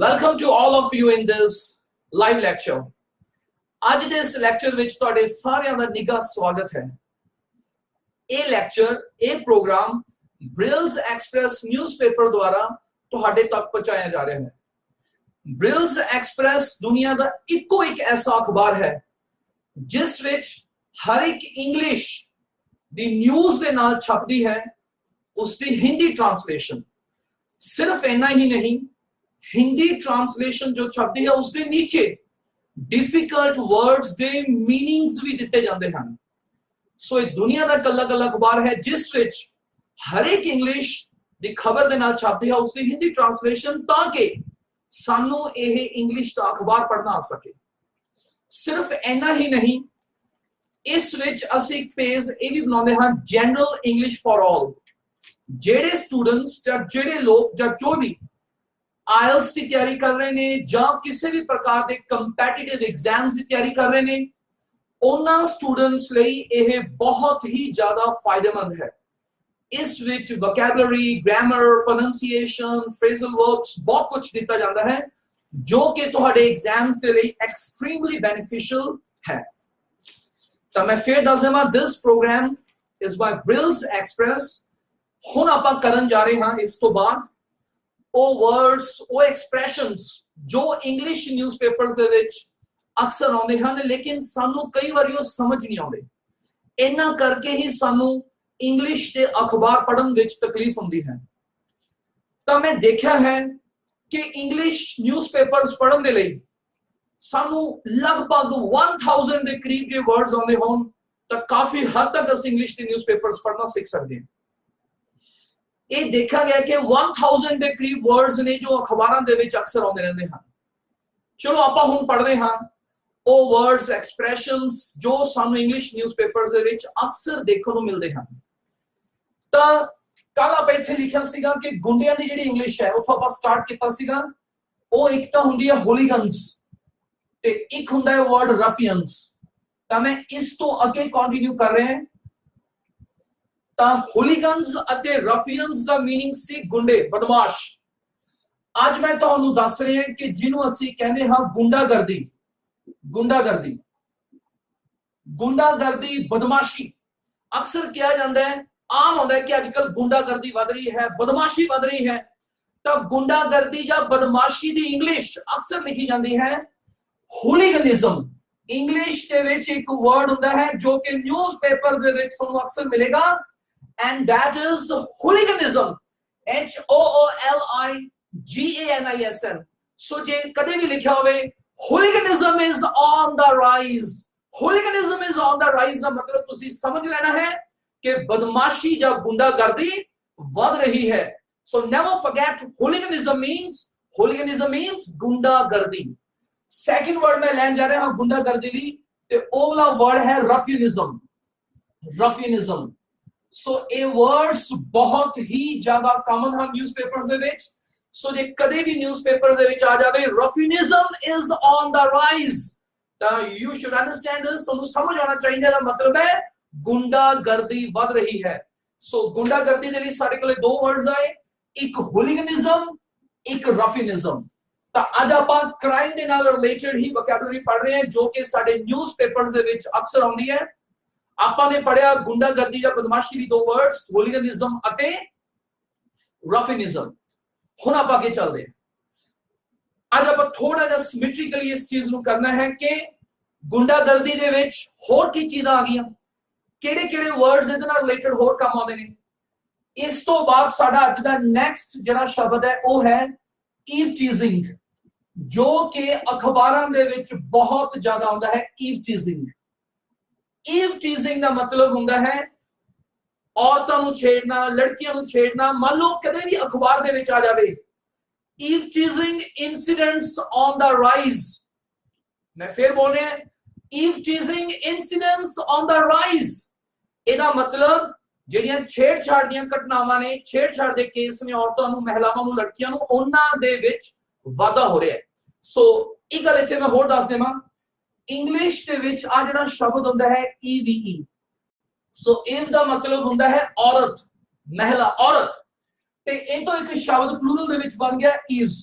Welcome to all of you in this live lecture. ਅੱਜ ਦੇ ਇਸ ਲੈਕਚਰ ਵਿੱਚ ਤੁਹਾਡੇ ਸਾਰਿਆਂ ਦਾ ਨਿੱਘਾ ਸਵਾਗਤ ਹੈ। ਇਹ ਲੈਕਚਰ ਇਹ ਪ੍ਰੋਗਰਾਮ ਬ੍ਰਿਲਸ ਐਕਸਪ੍ਰੈਸ ਨਿਊਜ਼ਪੇਪਰ ਦੁਆਰਾ ਤੁਹਾਡੇ ਤੱਕ ਪਹੁੰਚਾਇਆ ਜਾ ਰਿਹਾ ਹੈ। ਬ੍ਰਿਲਸ ਐਕਸਪ੍ਰੈਸ ਦੁਨੀਆ ਦਾ ਇੱਕੋ ਇੱਕ ਐਸਾ ਅਖਬਾਰ ਹੈ ਜਿਸ ਵਿੱਚ ਹਰ ਇੱਕ ਇੰਗਲਿਸ਼ ਦੀ ਨਿਊਜ਼ ਦੇ ਨਾਲ ਛਪਦੀ ਹੈ ਉਸ ਦੀ ਹਿੰਦੀ ਟ੍ਰਾਂਸਲੇਸ਼ਨ। ਸਿਰਫ ਇੰਨਾ ਹੀ ਨਹੀਂ, हिंदी ट्रांसलेशन जो छपती है उसके नीचे डिफिकल्ट वर्ड्स दे मीनिंग्स भी दिते जाते हैं। सो ये दुनिया का कल्ला कल्ला अखबार है जिस विच हर एक इंग्लिश दी खबर दे नाल छपती है उसकी हिंदी ट्रांसलेशन ताकि सानू ये इंग्लिश का अखबार पढ़ना आ सके। सिर्फ इन्ना ही नहीं, इस विच असी एक पेज ये भी बनाते हैं जनरल इंग्लिश फॉर ऑल। जेडे स्टूडेंट्स या जेडे लोग या जो भी आयल्स की तैयारी कर रहे ने ਜਾਂ ਕਿਸੇ ਵੀ ਪ੍ਰਕਾਰ ਦੇ ਕੰਪੀਟੀਟਿਵ ਐਗਜ਼ਾਮਸ ਦੀ ਤਿਆਰੀ ਕਰ ਰਹੇ ਨੇ ਉਹਨਾਂ ਸਟੂਡੈਂਟਸ ਲਈ ਇਹ ਬਹੁਤ ਹੀ ਜ਼ਿਆਦਾ ਫਾਇਦੇਮੰਦ ਹੈ। ਇਸ ਵਿੱਚ ਵੋਕੈਬਲਰੀ, ਗ੍ਰਾਮਰ, ਪ੍ਰੋਨੰਸੀਏਸ਼ਨ, ਫਰੇਜ਼ਲ ਵਰਬਸ ਬਹੁਤ ਕੁਝ ਦਿੱਤਾ ਜਾਂਦਾ ਹੈ ਜੋ ਕਿ ਤੁਹਾਡੇ ਐਗਜ਼ਾਮਸ ਦੇ ਲਈ ਐਕਸਟ੍ਰੀਮਲੀ ਬੈਨੀਫੀਸ਼ੀਅਲ ਹੈ। ਤਾਂ ਮੈਂ ਫਿਰ ਦੱਸ ਦੇਵਾਂ, this programme is by Brills Express. ਹੁਣ ਆਪਾਂ ਕਰਨ ਜਾ ਰਹੇ ਹਾਂ ਇਸ ਤੋਂ ਬਾਅਦ ਉਹ words, ਉਹ expressions ਜੋ इंग्लिश newspapers ਦੇ ਵਿੱਚ ਅਕਸਰ ਆਉਂਦੇ ਹਨ ਲੇਕਿਨ ਸਾਨੂੰ ਕਈ ਵਾਰੀ ਉਹ ਸਮਝ ਨਹੀਂ ਆਉਂਦੇ। ਇਹਨਾਂ ਕਰਕੇ ਹੀ ਸਾਨੂੰ ਇੰਗਲਿਸ਼ ਦੇ ਅਖਬਾਰ ਪੜ੍ਹਨ ਵਿੱਚ ਤਕਲੀਫ ਹੁੰਦੀ ਹੈ। ਤਾਂ ਮੈਂ ਦੇਖਿਆ ਹੈ ਕਿ ਇੰਗਲਿਸ਼ ਨਿਊਜ਼ਪੇਪਰਸ ਪੜ੍ਹਨ ਦੇ ਲਈ ਸਾਨੂੰ ਲਗਭਗ 1000 ਦੇ ਕਰੀਬ ਜੇ words ਆਉਂਦੇ ਹੋਣ ਤਾਂ ਕਾਫੀ ਹੱਦ ਤੱਕ ਅਸੀਂ ਇੰਗਲਿਸ਼ ਦੇ ਨਿਊਜ਼ਪੇਪਰਸ ਪੜ੍ਹਨਾ ਸਿੱਖ ਸਕਦੇ ਹਾਂ। ਇਹ ਦੇਖਿਆ ਗਿਆ ਕਿ 1000 ਦੇ ਕਰੀਬ ਵਰਡਸ ਨੇ ਜੋ ਅਖਬਾਰਾਂ ਦੇ ਵਿੱਚ ਅਕਸਰ ਆਉਂਦੇ ਰਹਿੰਦੇ ਹਨ। ਚਲੋ ਆਪਾਂ ਹੁਣ ਪੜ੍ਹਦੇ ਹਾਂ ਉਹ ਵਰਡਸ, ਐਕਸਪ੍ਰੈਸ਼ਨਸ ਜੋ ਸਾਨੂੰ ਇੰਗਲਿਸ਼ ਨਿਊਜ਼ਪੇਪਰਸ ਦੇ ਵਿੱਚ ਅਕਸਰ ਦੇਖਣ ਨੂੰ ਮਿਲਦੇ ਹਨ। ਤਾਂ ਕੱਲ ਆਪਾਂ ਇੱਥੇ ਲਿਖਿਆ ਸੀਗਾ ਕਿ ਗੁੰਡਿਆਂ ਦੀ ਜਿਹੜੀ ਇੰਗਲਿਸ਼ ਹੈ ਉੱਥੋਂ ਆਪਾਂ ਸਟਾਰਟ ਕੀਤਾ ਸੀਗਾ। ਉਹ ਇੱਕ ਤਾਂ ਹੁੰਦੀ ਹੈ ਹੋਲੀਗਨਸ ਤੇ ਇੱਕ ਹੁੰਦਾ ਹੈ ਵਰਡ ਰਫੀਅਨਸ। ਤਾਂ ਮੈਂ ਇਸ ਤੋਂ ਅੱਗੇ ਕੰਟੀਨਿਊ ਕਰ ਰਿਹਾ ਹਾਂ। ਤਾਂ ਹੋਲੀਗਨਸ ਅਤੇ ਰਫੀਅਨਸ ਦਾ ਮੀਨਿੰਗ ਸੀ ਗੁੰਡੇ, ਬਦਮਾਸ਼। ਅੱਜ ਮੈਂ ਤੁਹਾਨੂੰ ਦੱਸ ਰਿਹਾ ਕਿ ਜਿਹਨੂੰ ਅਸੀਂ ਕਹਿੰਦੇ ਹਾਂ ਗੁੰਡਾਗਰਦੀ, ਗੁੰਡਾਗਰਦੀ, ਗੁੰਡਾਗਰਦੀ, ਬਦਮਾਸ਼ੀ ਅਕਸਰ ਕਿਹਾ ਜਾਂਦਾ ਹੈ, ਆਮ ਹੁੰਦਾ ਹੈ ਕਿ ਅੱਜਕੱਲ ਗੁੰਡਾਗਰਦੀ ਵੱਧ ਰਹੀ ਹੈ, ਬਦਮਾਸ਼ੀ ਵੱਧ ਰਹੀ ਹੈ। ਤਾਂ ਗੁੰਡਾਗਰਦੀ ਜਾਂ ਬਦਮਾਸ਼ੀ ਦੀ ਇੰਗਲਿਸ਼ ਅਕਸਰ ਲਿਖੀ ਜਾਂਦੀ ਹੈ ਹੋਲੀਗਨਿਜ਼ਮ। ਇੰਗਲਿਸ਼ ਦੇ ਵਿੱਚ ਇੱਕ ਵਰਡ ਹੁੰਦਾ ਹੈ ਜੋ ਕਿ ਨਿਊਜ਼ਪੇਪਰ ਦੇ ਵਿੱਚ ਤੁਹਾਨੂੰ ਅਕਸਰ ਮਿਲੇਗਾ and that is hooliganism, HOOLIGANISM। so je kade bhi likha hove hooliganism is on the rise, hooliganism is on the rise da matlab tusi samajh lena hai कि बदमाशी या गुंडागर्दी बढ़ रही है। so never forget hooliganism means गुंडागर्दी। second word मैं लेन जा रहा हूं गुंडागर्दी दी ते ओला word है ruffianism, ruffianism। सो ये वर्ड्स बहुत ही ज्यादा कॉमन है न्यूज़पेपर्स दे विच। सो जे कदे भी न्यूज़पेपर्स दे विच आ जावे रफिनिज्म इज ऑन द राइज, ता यू शुड अंडरस्टैंड दिस। ਤੁਹਾਨੂੰ ਸਮਝ ਆਉਣਾ ਚਾਹੀਦਾ ਦਾ ਮਤਲਬ ਹੈ ਗੁੰਡਾਗਰਦੀ ਵੱਧ ਰਹੀ ਹੈ। ਸੋ ਗੁੰਡਾਗਰਦੀ ਦੇ ਲਈ ਸਾਡੇ ਕੋਲੇ ਦੋ ਵਰਡਸ ਆਏ, ਇੱਕ ਹੋਲੀਗਨਿਜ਼ਮ, ਇੱਕ ਰਫਿਨਿਜ਼ਮ। ਤਾਂ ਅੱਜ ਆਪਾਂ ਕ੍ਰਾਈਮ ਦੇ ਨਾਲ ਰਿਲੇਟਡ ਹੀ ਵੋਕੈਬਲਰੀ ਪੜ੍ਹ ਰਹੇ ਹਾਂ ਜੋ ਕਿ ਸਾਡੇ ਨਿਊਜ਼ਪੇਪਰਸ ਦੇ ਵਿੱਚ ਅਕਸਰ ਆਉਂਦੀ ਹੈ। ਆਪਾਂ ਨੇ ਪੜਿਆ ਗੁੰਡਾਗਰਦੀ ਜਾਂ ਬਦਮਾਸ਼ੀ ਦੀ ਦੋ ਵਰਡਸ ਹੋਲੀਗਨਿਜ਼ਮ ਅਤੇ ਰਫਿਨਿਜ਼ਮ। ਹੁਣ ਆਪਾਂ ਅੱਗੇ ਚੱਲਦੇ ਹਾਂ। ਅੱਜ ਆਪਾਂ ਥੋੜਾ ਜਿਹਾ ਸਿਮੈਟ੍ਰਿਕਲੀ ਇਸ ਚੀਜ਼ ਨੂੰ ਕਰਨਾ ਹੈ ਕਿ ਗੁੰਡਾਗਰਦੀ ਦੇ ਵਿੱਚ ਹੋਰ ਕੀ ਚੀਜ਼ਾਂ ਆ ਗਈਆਂ, ਕਿਹੜੇ ਕਿਹੜੇ ਵਰਡਸ ਇਹਦੇ ਨਾਲ ਰਿਲੇਟਡ ਹੋਰ ਕੰਮ ਆਉਂਦੇ ਨੇ। ਇਸ ਤੋਂ ਬਾਅਦ ਸਾਡਾ ਅੱਜ ਦਾ ਨੈਕਸਟ ਜਿਹੜਾ ਸ਼ਬਦ ਹੈ ਉਹ ਹੈ ਈਵ ਟੀਜ਼ਿੰਗ, ਜੋ ਕਿ ਅਖਬਾਰਾਂ ਦੇ ਵਿੱਚ ਬਹੁਤ ਜ਼ਿਆਦਾ ਆਉਂਦਾ ਹੈ। ਈਵ ਟੀਜ਼ਿੰਗ, ਈਵ ਟੀਜ਼ਿੰਗ ਦਾ ਮਤਲਬ ਹੁੰਦਾ ਹੈ ਔਰਤਾਂ ਨੂੰ ਛੇੜਨਾ, ਲੜਕੀਆਂ ਨੂੰ ਛੇੜਨਾ। ਮੰਨ ਲਓ ਕਦੇ ਵੀ ਅਖਬਾਰ ਦੇ ਵਿੱਚ ਆ ਜਾਵੇ eve teasing incidents on the rise. ਮੈਂ ਫਿਰ ਬੋਲ ਰਿਹਾ eve teasing incidents on the rise. ਇਹਦਾ ਮਤਲਬ ਜਿਹੜੀਆਂ ਛੇੜਛਾੜ ਦੀਆਂ ਘਟਨਾਵਾਂ ਨੇ, ਛੇੜਛਾੜ ਦੇ ਕੇਸ ਨੇ ਔਰਤਾਂ ਨੂੰ, ਮਹਿਲਾਵਾਂ ਨੂੰ, ਲੜਕੀਆਂ ਨੂੰ, ਉਹਨਾਂ ਦੇ ਵਿੱਚ ਵਾਧਾ ਹੋ ਰਿਹਾ ਹੈ। ਸੋ ਇਹ ਗੱਲ ਇੱਥੇ ਮੈਂ ਹੋਰ ਦੱਸ ਦੇਵਾਂ, ਇੰਗਲਿਸ਼ ਦੇ ਵਿੱਚ ਆ ਜਿਹੜਾ ਸ਼ਬਦ ਹੁੰਦਾ ਹੈ EVE। ਸੋ ਈਵ ਦਾ ਮਤਲਬ ਹੁੰਦਾ ਹੈ ਔਰਤ, ਮਹਿਲਾ, ਔਰਤ। ਤੇ ਇਹ ਤੋਂ ਇੱਕ ਸ਼ਬਦ ਪਲੂਰਲ ਦੇ ਵਿੱਚ ਬਣ ਗਿਆ ਈਵਸ।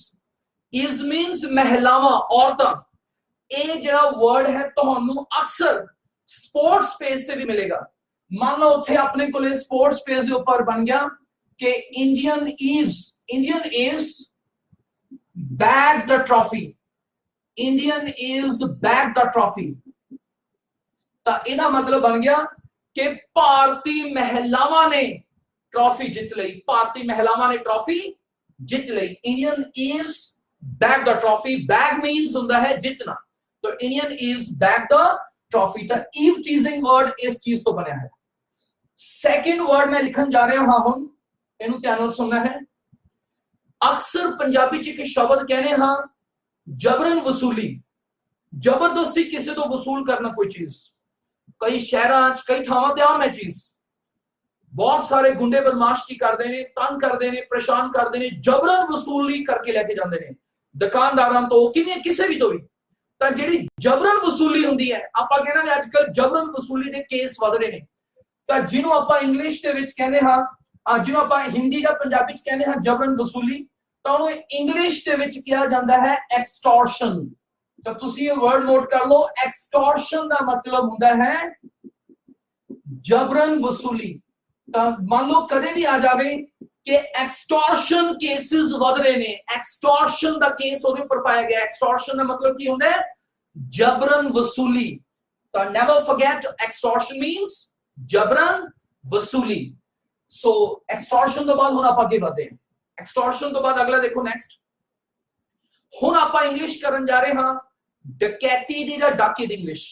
is means महिलावां औरतां ਇਹ ਜਿਹੜਾ word है ਤੁਹਾਨੂੰ ਅਕਸਰ स्पोर्ट्स स्पेस से भी मिलेगा मान लो ਉੱਥੇ ਆਪਣੇ ਕੋਲੇ स्पोर्ट्स स्पेस ਦੇ ਉੱਪਰ ਬਣ ਗਿਆ कि Indian Eves bagged the trophy Indian Eves bagged the trophy ਤਾਂ ਇਹਦਾ ਮਤਲਬ ਬਣ ਗਿਆ ਕਿ ਭਾਰਤੀ ਮਹਿਲਾਵਾਂ ਨੇ ट्रॉफी जित ली भारतीय महिलावां ने ट्रॉफी जित ली Indian eves bag the trophy bag means हुंदा है जितना तो Indian eves bag the trophy the eve teasing word इस चीज तो बनया है सेकंड वर्ड मैं लिखन जा रहा हां हुन इनु ध्यान नाल सुनना है अक्सर पंजाबी च एक शब्द कहने हां जबरन वसूली जबरदस्ती किसी तो वसूल करना कोई चीज कई शहरां च कई थावां ते आम है चीज बहुत सारे गुंडे बदमाश की करते हैं तंग करते हैं परेशान करते हैं जबरन वसूली करके लेके जाते हैं दुकानदारां तो किसी भी तो भी ਤਾਂ ਜਿਹੜੀ ਜਬਰਨ ਵਸੂਲੀ ਹੁੰਦੀ ਹੈ ਆਪਾਂ ਕਹਿੰਦੇ ਨੇ ਅੱਜਕੱਲ ਜਬਰਨ ਵਸੂਲੀ ਦੇ ਕੇਸ ਵਧ ਰਹੇ ਨੇ ਤਾਂ ਜਿਹਨੂੰ ਆਪਾਂ ਇੰਗਲਿਸ਼ ਦੇ ਵਿੱਚ ਕਹਿੰਦੇ ਹਾਂ ਜਿਹਨੂੰ ਆਪਾਂ ਹਿੰਦੀ ਜਾਂ ਪੰਜਾਬੀ ਚ ਕਹਿੰਦੇ ਹਾਂ ਜਬਰਨ ਵਸੂਲੀ ਤਾਂ ਉਹਨੂੰ ਇੰਗਲਿਸ਼ ਦੇ ਵਿੱਚ ਕਿਹਾ ਜਾਂਦਾ ਹੈ ਐਕਸਟੋਰਸ਼ਨ ਤਾਂ ਤੁਸੀਂ ਇਹ ਵਰਡ ਨੋਟ ਕਰ ਲਓ ਐਕਸਟੋਰਸ਼ਨ ਦਾ ਮਤਲਬ ਹੁੰਦਾ ਹੈ ਜਬਰਨ ਵਸੂਲੀ ਤਾਂ ਮੰਨ ਲਓ ਕਦੇ ਵੀ ਆ ਜਾਵੇ ਕਿ ਐਕਸਟੋਰਸ਼ਨ ਕੇਸਿਸ ਵਧ ਰਹੇ ਨੇ ਐਕਸਟੋਰਸ਼ਨ ਦਾ ਕੇਸ ਉਹਦੇ ਉੱਪਰ ਪਾਇਆ ਗਿਆ ਐਕਸਟੋਰਸ਼ਨ ਦਾ ਮਤਲਬ ਕੀ ਹੁੰਦਾ ਹੈ ਜਬਰਨ ਵਸੂਲੀ ਤਾਂ ਨੈਵਰ ਫੋਰਗੇਟ ਐਕਸਟੋਰਸ਼ਨ ਮੀਨਸ ਜਬਰਨ ਵਸੂਲੀ ਸੋ ਐਕਸਟੋਰਸ਼ਨ ਤੋਂ ਬਾਅਦ ਹੁਣ ਆਪਾਂ ਅੱਗੇ ਵਧਦੇ ਹਾਂ ਐਕਸਟੋਰਸ਼ਨ ਤੋਂ ਬਾਅਦ ਅਗਲਾ ਦੇਖੋ ਨੈਕਸਟ ਹੁਣ ਆਪਾਂ ਇੰਗਲਿਸ਼ ਕਰਨ ਜਾ ਰਹੇ ਹਾਂ ਡਕੈਤੀ ਦੀ ਜਾਂ ਡਾਕੇ ਦੀ ਇੰਗਲਿਸ਼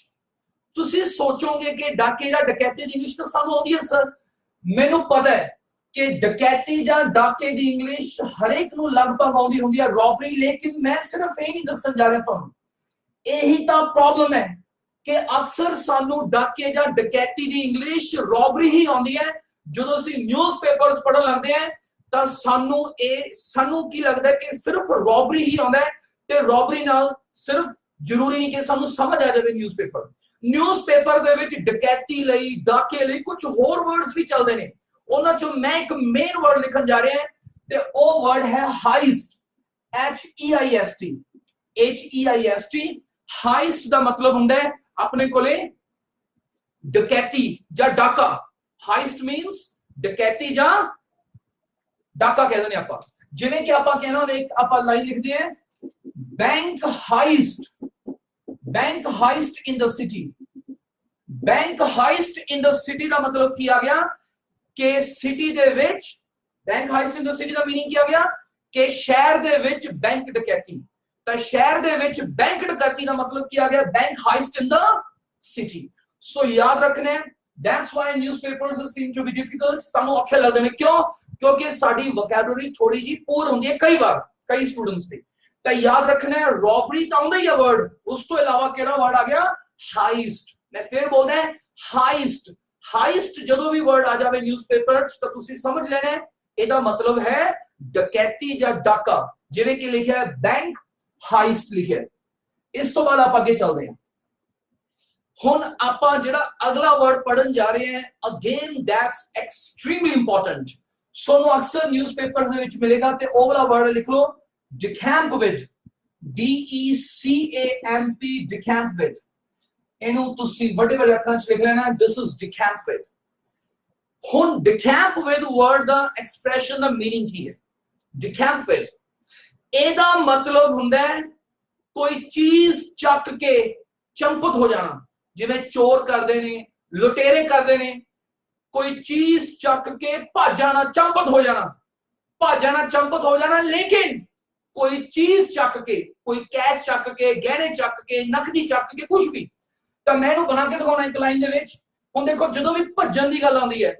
ਤੁਸੀਂ ਸੋਚੋਗੇ ਕਿ ਡਾਕੇ ਜਾਂ ਡਕੈਤੀ ਦੀ ਇੰਗਲਿਸ਼ ਤਾਂ ਸਾਨੂੰ ਆਉਂਦੀ ਹੈ ਸਰ ਮੈਨੂੰ ਪਤਾ ਹੈ कि डकैती या डाके दी इंग्लिश हर एक नूं लगभग आउंदी हुंदी है रॉबरी लेकिन मैं सिर्फ ये नहीं दसन जा रहा तुहानूं यही तां प्रॉब्लम है कि अक्सर सानू डाके या डकैती दी इंग्लिश रॉबरी ही आउंदी है जदों असीं न्यूज़पेपर्स पढ़न लगदे हैं तां सानू की लगदा है कि सिर्फ रॉबरी ही आउंदा है ते रॉबरी नाल सिर्फ जरूरी नहीं कि सानू समझ आ जावे न्यूज़पेपर दे विच डकैती लई डाके लई कुछ होर वर्ड्स भी चलदे ने ਉਹਨਾਂ ਚੋਂ ਮੈਂ ਇੱਕ ਮੇਨ ਵਰਡ ਲਿਖਣ ਜਾ ਰਿਹਾ ਤੇ ਉਹ ਵਰਡ ਹੈ ਹਾਈਸਟ HEIST ਹਾਈਸਟ ਦਾ ਮਤਲਬ ਹੁੰਦਾ ਹੈ ਆਪਣੇ ਕੋਲੇ ਡਕੈਤੀ ਜਾਂ ਡਾਕਾ ਹਾਈਸਟ ਮੀਨਸ ਡਕੈਤੀ ਜਾਂ ਡਾਕਾ ਕਹਿੰਦੇ ਨੇ ਆਪਾਂ ਜਿਵੇਂ ਕਿ ਆਪਾਂ ਕਹਿਣਾ ਹੋਵੇ ਆਪਾਂ ਲਾਈਨ ਲਿਖਦੇ ਹਾਂ bank heist in the city bank heist in the city ਦਾ ਮਤਲਬ ਕੀ ਆ ਗਿਆ कि सिटी दे विच bank heist in the city दा मीनिंग क्या गया कि शहर दे विच बैंक डकैती तो शहर दे विच बैंक डकैती दा मतलब क्या गया bank heist in the city so याद रखना है that's why newspapers seem to be difficult सानू औखे लगदे ने क्यों क्योंकि साडी वोकैबुलरी थोड़ी जी पूर हुंदी है कई बार कई स्टूडेंट्स दी तो याद रखना है रॉबरी तो आउंदा ही है वर्ड उस तो अलावा केड़ा वर्ड आ गया हाइस्ट मैं फिर बोलदा है हाइस्ट जदों भी वर्ड आ जाए न्यूज़पेपर तो तुसी समझ लेना ਇਹਦਾ मतलब है डकैती या डाका जिवें कि लिखा है बैंक हाइस्ट लिखा है इस तो बाद आप आगे चलते हैं हुण आपां जेड़ा अगला वर्ड पढ़न जा रहे हैं again that's extremely important Sonu अक्सर न्यूज़पेपर्स दे विच मिलेगा ते ओ वाला वर्ड लिख लो डिकैम्प विद DECAMP डिकैम्प विद इनू तुसी बड़े बड़े अक्षरां च लिख लेना दिस इज डिकैम्प विद हुन डिकैम्प विद वर्ड दा एक्सप्रेशन दा मीनिंग की है डिकैम्प विद एदा मतलब हुंदा है कोई चीज चक के चंपत हो जाना जिवें चोर करदे ने लुटेरे करदे ने कोई चीज चक के भज जाना चंपत हो जाना लेकिन कोई चीज चक के कोई कैश चक के गहने चक के नकदी चक के कुछ भी ਤਾਂ ਮੈਂ ਇਹਨੂੰ ਬਣਾ ਕੇ ਦਿਖਾਉਣਾ ਇੱਕ ਲਾਈਨ ਦੇ ਵਿੱਚ ਹੁਣ ਦੇਖੋ ਜਦੋਂ ਵੀ ਭੱਜਣ ਦੀ ਗੱਲ ਆਉਂਦੀ ਹੈ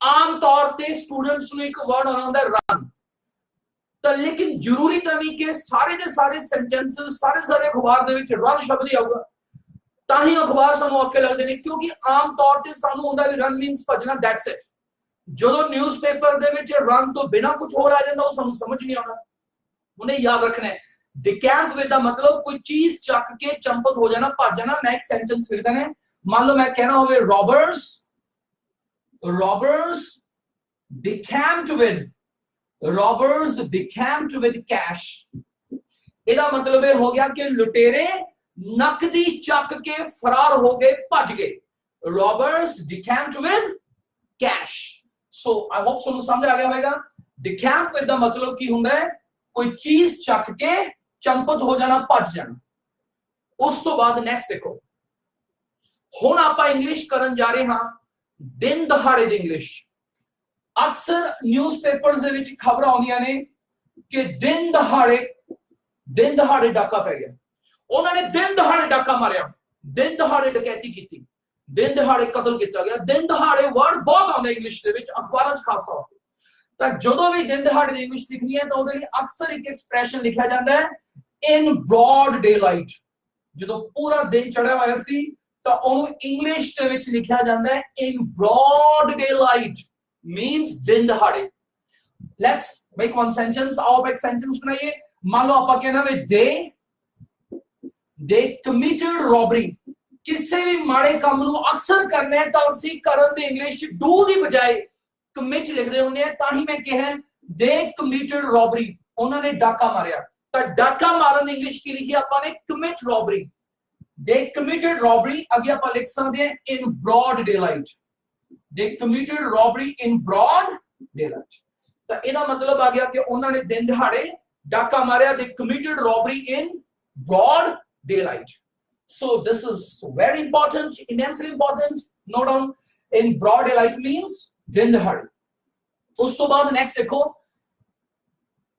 ਆਮ ਤੌਰ ਤੇ ਸਟੂਡੈਂਟਸ ਨੂੰ ਇੱਕ ਵਰਡ ਆਉਂਦਾ ਹੁੰਦਾ ਰਨ ਤਾਂ ਲੇਕਿਨ ਜ਼ਰੂਰੀ ਤਾਂ ਨਹੀਂ ਕਿ ਸਾਰੇ ਦੇ ਸਾਰੇ ਸੈਂਟੈਂਸਸ ਸਾਰੇ ਅਖਬਾਰ ਦੇ ਵਿੱਚ ਰਨ ਸ਼ਬਦ ਹੀ ਆਊਗਾ ਤਾਂ ਹੀ ਅਖਬਾਰ ਸਾਨੂੰ ਔਖੇ ਲੱਗਦੇ ਨੇ ਕਿਉਂਕਿ ਆਮ ਤੌਰ ਤੇ ਸਾਨੂੰ ਹੁੰਦਾ ਵੀ ਰਨ ਮੀਨਸ ਭੱਜਣਾ ਦੈਟਸ ਇਟ ਜਦੋਂ ਨਿਊਜ਼ਪੇਪਰ ਦੇ ਵਿੱਚ ਰਨ ਤੋਂ ਬਿਨਾ ਕੁਝ ਹੋਰ ਆ ਜਾਂਦਾ ਉਹ ਸਾਨੂੰ ਸਮਝ ਨਹੀਂ ਆਉਂਦਾ ਉਹਨੇ ਯਾਦ ਰੱਖਣਾ ਹੈ डिकैम्प विद दा मतलब कोई चीज चक के चंपत हो जाना भज जाना मैं एक सेंटेंस लिख देना मान लो मैं कहना होवे रॉबर्स डिकैम्प्ड विद cash ਇਹਦਾ ਮਤਲਬ ਇਹ ਹੋ ਗਿਆ ਕਿ ਲੁਟੇਰੇ ਨਕਦੀ ਚੱਕ ਕੇ ਫਰਾਰ ਹੋ ਗਏ, ਭੱਜ ਗਏ। robbers decamped with cash। so I hope ਤੁਹਾਨੂੰ ਸਮਝ ਆ ਗਿਆ ਹੋਵੇਗਾ। decamp with ਦਾ ਮਤਲਬ ਕੀ ਹੁੰਦਾ ਹੈ? ਕੋਈ ਚੀਜ਼ ਚੱਕ ਕੇ ਚੰਪਤ ਹੋ ਜਾਣਾ, ਭੱਜ ਜਾਣਾ। ਉਸ ਤੋਂ ਬਾਅਦ ਨੈਕਸਟ ਦੇਖੋ, ਹੁਣ ਆਪਾਂ ਇੰਗਲਿਸ਼ ਕਰਨ ਜਾ ਰਹੇ ਹਾਂ ਦਿਨ ਦਿਹਾੜੇ ਦੀ ਇੰਗਲਿਸ਼। ਅਕਸਰ ਨਿਊਜ਼ਪੇਪਰਸ ਦੇ ਵਿੱਚ ਖਬਰਾਂ ਆਉਂਦੀਆਂ ਨੇ ਕਿ ਦਿਨ ਦਿਹਾੜੇ ਡਾਕਾ ਪੈ ਗਿਆ, ਉਹਨਾਂ ਨੇ ਦਿਨ ਦਿਹਾੜੇ ਡਾਕਾ ਮਾਰਿਆ, ਦਿਨ ਦਿਹਾੜੇ ਡਕੈਤੀ ਕੀਤੀ, ਦਿਨ ਦਿਹਾੜੇ ਕਤਲ ਕੀਤਾ ਗਿਆ। ਦਿਨ ਦਿਹਾੜੇ ਵਰਡ ਬਹੁਤ ਆਉਂਦਾ ਇੰਗਲਿਸ਼ ਦੇ ਵਿੱਚ, ਅਖਬਾਰਾਂ 'ਚ ਖਾਸ ਤੌਰ ਤੇ। ਤਾਂ ਜਦੋਂ ਵੀ ਦਿਨ ਦਿਹਾੜੇ ਦੀ ਇੰਗਲਿਸ਼ ਲਿਖਣੀ ਹੈ ਤਾਂ ਉਹਦੇ ਲਈ ਅਕਸਰ ਇੱਕ ਐਕਸਪ੍ਰੈਸ਼ਨ ਲਿਖਿਆ ਜਾਂਦਾ ਹੈ ਇਨ ਬ੍ਰੌਡ ਡੇ ਲਾਈਟ। ਜਦੋਂ ਪੂਰਾ ਦਿਨ ਚੜਿਆ ਹੋਇਆ ਸੀ ਤਾਂ ਉਹਨੂੰ ਇੰਗਲਿਸ਼ ਦੇ ਵਿੱਚ ਲਿਖਿਆ ਜਾਂਦਾ ਹੈ ਇਨ ਬ੍ਰੌਡ ਡੇ ਲਾਈਟ, means दिन दहाड़े। Let's make one sentence। आओ आप एक sentence बनाइए। मान लो आपका कहना है they committed robbery। किसी भी माड़े काम ਨੂੰ ਅਕਸਰ ਕਰਨਾ ਹੈ ਤਾਂ ਅਸੀਂ ਕਰਨ ਦੀ ਇੰਗਲਿਸ਼ do ਦੀ ਬਜਾਏ commit ਲਿਖਦੇ ਹੁੰਦੇ ਆ। ਤਾਂ ਹੀ ਮੈਂ ਕਿਹਾ they committed robbery, ਉਹਨਾਂ ਨੇ ਡਾਕਾ ਮਾਰਿਆ। ਤਾਂ ਡਾਕਾ ਮਾਰਨ ਦੀ ਇੰਗਲਿਸ਼ ਕੀ ਲਿਖੀ ਆਪਾਂ ਨੇ? commit robbery। they committed robbery ਅੱਗੇ ਆਪਾਂ ਲਿਖ ਸਕਦੇ ਹਾਂ in broad daylight। they committed robbery in broad daylight। ਤਾਂ ਇਹਦਾ ਮਤਲਬ ਆ ਗਿਆ ਕਿ ਉਹਨਾਂ ਨੇ ਦਿਨ ਦਿਹਾੜੇ ਡਾਕਾ ਮਾਰਿਆ। they committed robbery in broad daylight। so this is very important, immensely important। note down, in broad daylight means ਦਿਨ ਦਿਹਾੜੇ। ਉਸ ਤੋਂ ਬਾਅਦ ਨੈਕਸਟ ਦੇਖੋ,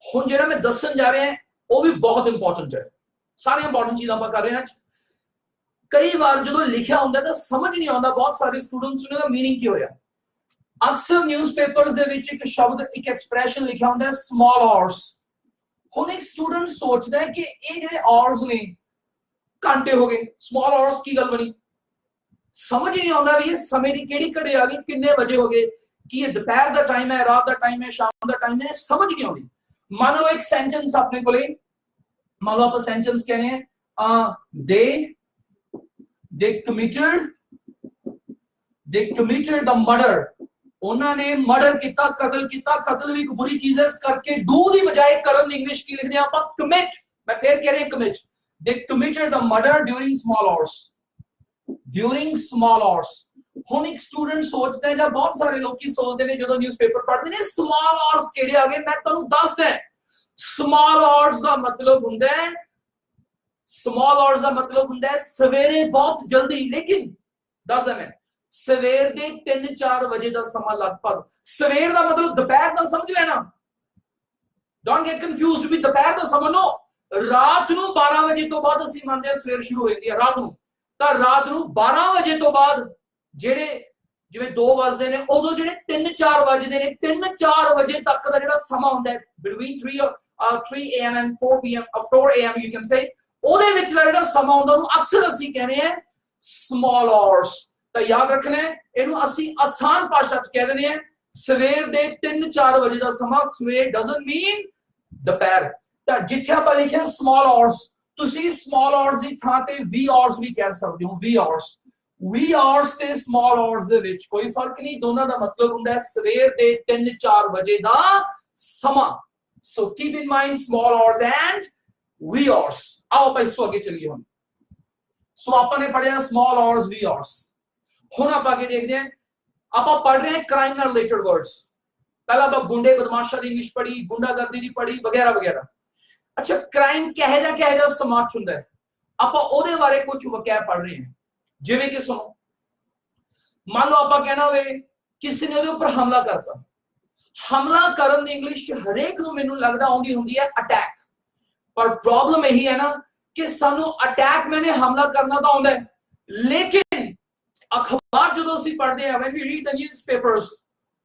ਹੁਣ ਜਿਹੜਾ ਮੈਂ ਦੱਸਣ ਜਾ ਰਿਹਾ ਉਹ ਵੀ ਬਹੁਤ ਇੰਪੋਰਟੈਂਟ ਹੈ। ਸਾਰੀਆਂ ਇੰਪੋਰਟੈਂਟ ਚੀਜ਼ਾਂ ਆਪਾਂ ਕਰ ਰਹੇ ਹਾਂ। ਕਈ ਵਾਰ ਜਦੋਂ ਲਿਖਿਆ ਹੁੰਦਾ ਤਾਂ ਸਮਝ ਨਹੀਂ ਆਉਂਦਾ ਬਹੁਤ ਸਾਰੇ ਸਟੂਡੈਂਟਸ ਨੂੰ ਇਹਦਾ ਮੀਨਿੰਗ ਕੀ ਹੋਇਆ। ਅਕਸਰ ਨਿਊਜ਼ਪੇਪਰਸ ਦੇ ਵਿੱਚ ਇੱਕ ਸ਼ਬਦ, ਇੱਕ ਐਕਸਪ੍ਰੈਸ਼ਨ ਲਿਖਿਆ ਹੁੰਦਾ ਹੈ ਸਮਾਲ ਆਵਰਸ। ਹੁਣ ਇੱਕ ਸਟੂਡੈਂਟ ਸੋਚਦਾ ਹੈ ਕਿ ਇਹ ਜਿਹੜੇ ਆਵਰਸ ਨੇ, ਘੰਟੇ ਹੋ ਗਏ, ਸਮਾਲ ਆਵਰਸ ਕੀ ਗੱਲ ਬਣੀ? ਸਮਝ ਨਹੀਂ ਆਉਂਦਾ ਵੀ ਇਹ ਸਮੇਂ ਦੀ ਕਿਹੜੀ ਘੜੀ ਆ ਗਈ, ਕਿੰਨੇ ਵਜੇ ਹੋ ਗਏ, ਕੀ ਇਹ ਦੁਪਹਿਰ ਦਾ ਟਾਈਮ ਹੈ, ਰਾਤ ਦਾ ਟਾਈਮ ਹੈ, ਸ਼ਾਮ ਦਾ ਟਾਈਮ ਹੈ, ਸਮਝ ਨਹੀਂ ਆਉਂਦੀ। ਮੰਨ ਲਓ ਇੱਕ ਸੈਂਟੈਂਸ ਆਪਣੇ ਕੋਲੇ, ਮੰਨ ਲਓ ਆਪਾਂ ਸੈਂਟੈਂਸ ਕਹਿੰਦੇ ਆ they committed the murder। ਉਹਨਾਂ ਨੇ ਮਰਡਰ ਕੀਤਾ, ਕਤਲ ਕੀਤਾ। ਕਤਲ ਵੀ ਇੱਕ ਬੁਰੀ ਚੀਜ਼ ਹੈ, ਇਸ ਕਰਕੇ ਡੂ ਦੀ ਬਜਾਏ ਕਰਨ ਦੀ ਇੰਗਲਿਸ਼ ਕੀ ਲਿਖਦੇ ਆ ਆਪਾਂ? commit। ਮੈਂ ਫੇਰ ਕਹਿ ਰਿਹਾ commit। they committed the murder during small hours। during small hours। ਹੁਣ ਇੱਕ ਸਟੂਡੈਂਟ ਸੋਚਦਾ ਹੈ ਜਾਂ ਬਹੁਤ ਸਾਰੇ ਲੋਕੀ ਸੋਚਦੇ ਨੇ ਜਦੋਂ ਨਿਊਜ਼ਪੇਪਰ ਪੜ੍ਹਦੇ ਨੇ ਸਮਾਲ ਆਵਰਸ ਕਿਹੜੇ ਆ ਗਏ। ਮੈਂ ਤੁਹਾਨੂੰ ਦੱਸਦਾ, ਸਮਾਲ ਆਵਰਸ ਦਾ ਮਤਲਬ ਹੁੰਦਾ ਹੈ, ਸਮਾਲ ਆਵਰਸ ਦਾ ਮਤਲਬ ਹੁੰਦਾ ਹੈ ਸਵੇਰੇ ਬਹੁਤ ਜਲਦੀ। ਲੇਕਿਨ ਦੱਸਦਾ ਮੈਂ, ਸਵੇਰ ਦੇ 3-4 ਵਜੇ ਦਾ ਸਮਾਂ ਲਗਭਗ। ਸਵੇਰ ਦਾ ਮਤਲਬ ਦੁਪਹਿਰ ਦਾ ਸਮਝ ਲੈਣਾ। ਡੋਨਟ ਗੈਟ ਕਨਫਿਊਜ਼ਡ ਵੀ ਦੁਪਹਿਰ ਦਾ ਸਮਝ ਲਓ। ਰਾਤ ਨੂੰ 12 ਵਜੇ ਤੋਂ ਬਾਅਦ ਅਸੀਂ ਮੰਨਦੇ ਹਾਂ ਸਵੇਰ ਸ਼ੁਰੂ ਹੋ ਜਾਂਦੀ ਹੈ ਰਾਤ ਨੂੰ। ਤਾਂ ਰਾਤ ਨੂੰ 12 ਵਜੇ ਤੋਂ ਬਾਅਦ ਜਿਹੜੇ ਜਿਵੇਂ 2 ਵਜਦੇ ਨੇ, ਉਦੋਂ ਜਿਹੜੇ 3-4 ਵਜਦੇ ਨੇ, 3-4 ਵਜੇ ਤੱਕ ਦਾ ਜਿਹੜਾ ਸਮਾਂ ਹੁੰਦਾ ਹੈ between 3 AM and 4 PM 4 AM you can say, ਉਹਦੇ ਵਿੱਚ ਦਾ ਜਿਹੜਾ ਸਮਾਂ ਹੁੰਦਾ ਉਹਨੂੰ ਅਕਸਰ ਅਸੀਂ ਕਹਿੰਦੇ ਆ ਸਮਾਲ ਆਵਰਸ। ਤਾਂ ਯਾਦ ਰੱਖਣਾ, ਇਹਨੂੰ ਅਸੀਂ ਆਸਾਨ ਭਾਸ਼ਾ 'ਚ ਕਹਿ ਦਿੰਦੇ ਆ ਸਵੇਰ ਦੇ 3-4 ਵਜੇ ਦਾ ਸਮਾਂ। ਸਵੇਰ ਡਸਨਟ ਮੀਨ ਦੁਪਹਿਰ। ਤਾਂ ਜਿੱਥੇ ਆਪਾਂ ਲਿਖਿਆ ਸਮਾਲ ਆਵਰਸ, ਤੁਸੀਂ ਸਮਾਲ ਆਵਰਸ ਦੀ ਥਾਂ ਤੇ ਵੀ ਆਵਰਸ ਵੀ ਕਹਿ ਸਕਦੇ ਹੋ। ਵੀ ਆਵਰਸ ਤੇ ਸਮਾਲ ਆਵਰਸ ਦੇ ਵਿੱਚ ਕੋਈ ਫਰਕ ਨਹੀਂ, ਦੋਨਾਂ ਦਾ ਮਤਲਬ ਹੁੰਦਾ ਹੈ ਸਵੇਰ ਦੇ 3-4 ਵਜੇ ਦਾ ਸਮਾਂ। So keep in mind small hours and wee hours. आओ ਆਪਾਂ ਇਸ ਤੋਂ ਅੱਗੇ ਚਲੀਏ। ਹੁਣ ਸੋ ਆਪਾਂ ਨੇ ਪੜਿਆ ਸਮਾਲ ਆਵਰਸ, ਵੀ ਆਵਰਸ। ਹੁਣ ਆਪਾਂ ਅੱਗੇ ਦੇਖਦੇ ਹਾਂ, ਆਪਾਂ ਪੜ ਰਹੇ ਹਾਂ ਕ੍ਰਾਈਮ ਨਾਲ ਰਿਲੇਟਡ ਵਰਡਸ। ਪਹਿਲਾਂ ਆਪਾਂ ਗੁੰਡੇ ਬਦਮਾਸ਼ਾਂ ਦੀ ਇੰਗਲਿਸ਼ ਪੜ੍ਹੀ, ਗੁੰਡਾਗਰਦੀ ਦੀ ਪੜ੍ਹੀ, ਵਗੈਰਾ ਵਗੈਰਾ। ਅੱਛਾ, ਕ੍ਰਾਈਮ ਕਿਹੋ ਜਿਹਾ ਸਮਾਜ ਹੁੰਦਾ ਹੈ, ਆਪਾਂ ਉਹਦੇ ਬਾਰੇ ਕੁਝ ਵਾਕਿਆ ਪੜ ਰਹੇ ਹਾਂ। ਜਿਵੇਂ ਕਿ ਸੁਣੋ, ਮੰਨ ਲਓ ਆਪਾਂ ਕਹਿਣਾ ਹੋਵੇ ਕਿਸੇ ਨੇ ਉਹਦੇ ਉੱਪਰ ਹਮਲਾ ਕਰਤਾ। ਹਮਲਾ ਕਰਨ ਦੀ ਇੰਗਲਿਸ਼ ਹਰੇਕ ਨੂੰ ਮੈਨੂੰ ਲੱਗਦਾ ਆਉਂਦੀ ਹੁੰਦੀ ਹੈ ਅਟੈਕ। पर प्रॉब्लम यही है ना कि सानू अटैक मैंने हमला करना तो आउंदा है, लेकिन अखबार जो ਅਸੀਂ ਪੜ੍ਹਦੇ ਆ, when we read the newspapers,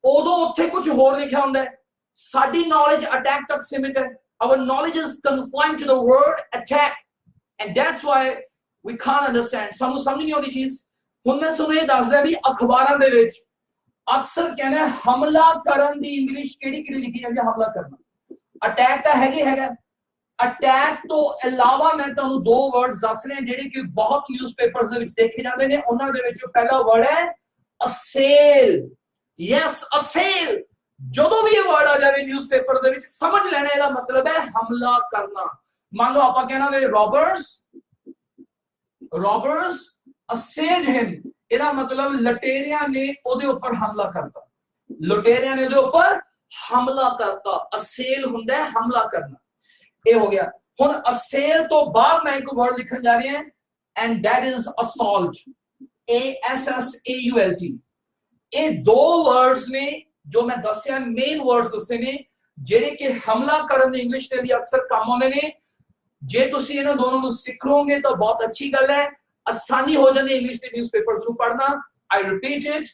ਉਦੋਂ ਉੱਥੇ ਕੁਝ ਹੋਰ ਲਿਖਿਆ ਹੁੰਦਾ ਹੈ। ਸਾਡੀ knowledge attack ਤੱਕ ਸੀਮਿਤ ਹੈ। our knowledge is confined to the word attack, and that's why we can't understand। ਸਾਨੂੰ ਸਮਝ ਨਹੀਂ ਆਉਂਦੀ ਚੀਜ਼। ਹੁਣ ਮੈਂ ਤੁਹਾਨੂੰ ਇਹ ਦੱਸਦਾ ਵੀ ਅਖਬਾਰਾਂ ਦੇ ਵਿੱਚ ਅਕਸਰ ਕਹਿੰਦੇ ਹਮਲਾ ਕਰਨ ਦੀ ਇੰਗਲਿਸ਼ ਕਿਹੜੀ ਲਿਖੀ ਜਾਂਦੀ ਹੈ? ਹਮਲਾ ਕਰਨਾ। ਅਟੈਕ ਤਾਂ ਹੈਗਾ। ਅਟੈਕ ਤੋਂ ਇਲਾਵਾ ਮੈਂ ਤੁਹਾਨੂੰ 2 ਵਰਡਸ ਦੱਸ ਰਹੇ ਜਿਹੜੇ ਕਿ ਬਹੁਤ ਨਿਊਜ਼ਪੇਪਰਸ ਦੇ ਵਿੱਚ ਦੇਖੇ ਜਾਂਦੇ ਨੇ। ਉਹਨਾਂ ਦੇ ਵਿੱਚੋਂ ਪਹਿਲਾ ਵਰਡ ਹੈ ਅਸੇਲ। ਯੈਸ, ਅਸੇਲ। ਜਦੋਂ ਵੀ ਇਹ ਵਰਡ ਆ ਜਾਵੇ ਨਿਊਜ਼ਪੇਪਰ ਦੇ ਵਿੱਚ, ਸਮਝ ਲੈਣਾ ਇਹਦਾ ਮਤਲਬ ਹੈ ਹਮਲਾ ਕਰਨਾ। मान लो आप कहना वे रॉबर्स assailed him, ਇਹਦਾ ਮਤਲਬ ਲਟੇਰਿਆਂ ਨੇ ਉਹਦੇ ਉੱਪਰ ਹਮਲਾ ਕਰਤਾ, ਲੁਟੇਰਿਆਂ ਨੇ ਉਹਦੇ ਉੱਪਰ ਹਮਲਾ ਕਰਤਾ। assail ਹੁੰਦਾ ਹੈ ਹਮਲਾ ਕਰਨਾ, ਇਹ ਹੋ ਗਿਆ। ਹੁਣ assail ਤੋਂ ਬਾਅਦ ਮੈਂ ਇੱਕ ਵਰਡ ਲਿਖਣ ਜਾ ਰਿਹਾ ਹਾਂ and that is assault, ASSAULT। ਇਹ ਦੋ ਵਰਡਸ ਨੇ ਜੋ ਮੈਂ ਦੱਸਿਆ, ਮੇਨ ਵਰਡਸ ਦੱਸੇ ਨੇ ਜਿਹੜੇ ਕਿ ਹਮਲਾ ਕਰਨ ਦੇ ਇੰਗਲਿਸ਼ ਦੇ ਲਈ ਅਕਸਰ ਕੰਮ ਆਉਂਦੇ ਨੇ। ਜੇ ਤੁਸੀਂ ਇਹਨਾਂ ਦੋਨੋਂ ਨੂੰ ਸਿੱਖ ਲਓਗੇ ਤਾਂ ਬਹੁਤ ਅੱਛੀ ਗੱਲ ਹੈ, ਆਸਾਨੀ ਹੋ ਜਾਂਦੀ ਇੰਗਲਿਸ਼ ਦੇ ਨਿਊਜ਼ਪੇਪਰਸ ਨੂੰ ਪੜ੍ਹਨਾ। ਆਈ ਰਿਪੀਟ ਇਟ,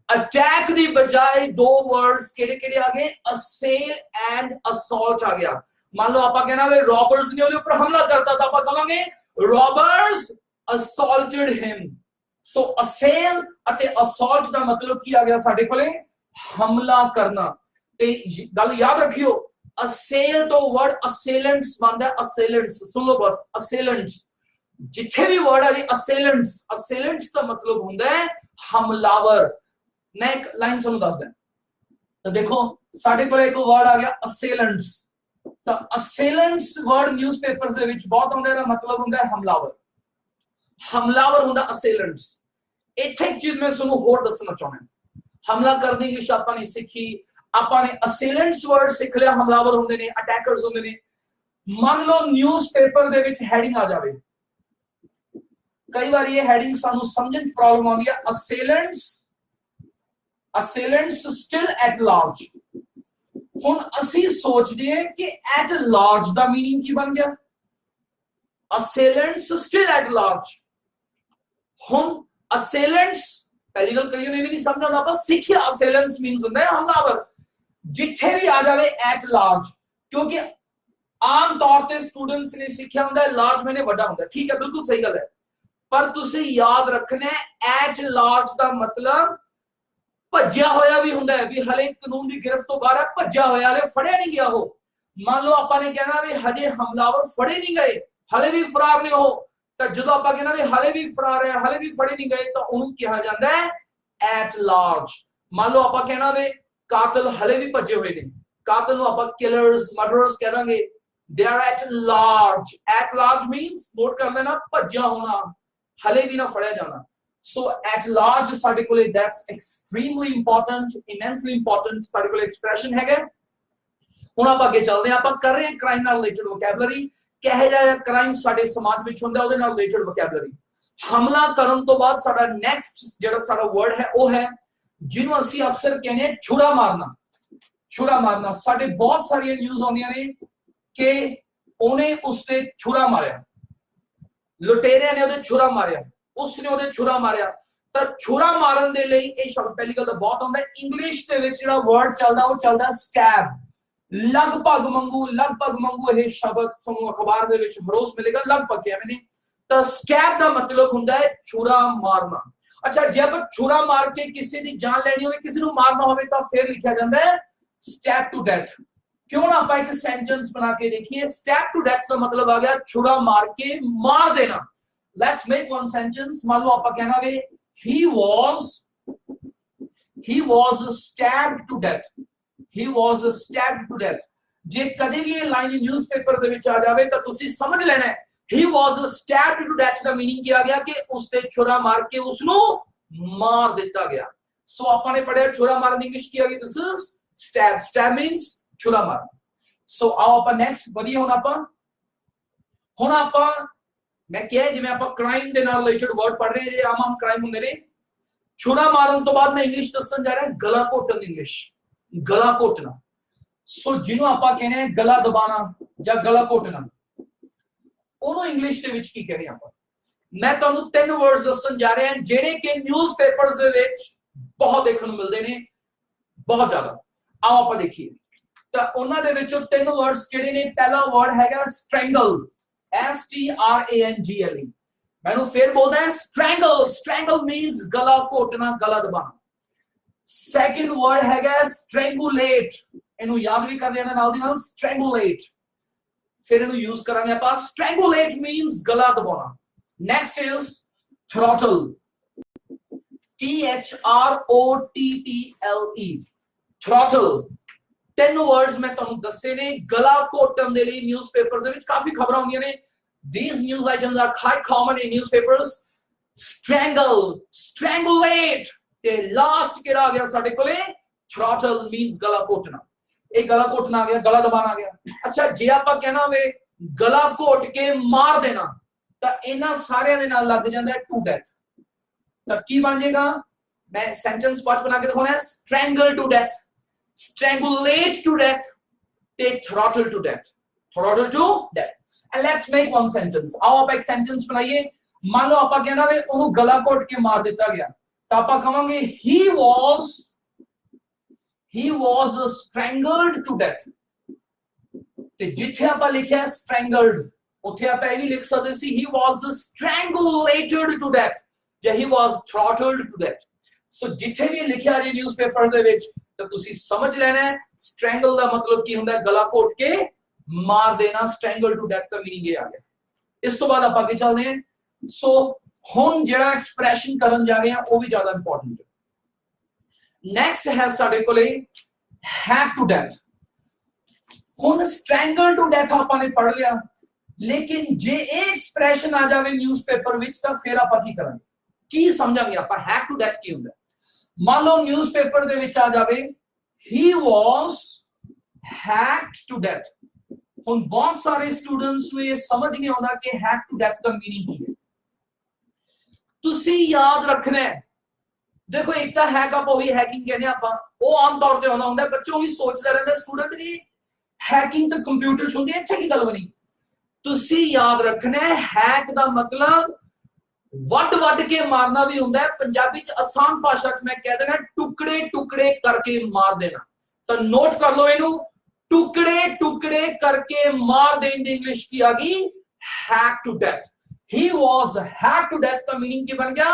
ਅਟੈਕ ਦੀ ਬਜਾਏ ਦੋ ਵਰਡਸ ਕਿਹੜੇ ਆ ਗਏ, assail and assault ਆ ਗਿਆ। ਮੰਨ ਲਓ ਆਪਾਂ ਕਹਿਣਾ ਵੇ ਰੌਬਰਸ ਨੇ ਉਹਦੇ ਉੱਪਰ ਹਮਲਾ ਕਰਤਾ ਤਾਂ ਆਪਾਂ ਕਹਾਂਗੇ ਰੌਬਰਸ assaulted him। ਸੋ assail ਅਤੇ assault ਦਾ ਮਤਲਬ ਕੀ ਆ ਗਿਆ ਸਾਡੇ ਕੋਲੇ, ਹਮਲਾ ਕਰਨਾ। ਤੇ ਗੱਲ ਯਾਦ ਰੱਖਿਓ, assail ਤੋਂ ਵਰਡ assailants ਬਣਦਾ, assailants ਸੁਣ ਲਓ ਬਸ, assailants ਜਿੱਥੇ ਵੀ ਵਰਡ ਆ ਜੀ assailants ਦਾ ਮਤਲਬ ਹੁੰਦਾ ਹੈ ਹਮਲਾਵਰ। ਮੈਂ ਇੱਕ ਲਾਈਨ ਤੁਹਾਨੂੰ ਦੱਸਦਾ, ਤਾਂ ਦੇਖੋ ਸਾਡੇ ਕੋਲ ਇੱਕ ਵਰਡ ਆ ਗਿਆ assailants, ਤਾਂ assailants ਵਰਡ ਨਿਊਜ਼ਪੇਪਰਸ ਦੇ ਵਿੱਚ ਬਹੁਤ ਆਉਂਦਾ, ਇਹਦਾ ਮਤਲਬ ਹੁੰਦਾ ਹੈ ਹਮਲਾਵਰ, ਹਮਲਾਵਰ ਹੁੰਦਾ assailants। ਇੱਥੇ ਇੱਕ ਚੀਜ਼ ਮੈਂ ਤੁਹਾਨੂੰ ਹੋਰ ਦੱਸਣਾ ਚਾਹੁੰਦਾ, ਹਮਲਾ ਕਰਨ ਦੀ ਇੰਗਲਿਸ਼ ਆਪਾਂ ਨੇ ਸਿੱਖੀ, ਆਪਾਂ ਨੇ assailants ਵਰਡ ਸਿੱਖ ਲਿਆ, ਹਮਲਾਵਰ ਹੁੰਦੇ ਨੇ, ਅਟੈਕਰਸ ਹੁੰਦੇ ਨੇ। ਮੰਨ ਲਓ ਨਿਊਜ਼ਪੇਪਰ ਦੇ ਵਿੱਚ ਹੈਡਿੰਗ ਆ ਜਾਵੇ, ਕਈ ਵਾਰ ਇਹ ਹੈਡਿੰਗ ਸਾਨੂੰ ਸਮਝਣ ਚ ਪ੍ਰੋਬਲਮ ਆਉਂਦੀ ਹੈ, assailants still at large। ਹੁਣ ਅਸੀਂ ਸੋਚਦੇ ਹਾਂ ਕਿ at large ਦਾ ਮੀਨਿੰਗ ਕੀ ਬਣ ਗਿਆ, assailants still at large। ਹੁਣ assailants ਪਹਿਲੀ ਗੱਲ ਕਈਆਂ ਨੇ ਵੀ ਨਹੀਂ ਸਮਝਿਆ, ਆਪਾਂ ਸਿੱਖਿਆ assailants ਮੀਨਸ ਹੁੰਦਾ ਹੈ ਹਮਲਾਵਰ। ਜਿੱਥੇ ਵੀ ਆ ਜਾਵੇ at large, ਕਿਉਂਕਿ ਆਮ ਤੌਰ ਤੇ ਸਟੂਡੈਂਟਸ ਨੇ ਸਿੱਖਿਆ ਹੁੰਦਾ ਹੈ ਲਾਰਜ ਮੈਨੇ ਵੱਡਾ ਹੁੰਦਾ, ਠੀਕ ਹੈ, ਬਿਲਕੁਲ ਸਹੀ ਗੱਲ ਹੈ। ਪਰ ਤੁਸੀਂ ਯਾਦ ਰੱਖਣਾ at large ਦਾ ਮਤਲਬ ਭੱਜਿਆ ਹੋਇਆ ਵੀ ਹੁੰਦਾ ਹੈ, ਵੀ ਹਲੇ ਕਾਨੂੰਨ ਦੀ ਗਿਰਫਤ ਤੋਂ ਬਾਹਰ ਹੈ, ਭੱਜਿਆ ਹੋਇਆ, ਹਲੇ ਫੜਿਆ ਨਹੀਂ ਗਿਆ ਉਹ। ਮੰਨ ਲਓ ਆਪਾਂ ਨੇ ਕਹਿਣਾ ਵੀ ਹਜੇ ਹਮਲਾਵਰ ਫੜੇ ਨਹੀਂ ਗਏ, ਹਲੇ ਵੀ ਫਰਾਰ ਨੇ ਉਹ, ਤਾਂ ਜਦੋਂ ਆਪਾਂ ਕਹਿਣਾ ਵੀ ਹਲੇ ਵੀ ਫਰਾਰ ਹੈ, ਹਲੇ ਵੀ ਫੜੇ ਨਹੀਂ ਗਏ, ਤਾਂ ਉਹਨੂੰ ਕਿਹਾ ਜਾਂਦਾ ਹੈ at large। ਮੰਨ ਲਓ ਆਪਾਂ ਕਹਿਣਾ ਵੀ ਕਾਤਲ ਹਲੇ ਵੀ ਭੱਜੇ ਹੋਏ ਨੇ, ਕਾਤਲ ਨੂੰ ਆਪਾਂ ਕਿਲਰਸ ਮਰਡਰਰਸ ਕਹਾਂਗੇ, they are at large। at large means note ਕਰ ਲੈਣਾ, ਭੱਜਿਆ ਹੋਣਾ, ਹਲੇ ਵੀ ਨਾ ਫੜਿਆ ਜਾਣਾ। so at large ਸਾਡੇ ਕੋਲੇ that's extremely important, immensely important ਸਾਡੇ ਕੋਲੇ ਐਕਸਪ੍ਰੈਸ਼ਨ ਹੈਗਾ। ਹੁਣ ਆਪਾਂ ਅੱਗੇ ਚੱਲਦੇ ਹਾਂ, ਆਪਾਂ ਕਰ ਰਹੇ ਹਾਂ ਕ੍ਰਾਈਮ ਨਾਲ ਰਿਲੇਟਡ ਵੋਕੈਬਲਰੀ, ਕਿਹੋ ਜਿਹਾ ਕ੍ਰਾਈਮ ਸਾਡੇ ਸਮਾਜ ਵਿੱਚ ਹੁੰਦਾ ਉਹਦੇ ਨਾਲ ਰਿਲੇਟਡ ਵੋਕੈਬਲਰੀ। ਹਮਲਾ ਕਰਨ ਤੋਂ ਬਾਅਦ ਸਾਡਾ ਨੈਕਸਟ ਜਿਹੜਾ ਸਾਡਾ ਵਰਡ ਹੈ ਉਹ ਹੈ ਜਿਹਨੂੰ ਅਸੀਂ ਅਕਸਰ ਕਹਿੰਦੇ ਹਾਂ ਛੁਰਾ ਮਾਰਨਾ। ਛੁਰਾ ਮਾਰਨਾ, ਸਾਡੇ ਬਹੁਤ ਸਾਰੀਆਂ ਨਿਊਜ਼ ਆਉਂਦੀਆਂ ਨੇ ਕਿ ਉਹਨੇ ਉਸਤੇ ਛੁਰਾ ਮਾਰਿਆ, ਲੁਟੇਰਿਆਂ ਨੇ ਉਹਦੇ ਛੁਰਾ ਮਾਰਿਆ, ਉਸਨੇ ਉਹਦੇ ਛੁਰਾ ਮਾਰਿਆ। ਤਾਂ ਛੁਰਾ ਮਾਰਨ ਦੇ ਲਈ ਇਹ ਸ਼ਬਦ ਪਹਿਲੀ ਗੱਲ ਤਾਂ ਬਹੁਤ ਆਉਂਦਾ, ਇੰਗਲਿਸ਼ ਦੇ ਵਿੱਚ ਜਿਹੜਾ ਵਰਡ ਚੱਲਦਾ ਉਹ ਚੱਲਦਾ ਸਟੈਬ। ਲਗਭਗ ਮੰਗੂ ਇਹ ਸ਼ਬਦ ਤੁਹਾਨੂੰ ਅਖਬਾਰ ਦੇ ਵਿੱਚ ਹਰੋਸ ਮਿਲੇਗਾ, ਲਗਭਗ ਐਵੇਂ ਨਹੀਂ। ਤਾਂ ਸਟੈਬ ਦਾ ਮਤਲਬ ਹੁੰਦਾ ਹੈ ਛੁਰਾ ਮਾਰਨਾ। ਅੱਛਾ, ਜਦ ਛੁਰਾ ਮਾਰ ਕੇ ਕਿਸੇ ਦੀ ਜਾਨ ਲੈਣੀ ਹੋਵੇ, ਕਿਸੇ ਨੂੰ ਮਾਰਨਾ ਹੋਵੇ, ਤਾਂ ਫਿਰ ਲਿਖਿਆ ਜਾਂਦਾ ਹੈ ਸਟੈਬ ਟੂ ਡੈਥ। क्यों ना आप एक सेंटेंस बना के देखिए, स्टैब टू डेथ का मतलब आ गया छुरा मार के मार देना। Let's make one sentence. मान लो आप कहना वे he was stabbed to death, he was stabbed to death। जे कदे भी ये लाइन न्यूज़पेपर दे विच आ जावे तां तुसी समझ लेना he was stabbed to death ਦਾ मीनिंग किया गया कि उसने छुरा मार के उसनु मार दिता गया। सो आपने पढ़िया छुरा मारने इंग्लिश किया गया, this is stab। stab means छुरा मार। सो आओ आप नेक्स्ट बढ़िए हुण आप मैं क्या जिवें आप क्राइम दे नाल रिलेटेड वर्ड पढ़ रहे हैं, जो आम क्राइम हुंदे ने। छुरा मारन तो बाद मैं इंग्लिश दस्सण जा रहा गला घोटन इंग्लिश, गला घोटना। सो जिन्हों आप कहने गला दबाना या गला घोटना, ਉਹਨੂੰ ਇੰਗਲਿਸ਼ ਦੇ ਵਿੱਚ ਕੀ ਕਹਿੰਦੇ ਆਪਾਂ। ਮੈਂ ਤੁਹਾਨੂੰ ਤਿੰਨ ਵਰਡਸ ਦੱਸਣ ਜਾ ਰਿਹਾ ਜਿਹੜੇ ਕਿ ਨਿਊਜ਼ਪੇਪਰਸ ਦੇ ਵਿੱਚ ਬਹੁਤ ਦੇਖਣ ਨੂੰ ਮਿਲਦੇ ਨੇ, ਬਹੁਤ ਜ਼ਿਆਦਾ। ਆਓ ਆਪਾਂ ਦੇਖੀਏ ਤਾਂ ਉਹਨਾਂ ਦੇ ਵਿੱਚੋਂ ਤਿੰਨ ਵਰਡਸ ਕਿਹੜੇ ਨੇ। ਪਹਿਲਾ ਵਰਡ ਹੈਗਾ ਸਟ੍ਰੈਂਗਲ, STRANGLE। ਮੈਨੂੰ ਫੇਰ ਬੋਲਦਾ ਹੈ ਸਟ੍ਰੈਂਗਲ। ਸਟ੍ਰੈਂਗਲ ਮੀਨਸ ਗਲਾ ਘੋਟਣਾ, ਗਲਾ ਦਬਾਣਾ। ਸੈਕਿੰਡ ਵਰਡ ਹੈਗਾ ਸਟ੍ਰੈਂਗੂਲੇਟ, ਇਹਨੂੰ ਯਾਦ ਵੀ ਕਰਦੇ ਆ ਨਾਲ ਦੀ ਨਾਲ, ਸਟ੍ਰੈਂਗੂਲੇਟ। फिर इन्हें यूज करेंगे आप strangulate means गला दबाना। Next is throttle, THROTTLE, throttle। 3 words मैं तुहानू दस्से ने गला घोटन दे लई न्यूज़पेपर दे विच काफी खबरां आउंदियां ने. These news items are quite common in newspapers. Strangle, strangulate, ते लास्ट केड़ा आ गया साडे कोले throttle means गला घोटना. एक गला घोटना आ गया, गला दबाना आ गया. अच्छा जे आपां कहना होवे गला घोट के मार देना तां इन्हां सारियां दे नाल लग जांदा है टू डेथ. तां की बन जाएगा? मैं सेंटेंस पार्ट बना के दिखाना है. strangle to death, strangulate to death, ते throttle to death, throttle to death. And let's make one sentence. आओ आप एक सेंटेंस बनाइए. मान लो आपा कहना है उन्हें गला घोट के मार दिता गया तो आपा कहेंगे he was strangled to death. ते जिथे आपा लिखा है strangled उथे आपा ये भी लिख सकते सी he was strangulated to death या he was throttled to death. So जिथे भी लिखा है न्यूज़पेपर दे विच तो तुसी समझ लेना है strangle दा मतलब की हुंदा है गला घोट के मार देना. strangle to death का मीनिंग ये आ गया. इस तो बाद आप आगे चलते हैं. सो हुन जेड़ा एक्सप्रेशन करन जा रहे हैं वो भी ज्यादा इंपॉर्टेंट है. नेक्स्ट है साडे कोले hack to death. हुन strangle to death आपा ने पढ़ लिया लेकिन जे एक्सप्रेशन आ जावे न्यूज़पेपर विच तां फिर आपा की करांगे की समझांगे आपा hack to death की हुंदा. मान लो न्यूज़पेपर दे विच आ जावे he was hacked to death. हुन बहुत सारे स्टूडेंट्स ਨੂੰ ਇਹ ਸਮਝ ਨਹੀਂ ਆਉਂਦਾ ਕਿ hack to death ਦਾ मीनिंग ਕੀ है. ਤੁਸੀਂ याद रखना है. देखो एक तो हैक आप वही हैकिंग कहने आपां वो आम तौर पे होना ਹੁੰਦਾ है. बच्चे वही सोचते रहते स्टूडेंट भी हैकिंग तो कंप्यूटर ਚ ਹੁੰਦੀ है. ਇੱਥੇ ਕੀ ਗੱਲ ਬਣੀ? ਤੁਸੀਂ याद रखना है हैक ਦਾ मतलब ਵੱਡ ਕੇ ਮਾਰਨਾ ਵੀ ਹੁੰਦਾ ਹੈ. ਪੰਜਾਬੀ ਚ ਆਸਾਨ ਭਾਸ਼ਾ ਚ ਮੈਂ ਕਹਿ ਦੇਣਾ ਟੁਕੜੇ ਟੁਕੜੇ ਕਰਕੇ ਮਾਰ ਦੇਣਾ. ਤਾਂ ਨੋਟ ਕਰ ਲਓ ਇਹਨੂੰ. टुकड़े टुकड़े करके मार देने की इंग्लिश की आ गई hack to death. He was hacked to death का मीनिंग की बन गया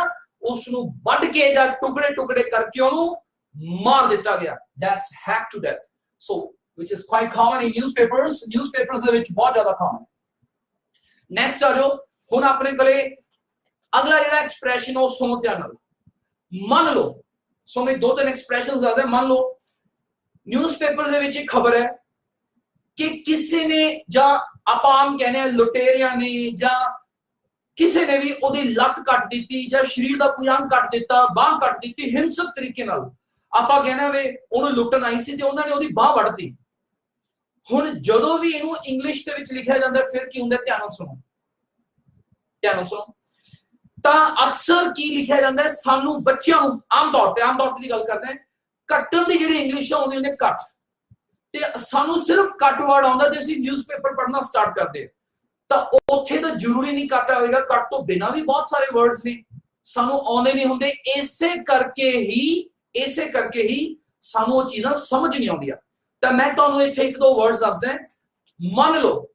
उसनु बड़ के या टुकड़े टुकड़े करके उन्हें मार दिता गया. That's hack to death. So which is quite common in newspapers. Newspapers ਦੇ ਵਿੱਚ ਬਹੁਤ ਜ਼ਿਆਦਾ common. Next आ जाओ. ਹੁਣ ਆਪਣੇ ਕੋਲੇ ਅਗਲਾ ਜਿਹੜਾ ਐਕਸਪ੍ਰੈਸ਼ਨ ਉਹ ਸੁਣੋ ਧਿਆਨ ਨਾਲ. ਮੰਨ ਲਓ ਸੋ ਮੈਂ 2-3 ਐਕਸਪ੍ਰੈਸ਼ਨਸ ਆ ਗਏ. ਮੰਨ ਲਓ न्यूज़पेपर ਦੇ ਵਿੱਚ ਇੱਕ ਖਬਰ ਹੈ कि किसी ने ਜਾਂ ਆਪਾਂ ਆਮ ਕਹਿੰਦੇ ਆ ਲੁਟੇਰਿਆਂ ਨੇ ਜਾਂ ਕਿਸੇ ਨੇ ਵੀ ਉਹਦੀ ਲੱਤ ਕੱਟ ਦਿੱਤੀ ਜਾਂ ਸਰੀਰ ਦਾ ਕੋਈ ਅੰਗ ਕੱਟ ਦਿੱਤਾ ਬਾਹ ਕੱਟ ਦਿੱਤੀ ਹਿੰਸਕ ਤਰੀਕੇ ਨਾਲ ਆਪਾਂ ਕਹਿੰਦੇ ਵੇ ਉਹਨੂੰ ਲੁੱਟਣ ਆਈ ਸੀ ਤੇ ਉਹਨਾਂ ਨੇ ਉਹਦੀ ਬਾਹ ਵੱਢਤੀ. ਹੁਣ ਜਦੋਂ ਵੀ ਇਹਨੂੰ ਇੰਗਲਿਸ਼ ਦੇ ਵਿੱਚ ਲਿਖਿਆ ਜਾਂਦਾ ਫਿਰ ਕੀ ਹੁੰਦਾ ਧਿਆਨ ਨਾਲ ਸੁਣੋ ਤਾਂ ਅਕਸਰ ਕੀ ਲਿਖਿਆ ਜਾਂਦਾ ਹੈ ਸਾਨੂੰ ਬੱਚਿਆਂ ਨੂੰ ਆਮ ਤੌਰ ਤੇ ਦੀ ਗੱਲ ਕਰਦੇ ਹਾਂ ਕੱਟਣ ਦੀ ਜਿਹੜੀ ਇੰਗਲਿਸ਼ ਆ ਉਹਦੀ ਉਹਨੇ ਕੱਟ ਤੇ ਸਾਨੂੰ ਸਿਰਫ ਕੱਟ ਵਰਡ ਆਉਂਦਾ ਤੇ ਅਸੀਂ ਨਿਊਜ਼ਪੇਪਰ ਪੜ੍ਹਨਾ ਸਟਾਰਟ ਕਰਦੇ ਤਾਂ ਉੱਥੇ ਤਾਂ ਜ਼ਰੂਰੀ ਨਹੀਂ ਕੱਟ ਹੋਵੇਗਾ. ਕੱਟ ਤੋਂ ਬਿਨਾਂ ਵੀ ਬਹੁਤ ਸਾਰੇ ਵਰਡਸ ਨੇ ਸਾਨੂੰ ਆਉਂਦੇ ਨਹੀਂ ਹੁੰਦੇ. ਇਸੇ ਕਰਕੇ ਹੀ ਸਾਨੂੰ ਉਹ ਚੀਜ਼ਾਂ ਸਮਝ ਨਹੀਂ ਆਉਂਦੀਆਂ. ਤਾਂ ਮੈਂ ਤੁਹਾਨੂੰ ਇੱਥੇ ਇੱਕ ਦੋ ਵਰਡਸ ਦੱਸਦਾ. ਮੰਨ ਲਓ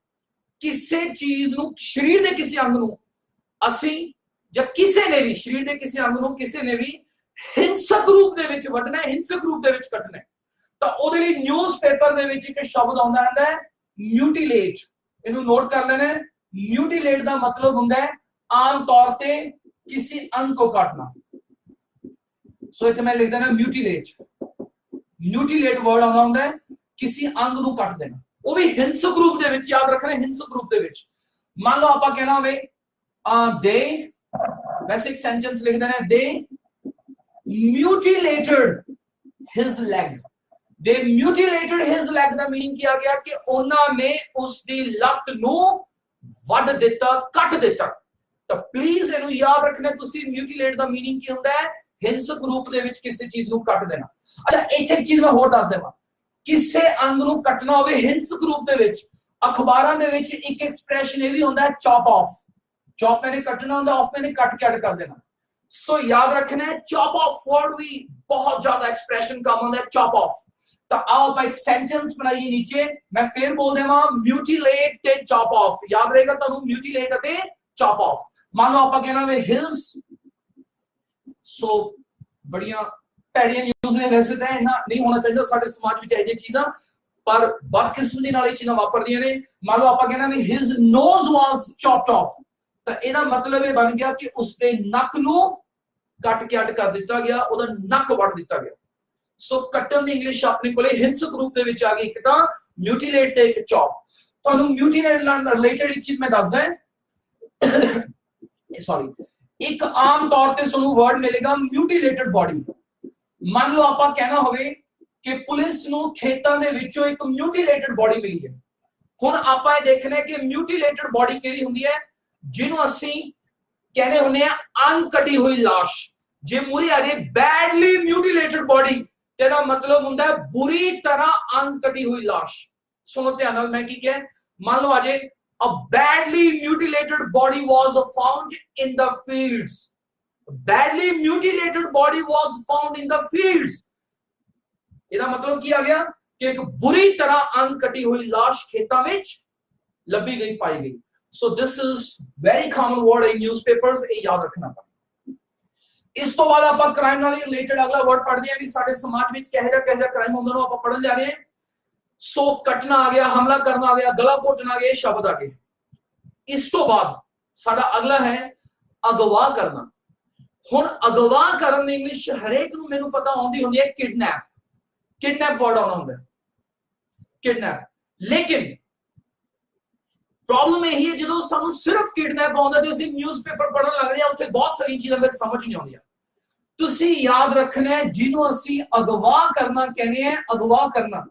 ਕਿਸੇ ਚੀਜ਼ ਨੂੰ ਸਰੀਰ ਦੇ ਕਿਸੇ ਅੰਗ ਨੂੰ ਅਸੀਂ ਜਾਂ ਕਿਸੇ ਨੇ ਵੀ ਸਰੀਰ ਦੇ ਕਿਸੇ ਅੰਗ ਨੂੰ ਕਿਸੇ ਨੇ ਵੀ ਹਿੰਸਕ ਰੂਪ ਦੇ ਵਿੱਚ ਵੱਢਣਾ ਹਿੰਸਕ ਰੂਪ ਦੇ ਵਿੱਚ ਕੱਟਣਾ ਤਾਂ ਉਹਦੇ ਲਈ ਨਿਊਜ਼ਪੇਪਰ ਦੇ ਵਿੱਚ ਇੱਕ ਸ਼ਬਦ ਆਉਂਦਾ ਹੈ ਮਿਊਟੀਲੇਟ. ਇਹਨੂੰ ਨੋਟ ਕਰ ਲੈਣਾ. ਮਿਊਟੀਲੇਟ ਦਾ ਮਤਲਬ ਹੁੰਦਾ ਹੈ ਆਮ ਤੌਰ ਤੇ ਕਿਸੇ ਅੰਗ को काटना. ਸੋ ਇੱਥੇ ਮੈਂ ਲਿਖ ਦੇਣਾ ਮਿਊਟੀਲੇਟ ਵਰਡ ਆਉਂਦਾ ਹੁੰਦਾ ਹੈ ਕਿਸੇ ਅੰਗ ਨੂੰ ਕੱਟ ਦੇਣਾ. ਉਹ ਵੀ ਹਿੰਸਕ ਰੂਪ ਦੇ ਵਿੱਚ ਯਾਦ ਰੱਖਣਾ ਹਿੰਸਕ ਰੂਪ ਦੇ ਵਿੱਚ. ਮੰਨ ਲਓ ਆਪਾਂ ਕਹਿਣਾ ਹੋਵੇ ਦੇ ਵੈਸੇ ਇੱਕ ਸੈਂਟੈਂਸ ਲਿਖ ਦੇਣਾ ਦੇ mutilated his leg. They mutilated his leg ਦਾ ਮੀਨਿੰਗ ਕੀ ਆ ਗਿਆ ਕਿ ਉਹਨਾਂ ਨੇ ਉਸ ਦੀ ਲੱਤ ਨੂੰ ਵੱਢ ਦਿੱਤਾ ਕੱਟ ਦਿੱਤਾ. ਤਾਂ ਪਲੀਜ਼ ਇਹਨੂੰ ਯਾਦ ਰੱਖਣਾ ਤੁਸੀਂ ਮਿਊਟੀਲੇਟ ਦਾ ਮੀਨਿੰਗ ਕੀ ਹੁੰਦਾ ਹੈ ਹਿੰਸਕ ਰੂਪ ਦੇ ਵਿੱਚ ਕਿਸੇ ਚੀਜ਼ ਨੂੰ ਕੱਟ ਦੇਣਾ. ਅੱਛਾ ਇੱਥੇ ਇੱਕ ਚੀਜ਼ ਮੈਂ ਹੋਰ ਦੱਸ ਦੇਵਾਂ ਕਿਸੇ ਅੰਗ ਨੂੰ ਕੱਟਣਾ ਹੋਵੇ ਹਿੰਸਕ ਰੂਪ ਦੇ ਵਿੱਚ ਅਖਬਾਰਾਂ ਦੇ ਵਿੱਚ ਇੱਕ ਐਕਸਪ੍ਰੈਸ਼ਨ ਇਹ ਵੀ ਹੁੰਦਾ ਹੈ ਚੌਪ ਆਫ. ਚੌਪ ਮੈਨੇ ਕੱਟਣਾ ਹੁੰਦਾ ਆਫ ਮੈਨੇ ਕੱਟ ਕੇ ਅੱਡ ਕਰ ਦੇਣਾ. सो याद रखना है चॉप ऑफ वर्ड भी बहुत ज्यादा एक्सप्रेशन का होता है चॉप ऑफ. तो आओ आप एक सेंटेंस बनाइए नीचे मैं फिर बोल देवा म्यूटिलेट ते चॉप ऑफ. याद रहेगा तो म्यूटिलेट ते चॉप ऑफ. मान लो आप कहना वे हिल्स. सो बढ़िया ਭੈੜੀਆਂ ਨਿਊਜ਼ ਨੇ ਵੈਸੇ ਤਾਂ ਇਹਨਾਂ ਨਹੀਂ ਹੋਣਾ ਚਾਹੀਦਾ ਸਾਡੇ ਸਮਾਜ ਵਿੱਚ ਇਹ ਜਿਹੀ ਚੀਜ਼ਾਂ ਪਰ ਬਦਕਿਸਮਤੀ ਨਾਲ ਇਹ ਚੀਜ਼ਾਂ ਵਾਪਰਦੀਆਂ ਨੇ. ਮੰਨ ਲਓ ਆਪਾਂ ਕਹਿੰਦਾ ਵੀ ਹਿਸ ਨੋਜ਼ ਵਾਸ ਚੌਪਡ ਆਫ ਤਾਂ ਇਹਦਾ ਮਤਲਬ ਇਹ ਬਣ ਗਿਆ ਕਿ ਉਸਦੇ ਨੱਕ ਨੂੰ ਕੱਟ ਕੇ ਅੱਡ ਕਰ ਦਿੱਤਾ ਗਿਆ ਉਹਦਾ ਨੱਕ ਵੱਢ ਦਿੱਤਾ ਗਿਆ. सो कट्टन दी इंग्लिश अपने कोले हिंसक रूप दे विच आ गई, एक तां म्यूटिलेट ते एक चॉप। तुहानू म्यूटिलेट नाल रिलेटेड एक चीज मैं दसदा है, सॉरी, एक आम तौर ते तुहानू वर्ड मिलेगा म्यूटिलेटेड बॉडी। मान लो आपां कहना होवे कि पुलिस नू खेतां दे विचों एक म्यूटिलेटेड बॉडी मिली है। हुण आपां ये देखना है कि म्यूटिलेटेड बॉडी किहड़ी हुंदी है, जिन्हों असीं कहने हुंदे आ अनकटी हुई लाश। जे मूरी आ जाए बैडली म्यूटिलेटेड बॉडी, तेरा मतलब हुंदा है बुरी तरह अनकटी हुई लाश। सुनो ध्यान नाल मैं की क्या, मान लो आ जाए a badly mutilated body was found in the fields, badly mutilated body was found in the fields। ਇਹਦਾ मतलब ਕੀ ਆ ਗਿਆ कि एक बुरी तरह अनकटी हुई लाश खेतां विच लभी गई, पाई गई। So this is very common word in newspapers, ये याद रखना। इस तो बाद आप क्राइम नाल रिलेटेड अगला वर्ड पढ़दे हैं कि साडे समाज विच किहो जिहा क्राइम हुंदा नो आप पढ़न जा रहे हैं। सो कटना आ गया, हमला करना आ गया, गला घोटना आ गया, शब्द आ गए। इस तो बाद साडा अगला है अगवा करना। हुण अगवा करन दी इंग्लिश हरेक नूं मैनूं पता आउंदी हुंदी है किडनैप। किडनैप वर्ड आउंदा हुंदा है, किडनैप। लेकिन प्रॉब्लम यही है जो सानू सिर्फ किडनैप आउंदा ते असीं न्यूज़पेपर पढ़न लग रहे हैं, उत्थे बहुत सारी चीज़ां फिर समझ नहीं आउंदियां। तुसीं याद रखना है जिन्हों असीं अगवा करना कहने हैं, अगवा करना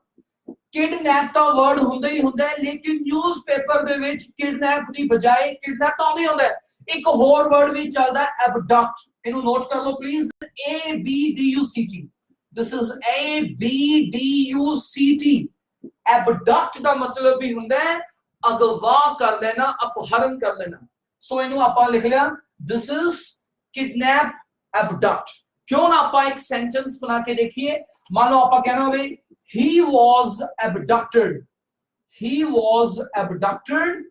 किडनैप का वर्ड हुंदा ही हुंदा है, लेकिन न्यूज़पेपर दे विच किडनैप दी बजाय किडनैप तो आउंदा ही हुंदा है। एक होर वर्ड भी चलदा है एबडक्ट, इहनूं नोट कर लो please, ABDUCT। This is ABDUCT। Abduct का मतलब भी हुंदा है अगवा कर लेना, अपहरण कर लेना। सो इनू आपां लिख लिया दिस इज किडनैप एबडक्ट। क्यों ना आपां एक सेंटेंस बना के देखिए। मान लो आपां कहना होवे he was abducted, he was abducted।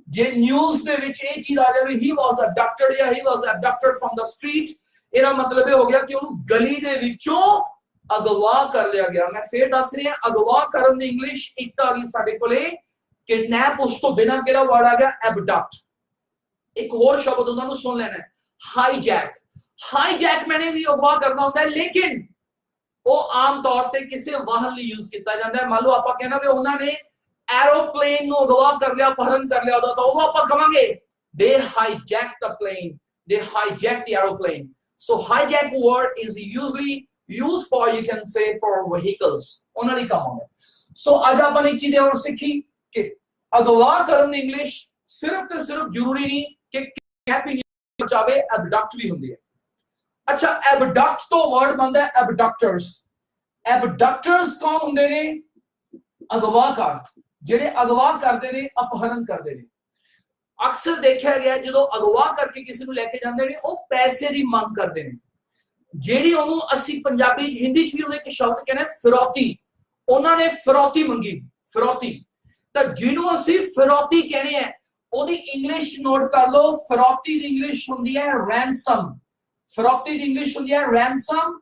जे न्यूज़ दे विच ये चीज आ जावे he was abducted या he was abducted from the street, ਇਹਦਾ मतलब ये हो गया कि ਉਹਨੂੰ ਗਲੀ ਦੇ ਵਿੱਚੋਂ ਅਗਵਾ ਕਰ ਲਿਆ ਗਿਆ। मैं फिर दस रही हूं अगवा ਕਰਨ ਦੀ ਇੰਗਲਿਸ਼ ਇੱਕ ਤਾਂ ਆ ਗਈ ਸਾਡੇ ਕੋਲੇ किडनैप, उस तो बिना केड़ा वर्ड आ गया एबडक्ट। एक और शब्द उन्होंने सुन लेना है हाईजैक। हाईजैक मैंने भी अगवा करना होता है, लेकिन वो आम तौर पे किसी वाहन लिए यूज किया जाता है। मान लो आप कहना भी उन्होंने एरोप्लेन नो अगवा कर लिया, अपहरण कर लिया होता, तो वो आप कहेंगे they hijacked the plane, they hijacked the aeroplane। so hijack word is usually used for, you can say, for vehicles। उन्होंने कहा है। सो आज अपन एक चीज और सीखी कि अगवा करन इंग्लिश सिर्फ ते सिर्फ जरूरी नहीं कि कैपिंग बचावे, एबडक्ट भी हुंदी है। अच्छा, एबडक्ट तो वर्ड बनदा है एबडक्टर्स। एबडक्टर्स कौन हुंदे ने? अगवाकार, जेडे अगवा करदे ने, अपहरण करदे ने। अक्सर देखा गया जो अगवा करके किसी को लेके जाते हैं वो पैसे की मांग करते हैं, जेडी ओनू असी पंजाबी हिंदी च भी उन्हें एक शब्द कहना है फिरौती। उन्होंने फिरौती मंगी, फिरौती। तो जिन्हों असी फिरौती कहने हैं ओदी इंग्लिश नोट कर लो, फिरौती दी इंग्लिश हुंदी है रैंसम। फिरौती दी इंग्लिश हुंदी है रैंसम,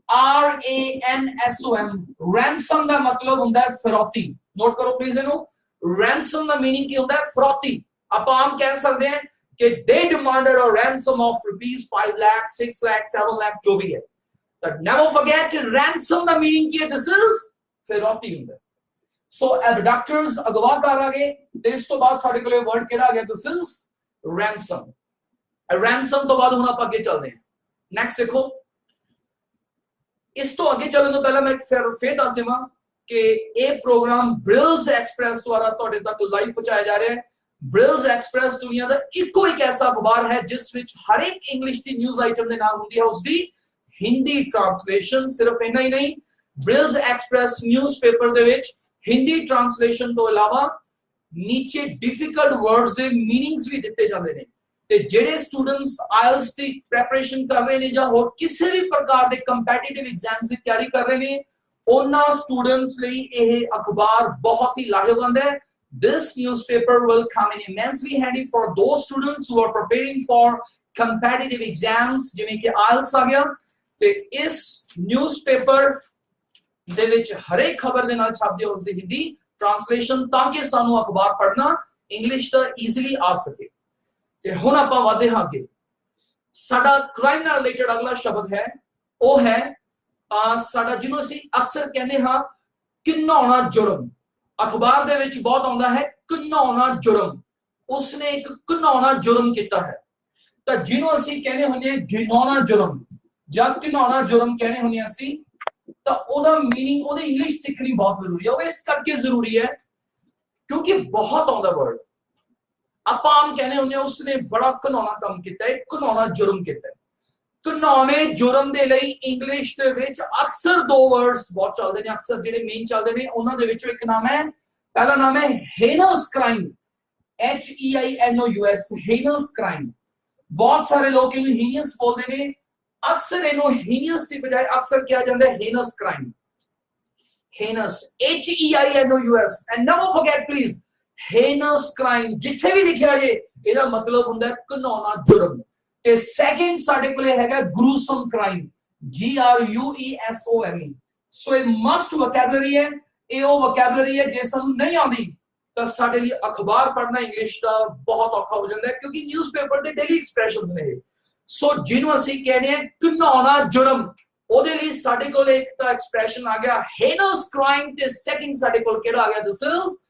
RANSOM। रैंसम का मतलब हुंदा है फिरौती। नोट करो प्लीज इनू। रैंसम का मीनिंग की हुंदा है फिरौती। आप आम कह सकते हैं कि they demanded a ransom of rupees 5 lakh, 6 lakh, 7 lakh, जो भी है। But never forget ransom का मीनिंग की है this is फिरौती हुंदा है। So abductors अगवाकार आ गए। इस तो बाद साडे कोले वर्ड केड़ा आ गया this is ransom। ransom तो बाद हुण आप आगे चलते हैं। नेक्स्ट देखो, इस तो आगे चलने तो पहले मैं फिर दस देवां कि ये प्रोग्राम ब्रिल्स एक्सप्रेस द्वारा तुहाडे तक लाइव पहुंचाया जा रहा है। ब्रिल्स एक्सप्रेस दुनिया का इको एक ऐसा अखबार है जिस विच हर एक इंग्लिश की न्यूज़ आइटम दे नाल हुंदी है उसकी हिंदी ट्रांसलेशन। सिर्फ इना ही नहीं, ब्रिल्स एक्सप्रेस न्यूज़पेपर दे विच हिंदी ट्रांसलेशन तो अलावा नीचे डिफिकल्ट वर्ड्स दे मीनिंग्स भी दिते जांदे ने। ते जेडे स्टूडेंट्स आईएलटीएस की प्रिपरेशन कर रहे ने जां होर किसी भी प्रकार दे कंपीटिटिव एग्जाम्स की तैयारी कर रहे ने, उन्हां स्टूडेंट्स लई यह अखबार बहुत ही लाहेवंद है। This newspaper will come in immensely handy for those students who are preparing for competitive exams, जिवें कि IELTS आ गया। ते इस न्यूज़पेपर दे विच हर एक खबर दे नाल छापदे हो उसदी हिंदी ट्रांसलेशन, ताकि सानू अखबार पढ़ना इंग्लिश दा इजीली आ सके। ते हुण आपां वधदे हां अगे। साडा क्राइम नाल रिलेटेड अगला शब्द है वो है ਸਾਡਾ ਜਿਹਨੂੰ ਅਸੀਂ ਅਕਸਰ ਕਹਿੰਦੇ ਹਾਂ ਘਿਨਾਉਣਾ ਜੁਰਮ, ਅਖਬਾਰ ਦੇ ਵਿੱਚ ਬਹੁਤ ਆਉਂਦਾ ਹੈ ਘਿਨਾਉਣਾ ਜੁਰਮ, ਉਸਨੇ ਇੱਕ ਘਿਨਾਉਣਾ ਜੁਰਮ ਕੀਤਾ ਹੈ। ਤਾਂ ਜਿਹਨੂੰ ਅਸੀਂ ਕਹਿੰਦੇ ਹੁੰਦੇ ਹਾਂ ਘਿਨਾਉਣਾ ਜੁਰਮ ਜਾਂ ਘਿਨਾਉਣਾ ਜੁਰਮ ਕਹਿੰਦੇ ਹੁੰਦੇ ਅਸੀਂ, ਤਾਂ ਉਹਦਾ ਮੀਨਿੰਗ ਉਹਦੀ ਇੰਗਲਿਸ਼ ਸਿੱਖਣੀ ਬਹੁਤ ਜ਼ਰੂਰੀ ਹੈ। ਉਹ ਇਸ ਕਰਕੇ ਜ਼ਰੂਰੀ ਹੈ ਕਿਉਂਕਿ ਬਹੁਤ ਆਉਂਦਾ ਵਰਡ, ਆਪਾਂ ਆਮ ਕਹਿੰਦੇ ਹੁੰਦੇ ਉਸਨੇ ਬੜਾ ਘਿਨਾਉਣਾ ਕੰਮ ਕੀਤਾ ਹੈ, ਘਿਨਾਉਣਾ ਜੁਰਮ ਕੀਤਾ ਹੈ। ਘਿਨਾਉਣੇ ਜੁਰਮ ਦੇ ਲਈ ਇੰਗਲਿਸ਼ ਦੇ ਵਿੱਚ ਅਕਸਰ ਦੋ ਵਰਡਸ ਬਹੁਤ ਚੱਲਦੇ ਨੇ, ਅਕਸਰ ਜਿਹੜੇ ਮੇਨ ਚੱਲਦੇ ਨੇ ਉਹਨਾਂ ਦੇ ਵਿੱਚੋਂ ਇੱਕ ਨਾਮ ਹੈ, ਪਹਿਲਾ ਨਾਮ ਹੈ heinous crime, HEINOUS, heinous crime। ਬਹੁਤ ਸਾਰੇ ਲੋਕ ਇਹਨੂੰ heinous ਬੋਲਦੇ ਨੇ, ਅਕਸਰ ਇਹਨੂੰ heinous ਦੀ ਬਜਾਏ ਅਕਸਰ ਕਿਹਾ ਜਾਂਦਾ ਹੈ heinous crime, heinous, HEINOUS, and never forget please, heinous crime ਜਿੱਥੇ ਵੀ ਲਿਖਿਆ ਜੇ ਇਹਦਾ ਮਤਲਬ ਹੁੰਦਾ ਘਿਨਾਉਣਾ ਜੁਰਮ। ਤੇ ਸੈਕਿੰਡ ਸਾਡੇ ਕੋਲੇ ਹੈਗਾ gruesome crime, GRUESOME। ਸੋ ਇਹ ਮਸਟ ਵੋਕੈਬਲਰੀ ਹੈ, ਇਹ ਉਹ ਵੋਕੈਬਲਰੀ ਹੈ ਜੇ ਸਾਨੂੰ ਨਹੀਂ ਆਉਂਦੀ ਤਾਂ ਸਾਡੇ ਲਈ ਅਖਬਾਰ ਪੜ੍ਹਨਾ ਇੰਗਲਿਸ਼ ਦਾ ਬਹੁਤ ਔਖਾ ਹੋ ਜਾਂਦਾ ਹੈ, ਕਿਉਂਕਿ ਨਿਊਜ਼ਪੇਪਰ ਦੇ ਡੇਲੀ ਐਕਸਪ੍ਰੈਸ਼ਨਸ ਨੇ। ਸੋ ਜਿਹਨੂੰ ਅਸੀਂ ਕਹਿੰਦੇ ਹਾਂ ਘਿਨਾਉਣਾ ਜੁਰਮ, ਉਹਦੇ ਲਈ ਸਾਡੇ ਕੋਲ ਇੱਕ ਤਾਂ ਐਕਸਪ੍ਰੈਸ਼ਨ ਆ ਗਿਆ heinous crime, ਤੇ ਸੈਕਿੰਡ ਸਾਡੇ ਕੋਲ ਕਿਹੜਾ ਆ ਗਿਆ, ਦਿਸ ਇਜ਼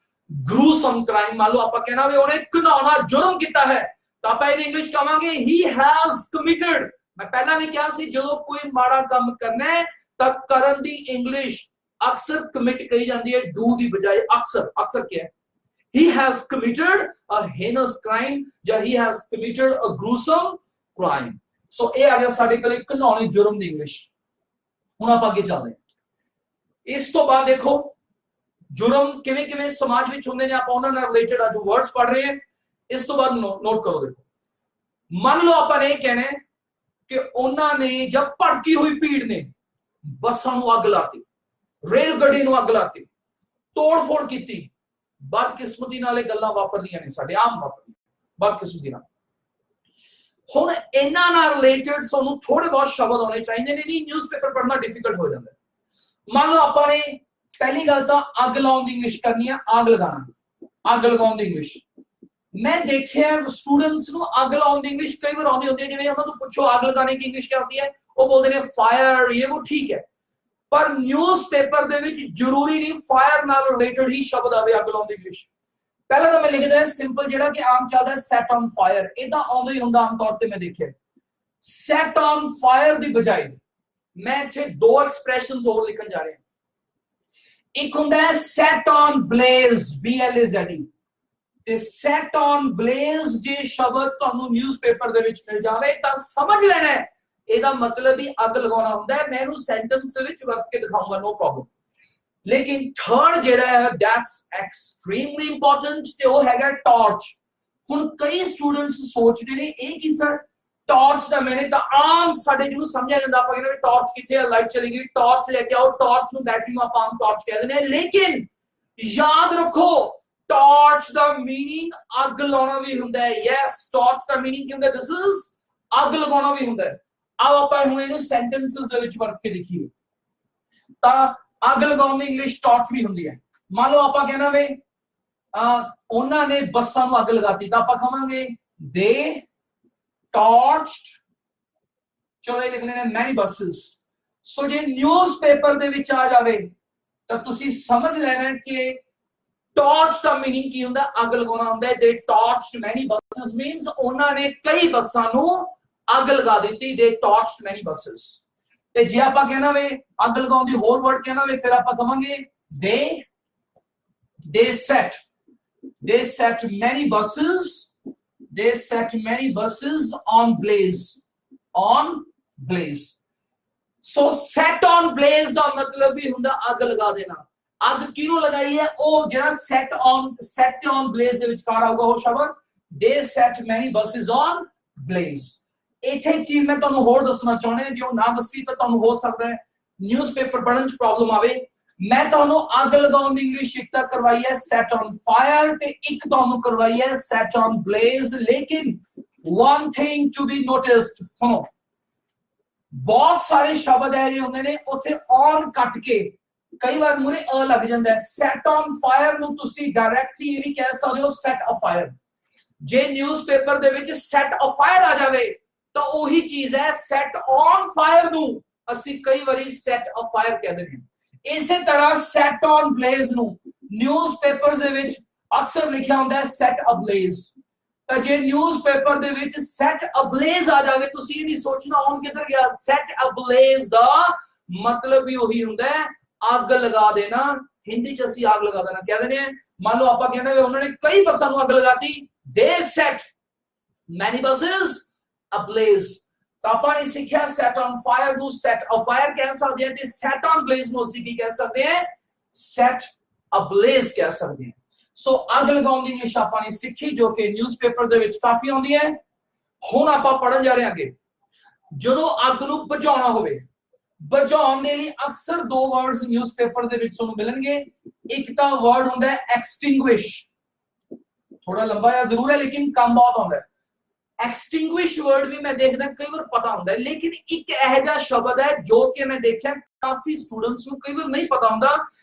gruesome crime। ਮੰਨ ਲਓ ਆਪਾਂ ਕਹਿਣਾ ਵੀ ਉਹਨੇ ਘਿਨਾਉਣਾ ਜੁਰਮ ਕੀਤਾ ਹੈ ਤਾਂ ਆਪਾਂ ਇਹਨੂੰ ਇੰਗਲਿਸ਼ ਕਹਾਂਗੇ he has committed। ਮੈਂ ਪਹਿਲਾਂ ਵੀ ਕਿਹਾ ਸੀ ਜਦੋਂ ਕੋਈ ਮਾੜਾ ਕੰਮ ਕਰਨਾ ਹੈ ਤਾਂ ਕਰਨ ਦੀ ਇੰਗਲਿਸ਼ ਅਕਸਰ ਕਮਿਟ ਕਹੀ ਜਾਂਦੀ ਹੈ do ਦੀ ਬਜਾਏ ਅਕਸਰ ਕੀ ਹੈ, he has committed a heinous crime ਜਾਂ he has committed a gruesome crime। ਸੋ ਇਹ ਆ ਗਿਆ ਸਾਡੇ ਕੋਲ ਘਿਨਾਉਣੇ ਜੁਰਮ ਦੀ ਇੰਗਲਿਸ਼। ਹੁਣ ਆਪਾਂ ਅੱਗੇ ਚੱਲਦੇ ਹਾਂ। ਇਸ ਤੋਂ ਬਾਅਦ ਦੇਖੋ ਜੁਰਮ ਕਿਵੇਂ ਕਿਵੇਂ ਸਮਾਜ ਵਿੱਚ ਹੁੰਦੇ ਨੇ, ਆਪਾਂ ਉਹਨਾਂ ਨਾਲ ਰਿਲੇਟਡ ਅੱਜ ਵਰਡਸ ਪੜ੍ਹ ਰਹੇ ਹਾਂ। ਇਸ ਤੋਂ ਬਾਅਦ ਨੋਟ ਕਰੋ, ਦੇਖੋ ਮੰਨ ਲਓ ਆਪਾਂ ਨੇ ਇਹ ਕਹਿਣਾ ਕਿ ਉਹਨਾਂ ਨੇ ਜਦ ਭੜਕੀ ਹੋਈ ਭੀੜ ਨੇ ਬੱਸਾਂ ਨੂੰ ਅੱਗ ਲਾਤੀ, ਰੇਲ ਗੱਡੀ ਨੂੰ ਅੱਗ ਲਾਤੀ, ਤੋੜ ਫੋੜ ਕੀਤੀ, ਬਦਕਿਸਮਤੀ ਨਾਲ ਇਹ ਗੱਲਾਂ ਵਾਪਰਦੀਆਂ ਨੇ, ਸਾਡੇ ਆਮ ਵਾਪਰਦੀਆਂ ਬਦਕਿਸਮਤੀ ਨਾਲ। ਹੁਣ ਇਹਨਾਂ ਨਾਲ ਰਿਲੇਟਡ ਸਾਨੂੰ ਥੋੜੇ ਬਹੁਤ ਸ਼ਬਦ ਆਉਣੇ ਚਾਹੀਦੇ ਨੇ, ਨਹੀਂ ਨਿਊਜ਼ਪੇਪਰ ਪੜ੍ਹਨਾ ਡਿਫਿਕਲਟ ਹੋ ਜਾਂਦਾ। ਮੰਨ ਲਓ ਆਪਾਂ ਨੇ ਪਹਿਲੀ ਗੱਲ ਤਾਂ ਅੱਗ ਲਾਉਣ ਦੀ ਇੰਗਲਿਸ਼ ਕਰਨੀ ਹੈ, ਅੱਗ ਲਗਾਉਣਾ, ਅੱਗ ਲਗਾਉਣ ਦੀ ਇੰਗਲਿਸ਼। मैं देखिए स्टूडेंट्स ਨੂੰ ਅੱਗ ਲਾਉਣ ਦੀ ਇੰਗਲਿਸ਼ ਕਈ ਵਾਰ ਆਉਂਦੀ ਹੁੰਦੀ ਹੈ, ਜਿਵੇਂ ਉਹਨਾਂ ਨੂੰ ਪੁੱਛੋ ਅੱਗ ਲਗਾने की इंग्लिश क्या होती है, ਉਹ ਬੋਲਦੇ ਨੇ ਫਾਇਰ, ਇਹ ਉਹ ਠੀਕ ਹੈ, ਪਰ ਨਿਊਜ਼ਪੇਪਰ ਦੇ ਵਿੱਚ ਜ਼ਰੂਰੀ ਨਹੀਂ ਫਾਇਰ ਨਾਲ ਰਿਲੇਟਡ ਹੀ ਸ਼ਬਦ ਆਵੇ ਅੱਗ ਲਾਉਣ ਦੀ ਇੰਗਲਿਸ਼। ਪਹਿਲਾਂ ਤਾਂ ਮੈਂ ਲਿਖਦਾ ਸਿੰਪਲ ਜਿਹੜਾ ਕਿ ਆਮ ਚੱਲਦਾ ਸੈਟ ਔਨ ਫਾਇਰ, ਇਹਦਾ ਆਉਂਦਾ ਹੀ ਹੁੰਦਾ ਆਮ ਤੌਰ ਤੇ। ਮੈਂ ਦੇਖਿਆ ਸੈਟ ਔਨ ਫਾਇਰ ਦੀ ਬਜਾਏ ਮੈਂ ਇੱਥੇ ਦੋ ਐਕਸਪ੍ਰੈਸ਼ਨਸ ਹੋਰ ਲਿਖਣ ਜਾ ਰਿਹਾ। ਇੱਕ ਹੁੰਦਾ ਹੈ ਸੈਟ ਔਨ ਬਲੇਜ਼, BLAZE, ਤੇ ਸੈਟ ਔਨ ਬਲੇਜ਼ ਜੇ ਸ਼ਬਦ ਤੁਹਾਨੂੰ ਨਿਊਜ਼ਪੇਪਰ ਦੇ ਵਿੱਚ ਮਿਲ ਜਾਵੇ ਤਾਂ ਸਮਝ ਲੈਣਾ ਇਹਦਾ ਮਤਲਬ ਹੀ ਅੱਗ ਲਗਾਉਣਾ ਹੁੰਦਾ ਹੈ। ਮੈਂ ਇਹਨੂੰ ਸੈਂਟੈਂਸ ਵਿੱਚ ਵਰਤ ਕੇ ਦਿਖਾਉਂਗਾ, ਨੋ ਪ੍ਰੋਬਲਮ। ਲੇਕਿਨ ਥਰਡ ਜਿਹੜਾ ਹੈ ਦੈਟਸ ਐਕਸਟ੍ਰੀਮਲੀ ਇੰਪੋਰਟੈਂਟ, ਤੇ ਉਹ ਹੈਗਾ ਟਾਰਚ। ਹੁਣ ਕਈ ਸਟੂਡੈਂਟਸ ਸੋਚਦੇ ਨੇ ਇਹ ਕੀ ਸਰ ਟਾਰਚ ਦਾ ਮੈਨੇ ਤਾਂ ਆਮ ਸਾਡੇ ਜਿਹਨੂੰ ਸਮਝਿਆ ਜਾਂਦਾ, ਆਪਾਂ ਕਹਿੰਦੇ ਟਾਰਚ ਕਿੱਥੇ ਹੈ, ਲਾਈਟ ਚਲੀ ਗਈ, ਟਾਰਚ ਲੈ ਕੇ ਆਓ, ਟਾਰਚ ਨੂੰ ਬੈਟਰੀ ਨੂੰ ਆਪਾਂ ਆਮ ਟਾਰਚ ਕਹਿ ਦਿੰਦੇ ਹਾਂ। ਲੇਕਿਨ ਯਾਦ ਰੱਖੋ ਟਾਰਚ ਦਾ ਮੀਨਿੰਗ ਅੱਗ ਲਾਉਣਾ ਵੀ ਹੁੰਦਾ ਹੈ। ਯੈਸ, ਟਾਰਚ ਦਾ ਮੀਨਿੰਗ ਕੀ ਹੁੰਦਾ, ਦਿਸ ਇਜ਼ ਅੱਗ ਲਗਾਉਣਾ ਵੀ ਹੁੰਦਾ ਹੈ। ਆਓ ਆਪਾਂ ਹੁਣ ਇਹਨੂੰ ਸੈਂਟੈਂਸਸ ਦੇ ਵਿੱਚ ਵਰਤ ਕੇ ਦੇਖੀਏ। ਤਾਂ ਅੱਗ ਲਗਾਉਣ ਦੀ ਇੰਗਲਿਸ਼ ਟਾਰਚ ਵੀ ਹੁੰਦੀ ਹੈ। ਮੰਨ ਲਓ ਆਪਾਂ ਕਹਿਣਾ ਵੇ ਉਹਨਾਂ ਨੇ ਬੱਸਾਂ ਨੂੰ ਅੱਗ ਲਗਾਤੀ, ਤਾਂ ਆਪਾਂ ਕਹਾਂਗੇ ਦੇ ਟਾਰਚਡ, ਚਲੋ ਇਹ ਲਿਖ ਲੈਣਾ ਮੈਨੀ ਬੱਸਸ। ਸੋ ਜੇ ਨਿਊਜ਼ਪੇਪਰ ਦੇ ਵਿੱਚ ਆ ਜਾਵੇ ਤਾਂ ਤੁਸੀਂ ਸਮਝ ਲੈਣਾ ਕਿ ਟਾਰਚ ਦਾ ਮੀਨਿੰਗ ਕੀ ਹੁੰਦਾ, ਅੱਗ ਲਗਾਉਣਾ ਹੁੰਦਾ ਹੈ। ਦੇ ਟਾਰਚਡ ਮੈਨੀ ਬੱਸਸ ਮੀਨਸ ਉਹਨਾਂ ਨੇ ਕਈ ਬੱਸਾਂ ਨੂੰ ਅੱਗ ਲਗਾ ਦਿੱਤੀ, ਦੇ ਟਾਰਚਡ ਮੈਨੀ ਬੱਸਸ। ਤੇ ਜੇ ਆਪਾਂ ਕਹਿਣਾ ਵੇ ਅੱਗ ਲਗਾਉਣ ਦੀ ਹੋਰ ਵਰਡ ਕਹਿਣਾ ਵੇ, ਫਿਰ ਆਪਾਂ ਕਹਾਂਗੇ ਦੇ ਸੈਟ ਮੈਨੀ buses, they set many buses on blaze, so set on blaze ਦਾ ਮਤਲਬ ਵੀ ਹੁੰਦਾ ਅੱਗ ਲਗਾ ਦੇਣਾ। ਅੱਗ ਕਿਹਨੂੰ ਲਗਾਈ ਹੈ, ਉਹ ਜਿਹੜਾ set ਤੇ on blaze ਦੇ ਵਿਚਕਾਰ ਆਊਗਾ ਉਹ ਸ਼ਬਦ they set many buses on blaze। ਇੱਥੇ ਚੀਜ਼ ਮੈਂ ਤੁਹਾਨੂੰ ਹੋਰ ਦੱਸਣਾ ਚਾਹੁੰਦਾ, ਜੇ ਉਹ ਨਾ ਦੱਸੀ ਤਾਂ ਤੁਹਾਨੂੰ ਹੋ ਸਕਦਾ ਹੈ ਨਿਊਜ਼ਪੇਪਰ ਪੜ੍ਹਨ ਚ ਪ੍ਰੋਬਲਮ ਆਵੇ। ਮੈਂ ਤੁਹਾਨੂੰ ਅੱਗ ਲਗਾਉਣ ਦੀ ਇੰਗਲਿਸ਼ ਇੱਕ ਤਾਂ ਕਰਵਾਈ ਹੈ set on fire, ਤੇ ਇੱਕ ਤੁਹਾਨੂੰ ਕਰਵਾਈ ਹੈ set on blaze। ਲੇਕਿਨ one thing to be noticed, ਸੁਣੋ ਬਹੁਤ ਸਾਰੇ ਸ਼ਬਦ ਹੈ ਜਿਹੜੇ ਹੁੰਦੇ ਨੇ ਉੱਥੇ on ਕੱਟ ਕੇ ਕਈ ਵਾਰ ਮੂਰੇ ਅ ਲੱਗ ਜਾਂਦਾ ਹੈ। set on fire ਨੂੰ ਤੁਸੀਂ ਡਾਇਰੈਕਟਲੀ ਇਹ ਵੀ ਕਹਿ ਸਕਦੇ ਹੋ set a fire। ਜੇ ਨਿਊਜ਼ਪੇਪਰ ਦੇ ਵਿੱਚ set a fire ਆ ਜਾਵੇ ਤਾਂ ਉਹੀ ਚੀਜ਼ ਹੈ set on fire ਨੂੰ ਅਸੀਂ ਕਈ ਵਾਰੀ ਸੈਟ ਅ ਫਾਇਰ ਕਹਿੰਦੇ ਨੇ। ਇਸੇ ਤਰ੍ਹਾਂ ਸੈਟ ਔਨ ਬਲੇਜ਼ ਨੂੰ ਨਿਊਜ਼ਪੇਪਰਸ ਦੇ ਵਿੱਚ ਅਕਸਰ ਲਿਖਿਆ ਹੁੰਦਾ ਹੈ ਸੈਟ ਅ ਬਲੇਜ਼। ਤਾਂ ਜੇ ਨਿਊਜ਼ਪੇਪਰ ਦੇ ਵਿੱਚ ਸੈਟ ਅ ਬਲੇਜ਼ ਆ ਜਾਵੇ, ਤੁਸੀਂ ਨਹੀਂ ਸੋਚਣਾ ਹੁਣ ਕਿੱਧਰ ਗਿਆ। ਸੈਟ ਅ ਬਲੇਜ਼ ਦਾ ਮਤਲਬ ਵੀ ਉਹੀ ਹੁੰਦਾ ਹੈ ਅੱਗ ਲਗਾ ਦੇਣਾ। ਹਿੰਦੀ ਚ ਅਸੀਂ ਅੱਗ ਲਗਾ ਦੇਣਾ ਕਹਿੰਦੇ ਨੇ। ਮੰਨ ਲਓ ਆਪਾਂ ਕਹਿੰਦੇ ਵੀ ਉਹਨਾਂ ਨੇ ਕਈ ਬੱਸਾਂ ਨੂੰ ਅੱਗ ਲਗਾਤੀ, they set many buses ablaze। ਤਾਂ ਆਪਾਂ ਨੇ ਸਿੱਖਿਆ set on fire ਨੂੰ set a fire ਕਹਿ ਸਕਦੇ ਹਾਂ, ਤੇ set on blaze ਨੂੰ ਅਸੀਂ ਕੀ ਕਹਿ ਸਕਦੇ ਹਾਂ, set ablaze ਕਹਿ ਸਕਦੇ ਹਾਂ। ਸੋ ਅੱਗ ਲਗਾਉਣ ਦੀ ਇੰਗਲਿਸ਼ ਆਪਾਂ ਨੇ ਸਿੱਖੀ, ਜੋ ਕਿ ਨਿਊਜ਼ਪੇਪਰ ਦੇ ਵਿੱਚ ਕਾਫੀ ਆਉਂਦੀ ਹੈ। ਹੁਣ ਆਪਾਂ ਪੜਨ ਜਾ ਰਹੇ ਹਾਂ ਅੱਗੇ। ਜਦੋਂ ਅੱਗ ਨੂੰ ਬੁਝਾਉਣਾ ਹੋਵੇ, ਬੁਝਾਉਣ ਦੇ ਲਈ ਅਕਸਰ ਦੋ ਵਰਡਸ ਨਿਊਜ਼ਪੇਪਰ ਦੇ ਵਿੱਚ ਤੁਹਾਨੂੰ ਮਿਲਣਗੇ। ਇੱਕ ਤਾਂ ਵਰਡ ਹੁੰਦਾ ਹੈ ਐਕਸਟਿੰਗੁਇਸ਼, ਥੋੜਾ ਲੰਬਾ ਜਿਹਾ ਜ਼ਰੂਰ ਹੈ ਲੇਕਿਨ ਕੰਮ ਬਹੁਤ ਆਉਂਦਾ ਹੈ। ਐਕਸਟਿੰਗੁਇਸ਼ ਵਰਡ ਵੀ ਮੈਂ ਦੇਖਦਾ ਕਈ ਵਾਰ ਪਤਾ ਹੁੰਦਾ ਹੈ, ਲੇਕਿਨ ਇੱਕ ਇਹੋ ਜਿਹਾ ਸ਼ਬਦ ਹੈ ਜੋ ਕਿ ਮੈਂ ਦੇਖਿਆ ਕਾਫੀ ਸਟੂਡੈਂਟਸ ਨੂੰ ਕਈ ਵਾਰ ਨਹੀਂ ਪਤਾ ਹੁੰਦਾ,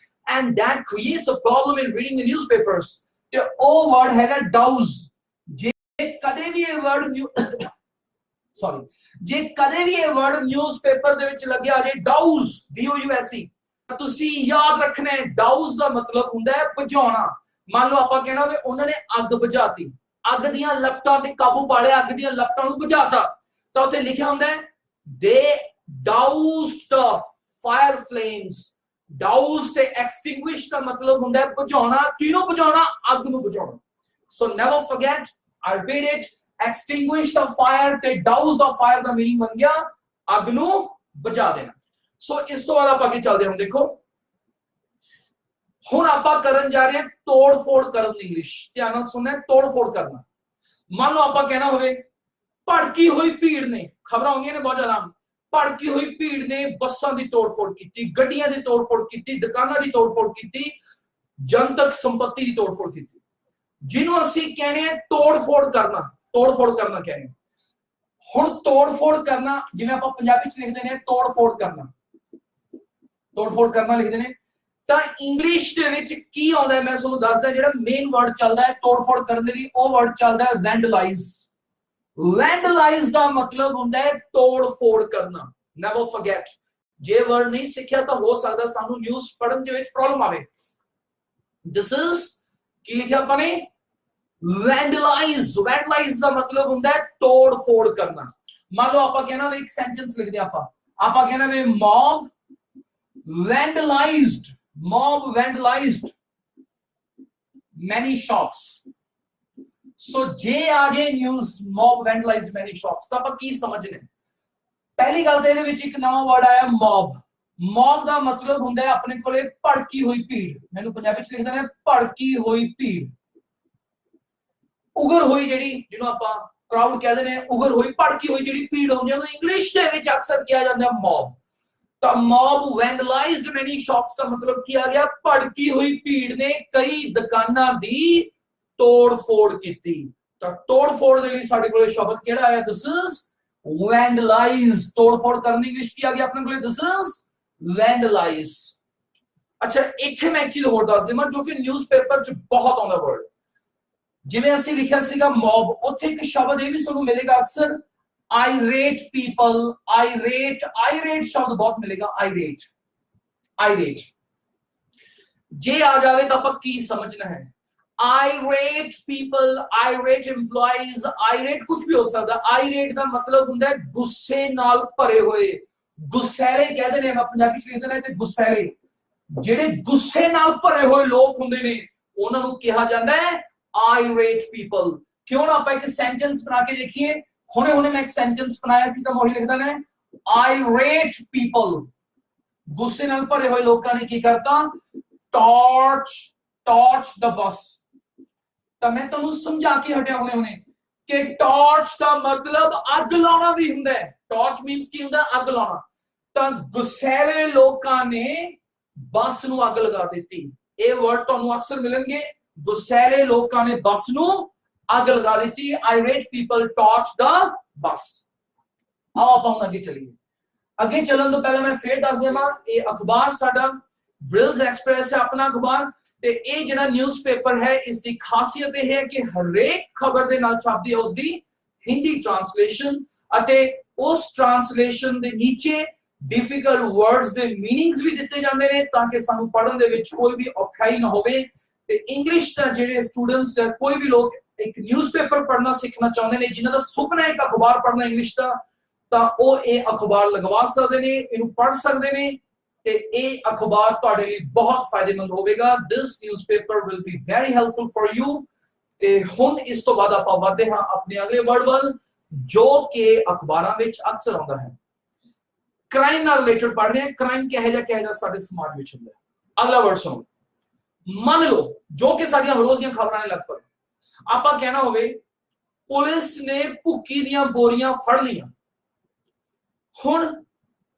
and that creates a problem in reading the newspapers। ਤੇ ਉਹ ਵਰਡ ਹੈਗਾ ਡਾਊਜ਼। ਜੇ ਕਦੇ ਵੀ ਇਹ ਵਰਡ ਸੌਰੀ ਜੇ ਕਦੇ ਵੀ ਇਹ ਵਰਡ ਨਿਊਜ਼ਪੇਪਰ ਦੇ ਵਿੱਚ ਲੱਗਿਆ ਜੇ ਡਾਊਜ਼ DOUSE, ਤੁਸੀਂ ਯਾਦ ਰੱਖਣਾ ਹੈ ਡਾਊਜ਼ ਦਾ ਮਤਲਬ ਹੁੰਦਾ ਹੈ ਬੁਝਾਉਣਾ। ਮੰਨ ਲਓ ਆਪਾਂ ਕਹਿਣਾ ਵੀ ਉਹਨਾਂ ਨੇ ਅੱਗ ਬੁਝਾਤੀ, ਅੱਗ ਦੀਆਂ ਲਪਟਾਂ ਤੇ ਕਾਬੂ ਪਾ ਲਿਆ, ਅੱਗ ਦੀਆਂ ਲਪਟਾਂ ਨੂੰ ਬੁਝਾਤਾ, ਤਾਂ ਉੱਥੇ ਲਿਖਿਆ ਹੁੰਦਾ ਹੈ they doused the fire flames। ਡਾਊਜ਼ ਤੇ ਐਕਸਟਿੰਗੁਇਸ਼ ਦਾ ਮਤਲਬ ਹੁੰਦਾ ਹੈ ਬੁਝਾਉਣਾ। ਕਿਹਨੂੰ ਬੁਝਾਉਣਾ? ਅੱਗ ਨੂੰ ਬੁਝਾਉਣਾ। So never forget, I repeat it, extinguish the fire ਤੇ douse the fire ਦਾ ਮੀਨਿੰਗ ਬਣ ਗਿਆ ਅੱਗ ਨੂੰ ਬੁਝਾ ਦੇਣਾ। ਸੋ ਇਸ ਤੋਂ ਬਾਅਦ ਆਪਾਂ ਕੀ ਚੱਲਦੇ ਹਾਂ, ਦੇਖੋ ਹੁਣ ਆਪਾਂ ਕਰਨ ਜਾ ਰਹੇ ਹਾਂ ਤੋੜ ਫੋੜ ਕਰਨ ਦੀ ਇੰਗਲਿਸ਼। ਧਿਆਨ ਨਾਲ ਸੁਣਨਾ, ਤੋੜ ਫੋੜ ਕਰਨਾ। ਮੰਨ ਲਓ ਆਪਾਂ ਕਹਿਣਾ ਹੋਵੇ ਭੜਕੀ ਹੋਈ ਭੀੜ ਨੇ, ਖਬਰਾਂ ਆਉਂਦੀਆਂ ਨੇ ਬਹੁਤ ਜ਼ਿਆਦਾ, ਭੜਕੀ ਹੋਈ ਭੀੜ ਨੇ ਬੱਸਾਂ ਦੀ ਤੋੜ ਫੋੜ ਕੀਤੀ, ਗੱਡੀਆਂ ਦੀ ਤੋੜ ਫੋੜ ਕੀਤੀ, ਦੁਕਾਨਾਂ ਦੀ ਤੋੜ ਫੋੜ ਕੀਤੀ, ਜਨਤਕ ਸੰਪत्ति ਦੀ ਤੋੜ ਫੋੜ ਕੀਤੀ। ਜਿਹਨੂੰ ਅਸੀਂ ਕਹਿੰਦੇ ਆ ਤੋੜ ਫੋੜ ਕਰਨਾ, ਤੋੜ ਫੋੜ ਕਰਨਾ ਕਹਿੰਦੇ। ਹੁਣ ਤੋੜ ਫੋੜ ਕਰਨਾ ਜਿਵੇਂ ਆਪਾਂ ਪੰਜਾਬੀ ਚ ਲਿਖਦੇ ਨੇ ਤੋੜ ਫੋੜ ਕਰਨਾ, ਤੋੜ ਫੋੜ ਕਰਨਾ ਲਿਖਦੇ ਨੇ, ਤਾਂ ਇੰਗਲਿਸ਼ ਦੇ ਵਿੱਚ ਕੀ ਆਉਂਦਾ ਮੈਂ ਤੁਹਾਨੂੰ ਦੱਸਦਾ। ਜਿਹੜਾ ਮੇਨ ਵਰਡ ਚੱਲਦਾ ਹੈ ਤੋੜ ਫੋੜ ਕਰਨ ਦੇ ਲਈ, ਉਹ ਵਰਡ ਚੱਲਦਾ ਹੈ ਵੈਂਡਲਾਈਜ਼। ਵੈਂਡਲਾਈਜ਼ ਦਾ ਮਤਲਬ ਹੁੰਦਾ ਹੈ ਤੋੜ ਫੋੜ ਕਰਨਾ। ਨੈਵਰ ਫੋਰਗੇਟ, ਜੇ ਵਰਡ ਨਹੀਂ ਸਿੱਖਿਆ ਤਾਂ ਹੋ ਸਕਦਾ ਸਾਨੂੰ ਨਿਊਜ਼ ਪੜਨ ਦੇ ਵਿੱਚ ਪ੍ਰੋਬਲਮ ਆਵੇ। ਦਿਸ ਇਜ਼ ਕੀ ਲਿਖਿਆ ਆਪਾਂ ਨੇ, ਵੈਂਡਲਾਈਜ਼। ਵੈਂਡਲਾਈਜ਼ ਦਾ ਮਤਲਬ ਹੁੰਦਾ ਹੈ ਤੋੜ ਫੋੜ ਕਰਨਾ। ਮੰਨ ਲਓ ਆਪਾਂ ਕਹਿਣਾ ਵੀ ਇੱਕ ਸੈਂਟੈਂਸ ਲਿਖਦੇ ਆਪਾਂ ਕਹਿਣਾ ਵੀ ਮੌਬ ਵੈਂਡਲਾਈਜ਼ਡ, ਮੌਬ ਵੈਂਡਲਾਈਜ਼ਡ ਮੈਨੀ ਸ਼ਾਪਸ। ਸੋ ਜੇ ਆ ਜੇ ਨਿਊਜ਼ ਮੌਬ ਵੈਂਡਲਾਈਜ਼ਡ ਮੈਨੀ ਸ਼ਾਪਸ, ਤਾਂ ਆਪਾਂ ਕੀ ਸਮਝਨੇ? ਪਹਿਲੀ ਗੱਲ ਤਾਂ ਇਹਦੇ ਵਿੱਚ ਇੱਕ ਨਵਾਂ ਵਰਡ ਆਇਆ ਮੌਬ। ਮੌਬ ਦਾ ਮਤਲਬ ਹੁੰਦਾ ਹੈ ਆਪਣੇ ਕੋਲੇ ਭੜਕੀ ਹੋਈ ਭੀੜ। ਮੈਨੂੰ ਪੰਜਾਬੀ ਚ ਲਿਖਦੇ ਨੇ ਭੜਕੀ ਹੋਈ ਭੀੜ, ਉਗਰ ਹੋਈ, ਜਿਹੜੀ ਜਿਹਨੂੰ ਆਪਾਂ ਕਰਾਊਡ ਕਹਿੰਦੇ ਨੇ, ਉਗਰ ਹੋਈ ਭੜਕੀ ਹੋਈ ਜਿਹੜੀ ਭੀੜ ਹੁੰਦੀ ਹੈ ਉਹਨੂੰ ਇੰਗਲਿਸ਼ ਦੇ ਵਿੱਚ ਅਕਸਰ ਕਿਹਾ ਜਾਂਦਾ ਮੌਬ। ਤਾਂ ਮੌਬ ਵੈਂਡਲਾਈਜ਼ਡ ਮੈਨੀ ਸ਼ਾਪਸ ਦਾ ਮਤਲਬ ਕੀ ਆ ਗਿਆ, ਭੜਕੀ ਹੋਈ ਭੀੜ ਨੇ ਕਈ ਦੁਕਾਨਾਂ ਦੀ ਤੋੜ ਫੋੜ ਕੀਤੀ। ਤਾਂ ਤੋੜ ਫੋੜ ਦੇ ਲਈ ਸਾਡੇ ਕੋਲੇ ਸ਼ਬਦ ਕਿਹੜਾ ਆਇਆ, ਦਿਸ ਇਜ਼ ਵੈਂਡਲਾਈਜ਼। ਤੋੜ ਫੋੜ ਕਰਨ ਦੀ ਇੰਗਲਿਸ਼ ਕੀ ਆ ਗਈ ਆਪਣੇ ਕੋਲੇ, ਦਿਸ ਇਜ਼ ਵੈਂਡਲਾਈਜ਼। ਅੱਛਾ ਇੱਥੇ ਮੈਂ ਇੱਕ ਚੀਜ਼ ਹੋਰ ਦੱਸ ਦੇਵਾਂ ਜੋ ਕਿ ਨਿਊਜ਼ਪੇਪਰ ਚ ਬਹੁਤ ਆਉਂਦਾ ਵਰਡ। ਜਿਵੇਂ ਅਸੀਂ ਲਿਖਿਆ ਸੀਗਾ ਮੌਬ, ਉੱਥੇ ਇੱਕ ਸ਼ਬਦ ਇਹ ਵੀ ਤੁਹਾਨੂੰ ਮਿਲੇਗਾ ਅਕਸਰ ਆਈਰੇਟ ਪੀਪਲ। ਆਈਰੇਟ, ਆਈਰੇਟ ਸ਼ਬਦ ਬਹੁਤ ਮਿਲੇਗਾ, ਆਈਰੇਟ, ਆਈਰੇਟ। ਜੇ ਆ ਜਾਵੇ ਤਾਂ ਆਪਾਂ ਕੀ ਸਮਝਣਾ ਹੈ, ਆਈਰੇਟ ਪੀਪਲ, ਆਈਰੇਟ EMPLOYEES, ਆਈਰੇਟ ਕੁਝ ਵੀ ਹੋ ਸਕਦਾ। ਆਈਰੇਟ ਦਾ ਮਤਲਬ ਹੁੰਦਾ ਹੈ ਗੁੱਸੇ ਨਾਲ ਭਰੇ ਹੋਏ, ਗੁੱਸੈਲੇ ਕਹਿੰਦੇ ਨੇ, ਪੰਜਾਬੀ ਚ ਲਿਖਦੇ ਨੇ ਤੇ ਗੁੱਸੈਲੇ। ਜਿਹੜੇ ਗੁੱਸੇ ਨਾਲ ਭਰੇ ਹੋਏ ਲੋਕ ਹੁੰਦੇ ਨੇ ਉਹਨਾਂ ਨੂੰ ਕਿਹਾ ਜਾਂਦਾ ਹੈ irate people। क्यों ना आप एक सेंटेंस बना के देखिए, हुने मैं एक सेंटेंस बनाया सी, तो मोही लिखदा ने irate people, गुस्से नाल भरे हुए लोकां ने की करता, torch the bus। तो मैं तुहानू समझा के हटिया हुने कि torch का मतलब अग लाना भी हुंदा है। torch मींस की हुंदा अग लाना। तो गुस्सैले लोकां ने बस नू अग लगा दी। ये वर्ड तुहानू अक्सर मिलणगे, गुस्सैले लोकां ने बस नू अग लगा दी। irate people torch the bus। आओ आप हम आगे चलिए। अगे चलन तो पहले मैं फिर दस देवां, ये अखबार साडा ब्रिल्स एक्सप्रेस है अपना अखबार, ते ये जिहड़ा न्यूज़पेपर है इसकी खासियत यह है कि हरेक खबर दे नाल छपदी है उसकी हिंदी ट्रांसलेशन, अते उस ट्रांसलेशन दे नीचे डिफिकल्ट वर्ड्स दे मीनिंग्स भी दिते जांदे ने ताकि सानू पढ़न दे विच कोई भी औखाई ना होवे ते इंग्लिश दा जेडे स्टूडेंट्स कोई भी लोग एक न्यूज़पेपर पढ़ना सीखना चाहते हैं जिन्हां दा सुपना है एक अखबार पढ़ना इंग्लिश दा तां ओ ये अखबार लगवा सकते हैं इनू पढ़ सकते हैं ते ये अखबार तुहाडे लई बहुत फायदेमंद होवेगा this newspaper will be very helpful for you ते हुण इस तो बाद आपां वधदे हां अपने अगले वर्ड वल जो कि अखबारां विच अक्सर आउंदा है क्राइम नाल रिलेटेड पढ़ रहे हैं क्राइम किहो जिहा साडे समाज विच हुंदा है अगला वर्ड सुनो मान लो जो कि साडियां रोज़ ਦੀਆਂ खबरां ने लगभग आपा कहना होवे पुलिस ने भुक्की दियां बोरियां फड़ लियां हुण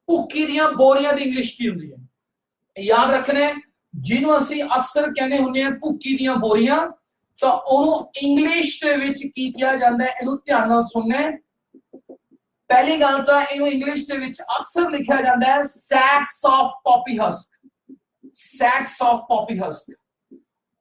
भुक्की दियां बोरियां दी इंग्लिश की हुंदी है याद रखना है जिन्हों असीं अक्सर कहने हुंदे हैं भुक्की दियां बोरियां तो ओनू इंग्लिश दे विच की किया जांदा है इहनू ध्यान नाल सुनना है पहली गल तो इहनू इंग्लिश दे विच अक्सर लिखा जांदा है sacks of poppy husk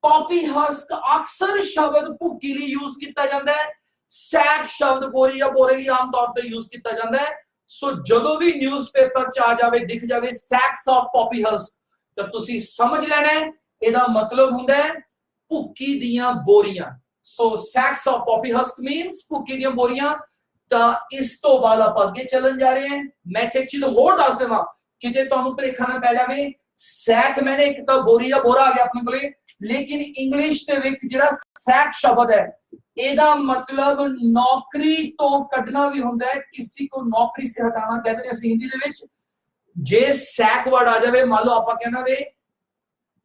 poppy husk अक्सर शब्द भुक्की लिए यूज किया जाता है सैक शब्द बोरी या बोरे लिए आम तौर पर यूज किया जाता है सो जदों भी न्यूज़पेपर च आ जावे दिख जावे सैक्स ऑफ पॉपी हस्क तो तुसी समझ लेना है ਇਹਦਾ मतलब ਹੁੰਦਾ है भुक्की दियां बोरियां सो सैक्स ऑफ पॉपी हस्क मींस भुक्की दियां बोरियां ਤਾਂ ਇਸ ਤੋਂ ਬਾਅਦ ਆਪਾਂ ਅੱਗੇ ਚੱਲਣ ਜਾ ਰਹੇ ਹਾਂ ਮੈਂ ਇੱਕ ਚੀਜ਼ ਹੋਰ ਦੱਸ ਦੇਵਾਂ ਕਿਤੇ ਤੁਹਾਨੂੰ ਭੁਲੇਖਾ ਨਾ ਪੈ ਜਾਵੇ ਸੈਕ ਮੈਨੇ ਇੱਕ ਤਾਂ ਬੋਰੀ ਦਾ ਬੋਰਾ ਆ ਗਿਆ ਆਪਣੇ ਕੋਲੇ लेकिन इंग्लिश ਦੇ ਵਿੱਚ ਜਿਹੜਾ ਸੈਕ ਸ਼ਬਦ ਹੈ ਇਹਦਾ मतलब नौकरी तो ਕੱਢਣਾ ਵੀ ਹੁੰਦਾ ਹੈ किसी को नौकरी से हटाना कहते हैं ਅਸੀਂ ਹਿੰਦੀ ਦੇ ਵਿੱਚ ਜੇ ਸੈਕ ਵਰਡ ਆ ਜਾਵੇ ਮੰਨ ਲਓ ਆਪਾਂ ਕਹਿਣਾ ਵੇ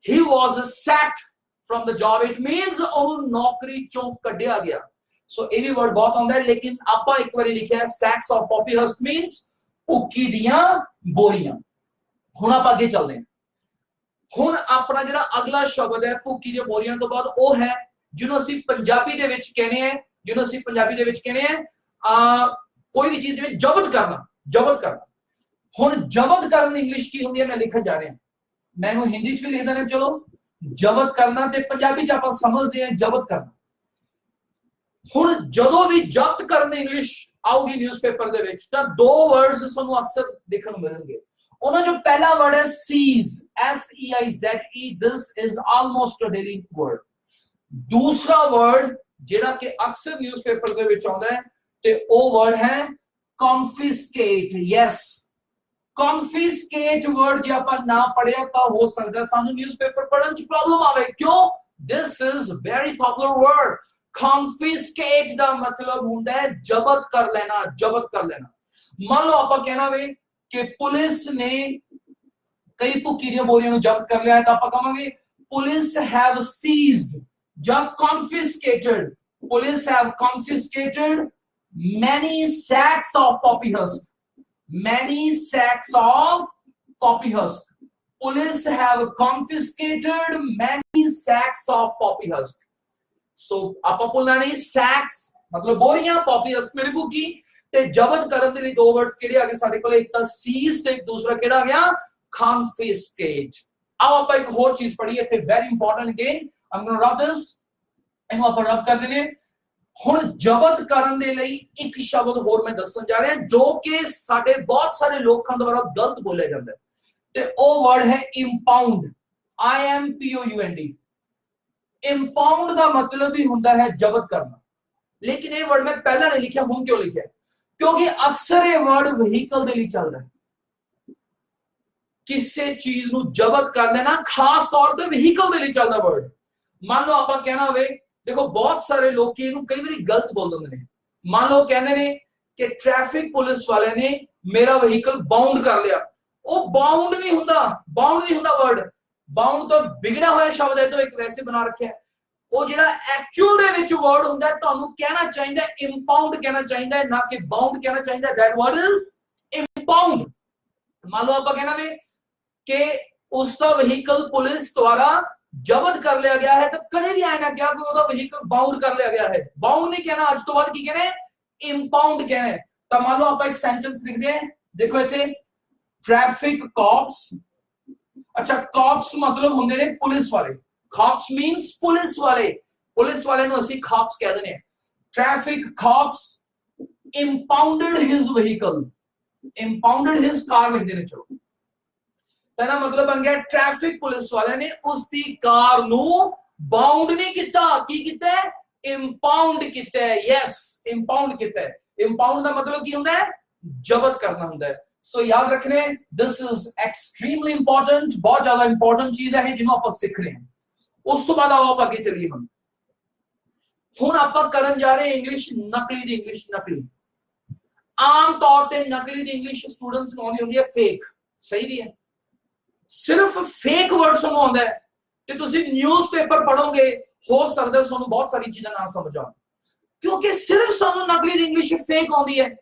he was sacked from the job it means ਉਹਨੂੰ ਨੌਕਰੀ ਚੋਂ ਕੱਢਿਆ ਗਿਆ सो ये भी वर्ड बहुत आंदा है लेकिन आपा एक बार लिखा है sacks of poppy husk means भुक्की दियां बोरियां हुण आप आगे चलदे हैं हुण अपना जेड़ा अगला शब्द है भुक्की दियां बोरियां तो बाद वो है जिन्हों ਅਸੀਂ पंजाबी दे विच कहने हैं जिन्हों ਅਸੀਂ पंजाबी दे विच कहने हैं कोई भी चीज में जब्त करना हुण जब्त करन इंग्लिश की हुंदी है मैं लिखण जा रहा मैं इहनू हिंदी च भी लिख देना चलो जब्त करना ते पंजाबी च आपां समझदे हैं जब्त करना हुण जदों भी जब्त करने इंग्लिश आऊगी न्यूज़पेपर दे विच तां दो वर्ड्स सानू अक्सर देखण नूं मिलणगे उन्हां जो पहला वर्ड है seize SEIZE this is almost a daily word दूसरा वर्ड जेड़ा कि अक्सर न्यूज़पेपर दे विच आउंदा है ते ओ वर्ड है कॉन्फिस्केट यस कॉन्फिस्केट वर्ड जे आपां ना पढ़िया तां हो सकदा सानू न्यूज़पेपर पढ़न च प्रॉब्लम आवे क्यों this is very popular word confiscate दा मतलब हुंदा है जब्त कर लेना मान लो आपा कहना वे कि पुलिस ने कई भुक्की दी बोरियां नु जब्त कर लिया है तो आपा कहांगे पुलिस हैव सीज्ड या confiscated police have confiscated many sacks of poppy husk police have confiscated many sacks of poppy husk सो आपा बोलना नहीं सैक्स मतलब बोरियां पॉपी हस्क मेरी भुक्की ते जब्त करन दे भी दो वर्ड्स केड़े आ गए साडे कोल एक तां सीज ते एक दूसरा केड़ा आ गया कॉन्फिस्केट आओ आपा एक और चीज पढ़ी इथे very important again I am gonna rub this इनू आपा रब कर देने हुण जब्त करन दे लई एक शब्द होर मैं दस्सण जा रहा जो कि साडे बहुत सारे लोकां द्वारा गलत बोलिया जांदा है ते ओ वर्ड है इंपाउंड IMPOUND इंपाउंड का मतलब ही होता है जब्त करना लेकिन ये वर्ड मैं पहला नहीं लिखा हूं क्यों लिखा क्योंकि अक्सर ये वर्ड व्हीकल के लिए चल रहा है किसी चीज को जब्त कर लेना खास तौर पर व्हीकल के लिए चलता वर्ड मान लो आप कहना हो देखो बहुत सारे लोग कई बार गलत बोल देंगे मान लो कहते हैं कि ट्रैफिक पुलिस वाले ने मेरा व्हीकल बाउंड कर लिया वो बाउंड नहीं होता वर्ड बाउंड तो बिगड़ा हुआ शब्द है तो एक वैसे बना रखे है वो जेड़ा एक्चुअल दे विच वर्ड हुंदा है तानू कहना चाहिए इंपाउंड कहना चाहिए ना कि बाउंड कहना चाहिए दैट वर्ड इज इंपाउंड मान लो आप कहना वे कि उसका व्हीकल पुलिस द्वारा जब्त कर लिया गया है तो कदे भी आए ना क्या कि उसका व्हीकल बाउंड कर लिया गया है बाउंड नहीं कहना आज तो बाद की कहना है इंपाउंड कहना है तो मान लो आप एक सेंटेंस लिख दे देखो इथे ट्रैफिक कॉप्स अच्छा कॉप्स मतलब होंगे ने पुलिस वाले कॉप्स मींस पुलिस वाले नु असि कॉप्स कह देने traffic cops impounded his vehicle impounded his car लिखते ने। चलो तेरा मतलब बन गया ट्रैफिक पुलिस वाले ने उसकी कार नू बाउंड नहीं किया, की किया है? इंपाउंड किया है। यस, इंपाउंड किया है। इंपाउंड का मतलब की होता है? जब्त करना होता है। सो याद रखने, दिस इज एक्सट्रीमली इंपॉर्टेंट, बहुत ज्यादा इंपॉर्टेंट चीज है जिन्हों आप सीख रहे हैं। उस तो बाद आओ आप आगे चलिए। हम आप करन जा रहे हैं इंग्लिश नकली दी इंग्लिश। नकली आम तौर पर नकली दी इंग्लिश स्टूडेंट्स को आनी होती है फेक। सही भी है, सिर्फ फेक वर्ड सुनो आंदा है कि तुसी न्यूज़पेपर पढ़ोगे हो सकता है तुहानू बहुत सारी चीजें ना समझ आउण, क्योंकि सिर्फ सानू नकली दी इंग्लिश फेक आउंदी है,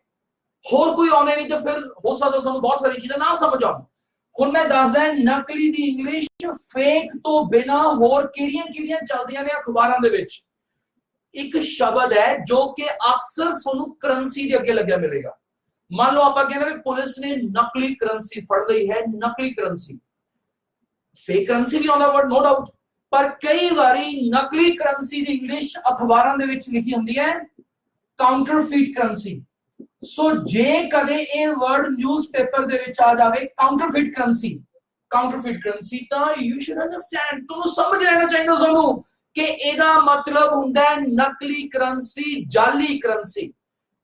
होर कोई आउंदा नहीं, तो फिर हो सकता है सानू बहुत सारी चीजें ना समझ आउण। हुण मैं दसदा नकली दी इंग्लिश फेक तो बिना होर किहड़ियां-किहड़ियां चलदियां ने अखबारां दे विच। एक शब्द है जो कि अक्सर सानू करंसी दे अगे लग्या मिलेगा। मान लो आप कहने पुलिस ने नकली करंसी फड़ ली है, नकली करंसी, फेक करंसी भी आउंदा वर्ड नो डाउट, पर कई बारी नकली करंसी दी इंग्लिश अखबारां दे विच लिखी हुंदी है काउंटरफीट करंसी। सो जे कदे ये वर्ड न्यूज़पेपर दे विच आ जावे काउंटरफीट करंसी, काउंटरफीट करंसी, तो यू शुड अंडरस्टैंड, तुहानू समझ लेना चाहिए सानू कि एदा मतलब हुंदा है नकली करंसी, जाली करंसी।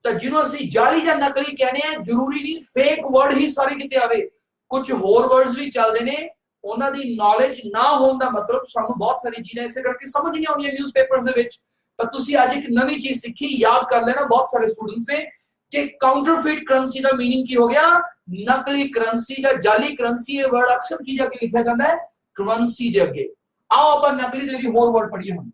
तो जिन्हों असीं जाली या नकली कहने हैं, जरूरी नहीं फेक वर्ड ही सारे किते आवे, कुछ होर वर्ड्स भी चलदे ने, उन्हां दी नॉलेज ना होने का मतलब सानू बहुत सारी चीजें इसे करके समझ नहीं आउंदियां न्यूज़पेपर्स दे विच। पर तुसी आज एक नवी चीज सीखी, याद कर लेना बहुत सारे स्टूडेंट्स ने कि काउंटरफीट करंसी का मीनिंग की हो गया नकली करंसी या जाली करंसी। ये वर्ड अक्सर की जगह लिखा जाता है करंसी दे अगे। आओ अपन नकली दे लिए होर वर्ड पढ़िए। हम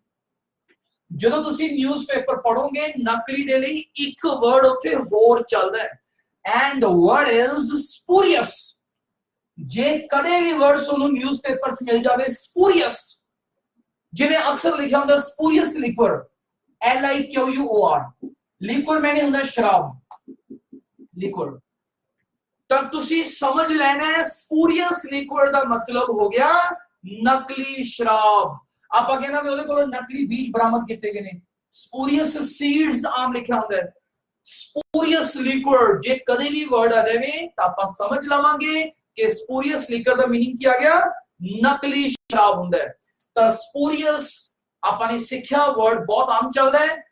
ਜਦੋਂ ਤੁਸੀਂ न्यूज़पेपर पढ़ोगे नकली दे ਲਈ ਇੱਕ वर्ड ਉੱਥੇ ਹੋਰ ਚੱਲਦਾ ਹੈ, and the word is spurious। जे कदे भी वर्ड सुनो न्यूज़पेपर च मिल जावे स्पूरियस, जिवें अक्सर लिखा होंदा स्पूरियस लिक्विड, LIQUOR, लिक्विड मैंने होंदा शराब, लिक्विड, तब तुसी समझ लेना है स्पूरियस लिक्विड का मतलब हो गया नकली शराब। आप कहना भी ਉਹਦੇ ਕੋਲੋਂ नकली बीज बरामद किए गए ने, स्पूरियस सीड्स आम लिखा होंदा है, स्पूरियस लिक्विड जे कदे भी वर्ड आ जावे तो आप समझ लवांगे कि स्पूरियस लिक्विड का मीनिंग क्या गया नकली शराब हुंदा है। तो स्पूरियस आपने सीखा वर्ड बहुत आम चलता है,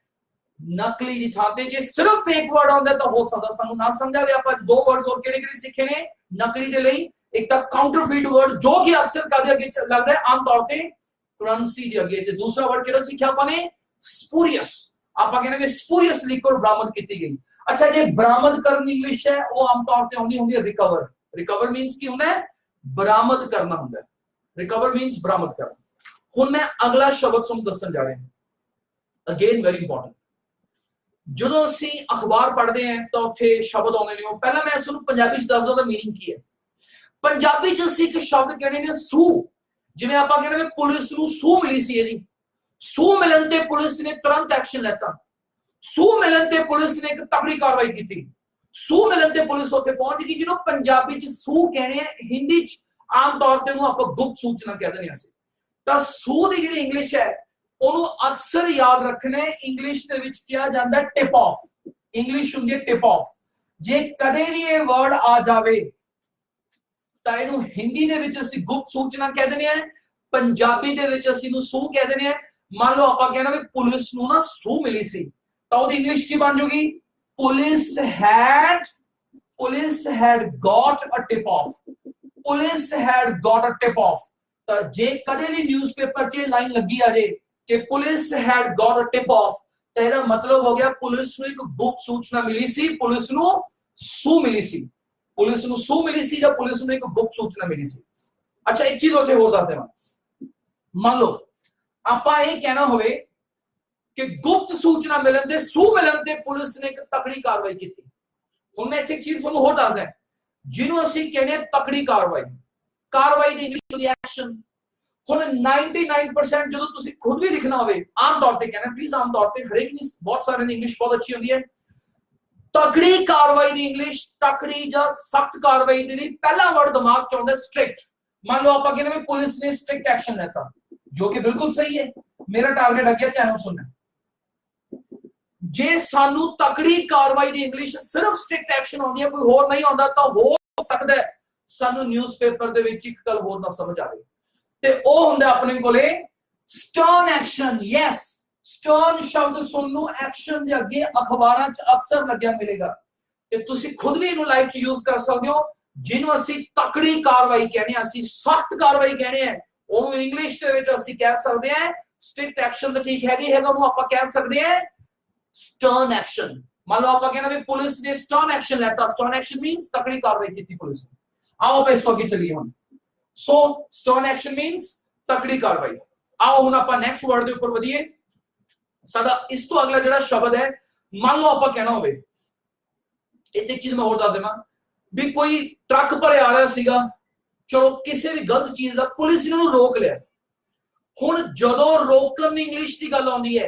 नकली दी थां ते जे सिर्फ फेक वर्ड आउंदा तो हो सकदा सानू ना समझ आवे। आप दो वर्ड्स और केड़े-केड़े सीखे ने नकली दे लई, एक तो काउंटरफीट वर्ड जो कि अक्सर कादे अगे लगदा है आम तौर पे करंसी दे अगे, ते दूसरा वर्ड केड़ा सीखा आपने स्पूरियस। आप कहने में स्पूरियस लिक्विड बरामद की गई। अच्छा जे बरामद करना इंग्लिश है वो आम तौर पे होनी होंदी है रिकवर। रिकवर मींस की होंदा है बरामद करना होंदा है, रिकवर मींस बरामद करना। हुण मैं अगला शब्द तुहानू दस्सण जा रहा हूं, अगेन वेरी इंपॉर्टेंट। ਜਦੋਂ ਅਸੀਂ अखबार पढ़ते हैं तो ਉੱਥੇ शब्द आउंदे ने, पहला मैं तुहानू पंजाबी च दस दा मीनिंग की है। पंजाबी च ਅਸੀਂ ਇੱਕ शब्द कहने ने सूह, जिवें आप कहने पुलिस नू सूह मिली सी, ਇਹਦੀ सूह मिलन ते पुलिस ने तुरंत एक्शन लेता, सूह मिलन ते पुलिस ने एक तगड़ी कार्रवाई की, सूह मिलन ते पुलिस उत्थे पहुंच गई। जिन्हों पंजाबी च सूह कहने हैं, हिंदी च आम तौर ते आप गुप्त सूचना कह देने हैं। तो सूह की जिहड़ी इंग्लिश है ਉਹਨੂੰ अक्सर याद रखना, इंग्लिश ਦੇ ਵਿੱਚ ਕਿਹਾ ਜਾਂਦਾ टिप ऑफ, इंग्लिश ਹੁੰਦੀ ਹੈ टिप ऑफ। ਜੇ ਕਦੇ ਵੀ ਇਹ वर्ड आ जावे ਤਾਂ ਇਹਨੂੰ हिंदी ਦੇ ਵਿੱਚ ਅਸੀਂ गुप्त सूचना कह ਦਿੰਦੇ ਆ, पंजाबी ਦੇ ਵਿੱਚ ਅਸੀਂ ਨੂੰ सूह कह ਦਿੰਦੇ ਆ। मान लो आप कहना भी पुलिस ਨੂੰ ना सूह मिली सी, तो ਉਹਦੀ इंग्लिश की बन जाएगी police had got a tip off, police had got a tip off। तो जे कदे भी न्यूज़पेपर च लाइन लगी आ जाए कि police had got a tip off, तो ਇਹਦਾ मतलब हो गया पुलिस ਨੂੰ एक गुप्त सूचना मिली सी, पुलिस ਨੂੰ सूह मिली सी, पुलिस ਨੂੰ सूह मिली सी ਜਾਂ पुलिस ਨੂੰ एक गुप्त सूचना मिली सी। अच्छा एक चीज ਉੱਥੇ ਹੋਰ ਦੱਸ ਦੇਵਾਂ, मान लो ਆਪਾਂ ਇਹ ਕਹਿਣਾ ਹੋਵੇ ਕਿ ਗੁਪਤ सूचना मिलन ਤੇ सूह मिलन ਤੇ पुलिस ने एक तकड़ी कार्रवाई की। ਹੁਣ ਮੈਂ ਇੱਥੇ ਇੱਕ ਚੀਜ਼ ਤੁਹਾਨੂੰ ਹੋਰ ਦੱਸਦਾ, ਜਿਹਨੂੰ ਅਸੀਂ ਕਹਿੰਦੇ ਆ ਤਕੜੀ कार्रवाई, कार्रवाई ਦੀ ਇੰਗਲਿਸ਼ ਦੀ ਐਕਸ਼ਨ। ਹੁਣ 99% ਜਦੋਂ ਤੁਸੀਂ खुद भी लिखना होवे आम तौर पे कहना प्लीज, आम तौर पे हरेक नहीं बहुत सारे ने इंग्लिश बहुत अच्छी होती है। तकड़ी कार्रवाई दी इंग्लिश, तकड़ी या सख्त कार्रवाई दी पहला वर्ड दिमाग च आउंदा स्ट्रिक्ट। मान लो आप कहने में पुलिस ने स्ट्रिक्ट एक्शन लेता, जो कि बिल्कुल सही है, मेरा टारगेट अगे ध्यान सुनना। जे सानू तकड़ी कार्रवाई दी इंग्लिश सिर्फ स्ट्रिक्ट एक्शन आउंदी है, कोई होर नहीं आउंदा, तां हो सकदा है सानू न्यूज़पेपर दे विच इक गल होर ना समझ आवे ते ओ हुंदा अपने कोले स्टर्न एक्शन। यस, स्टर्न शब्द सुननु एक्शन दे अगे अखबारां च अक्सर लग्या मिलेगा ते तुसी खुद भी इनु लाइफ च यूज कर सकदे हो। जिन्हों असी तकड़ी कार्रवाई कहने, असी सख्त कार्रवाई कहने हैं, ओनू इंग्लिश दे विच असी कह सकते हैं स्ट्रिक्ट एक्शन तो ठीक हैगी हैगा, ओनू आपां कह सकते हैं स्टर्न एक्शन। मान लो आपां कहना भी पुलिस ने स्टर्न एक्शन लेता, स्टर्न एक्शन मींस तकड़ी कार्रवाई की पुलिस ने। आओ पे इसको आगे चलिए हम। सो स्टर्न एक्शन मींस तकड़ी कार्रवाई। आओ हुण आपां नेक्स्ट वर्ड दे ऊपर वधिए। साडा इस तो अगला जिहड़ा शब्द है, मान लो आपां कहना होवे, इत्थे एक चीज मैं होर दस देना भी कोई ट्रक भरे आ रहा सीगा, चलो किसी भी गलत चीज का पुलिस ने रोक लिया। हुण जदों रोकण दी इंग्लिश की गल आउंदी है,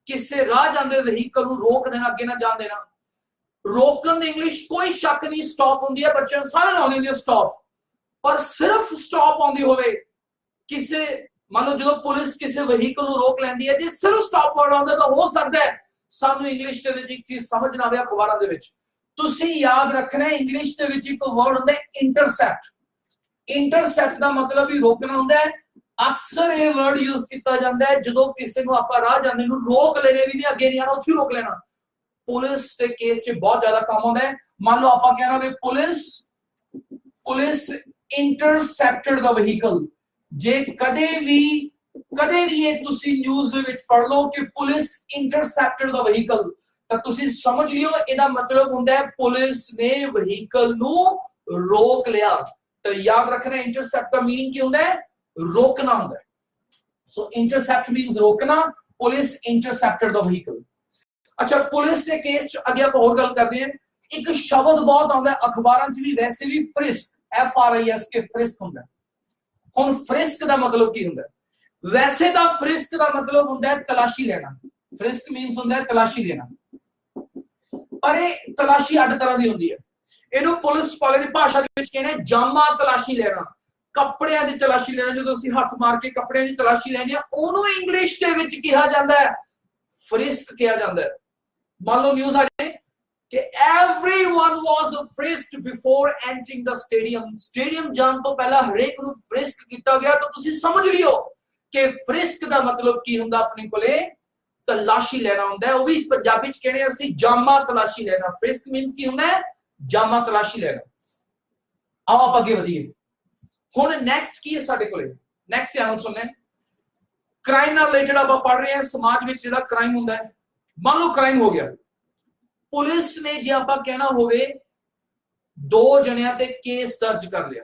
किसी राह जांदे व्हीकल नूं रोक देना, अगे ना जाण देना, रोकण दी इंग्लिश कोई शक नहीं स्टॉप हुंदी है, बच्चों सारे आउंदी हुंदी है स्टॉप। पर सिर्फ स्टॉप आउंदी होवे किसी, मान लो जो पुलिस किसी व्हीकल नूं रोक लैंदी है, जे सिर्फ स्टॉप वर्ड आउंदा तां हो सकदा है सानू इंग्लिश दे विच एक चीज समझ ना आवे अखबारां दे विच। तुसी याद रखना है इंग्लिश दे विच एक वर्ड हुंदा है इंटरसेप्ट। इंटरसेप्ट दा मतलब ही रोकना हुंदा है। अक्सर ये वर्ड यूज किया जाता है जदों किसी नूं आपां राह जाने नूं रोक लेने, भी नहीं अगे नहीं आना, उत्थे रोक लेना। पुलिस के केस च बहुत ज्यादा काम होता है। मान लो आपां कहना भी पुलिस इंटरसेप्टेड द व्हीकल। जे कदे भी ये तुसी न्यूज़ दे विच पढ़ लो कि पुलिस इंटरसेप्टेड द व्हीकल, तो तुसी समझ लियो इहदा मतलब हुंदा है पुलिस ने व्हीकल नूं रोक लिया। तो याद रखना इंटरसेप्ट का मीनिंग क्या हुंदा है? रोकना हुंदा है। सो इंटरसेप्ट मींस रोकना। Police intercepted the vehicle. अच्छा, पुलिस के केस अगे आप और गल करते हैं। एक शब्द बहुत आउंदा है अखबारां च भी, वैसे भी, फ्रिस्क, FRISK, फ्रिस्क हुंदा है। हुण फ्रिस्क दा मतलब की हुंदा है? वैसे दा फ्रिस्क दा मतलब हुंदा है तलाशी लेना। फ्रिस्क मींस हुंदा है तलाशी लेना, पर ये तलाशी अड तरह दी हुंदी है। इहनूं पुलिस वाले दी भाषा दे विच कहने जामा तलाशी लेना, कपड़ियां दी तलाशी लेना। जदों असीं हत्थ मार के कपड़ियां दी तलाशी लैंदे आ, ओनूं इंग्लिश दे विच कहा जांदा है फ्रिस्क कहा जांदा है। मान लो न्यूज़ आ जाए कि everyone was frisked before entering the stadium. Stadium जान तो पहला हरेक नूं फ्रिस्क किया गया, तो तुसीं समझ लियो कि फ्रिस्क दा मतलब की हुंदा अपने कोले तलाशी लेना हुंदा है। वो भी पंजाबी च कहने असीं जामा तलाशी लेना। फ्रिस्क मींस की हुंदा है? जामा तलाशी लेना। आओ आप आगे वधिए। हुण नेक्स्ट की है साडे कोले, नेक्स्ट ध्यान सुनने। क्राइम नाल रिलेटेड आप पढ़ रहे हैं, समाज में जिहड़ा क्राइम हुंदा है। मान लो क्राइम हो गया, पुलिस ने जे आप कहना होवे 2 जणियां ते केस दर्ज कर लिया,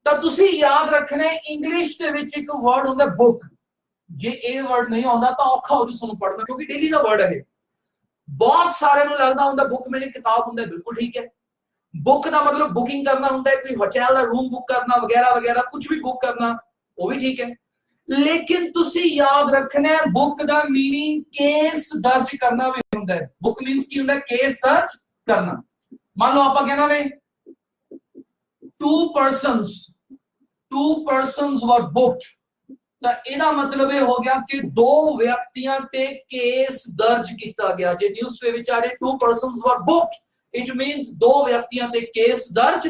तो तुसी याद रखना है इंग्लिश दे विच एक वर्ड हुंदा बुक। जे ए वर्ड नहीं आउंदा तो औखा हो तुहानू पढ़ना, क्योंकि डेली दा वर्ड है। बहुत सारे नूं लगदा हुंदा बुक मैंने किताब हुंदा, बिल्कुल ठीक है। बुक का मतलब बुकिंग करना होता है, कोई होटल का रूम बुक करना वगैरह वगैरह, कुछ भी बुक करना, वो भी ठीक है। लेकिन तुसी याद रखना है बुक का मीनिंग केस दर्ज करना भी होता है। बुक मींस की होता है केस दर्ज करना। मान लो आप कहना way to persons were booked, तो इहदा मतलब ये हो गया कि 2 व्यक्तियों ते केस दर्ज किया गया। जे न्यूज़ पे विच आ रहे 2 persons were booked, it means 2 व्यक्तियों ते केस दर्ज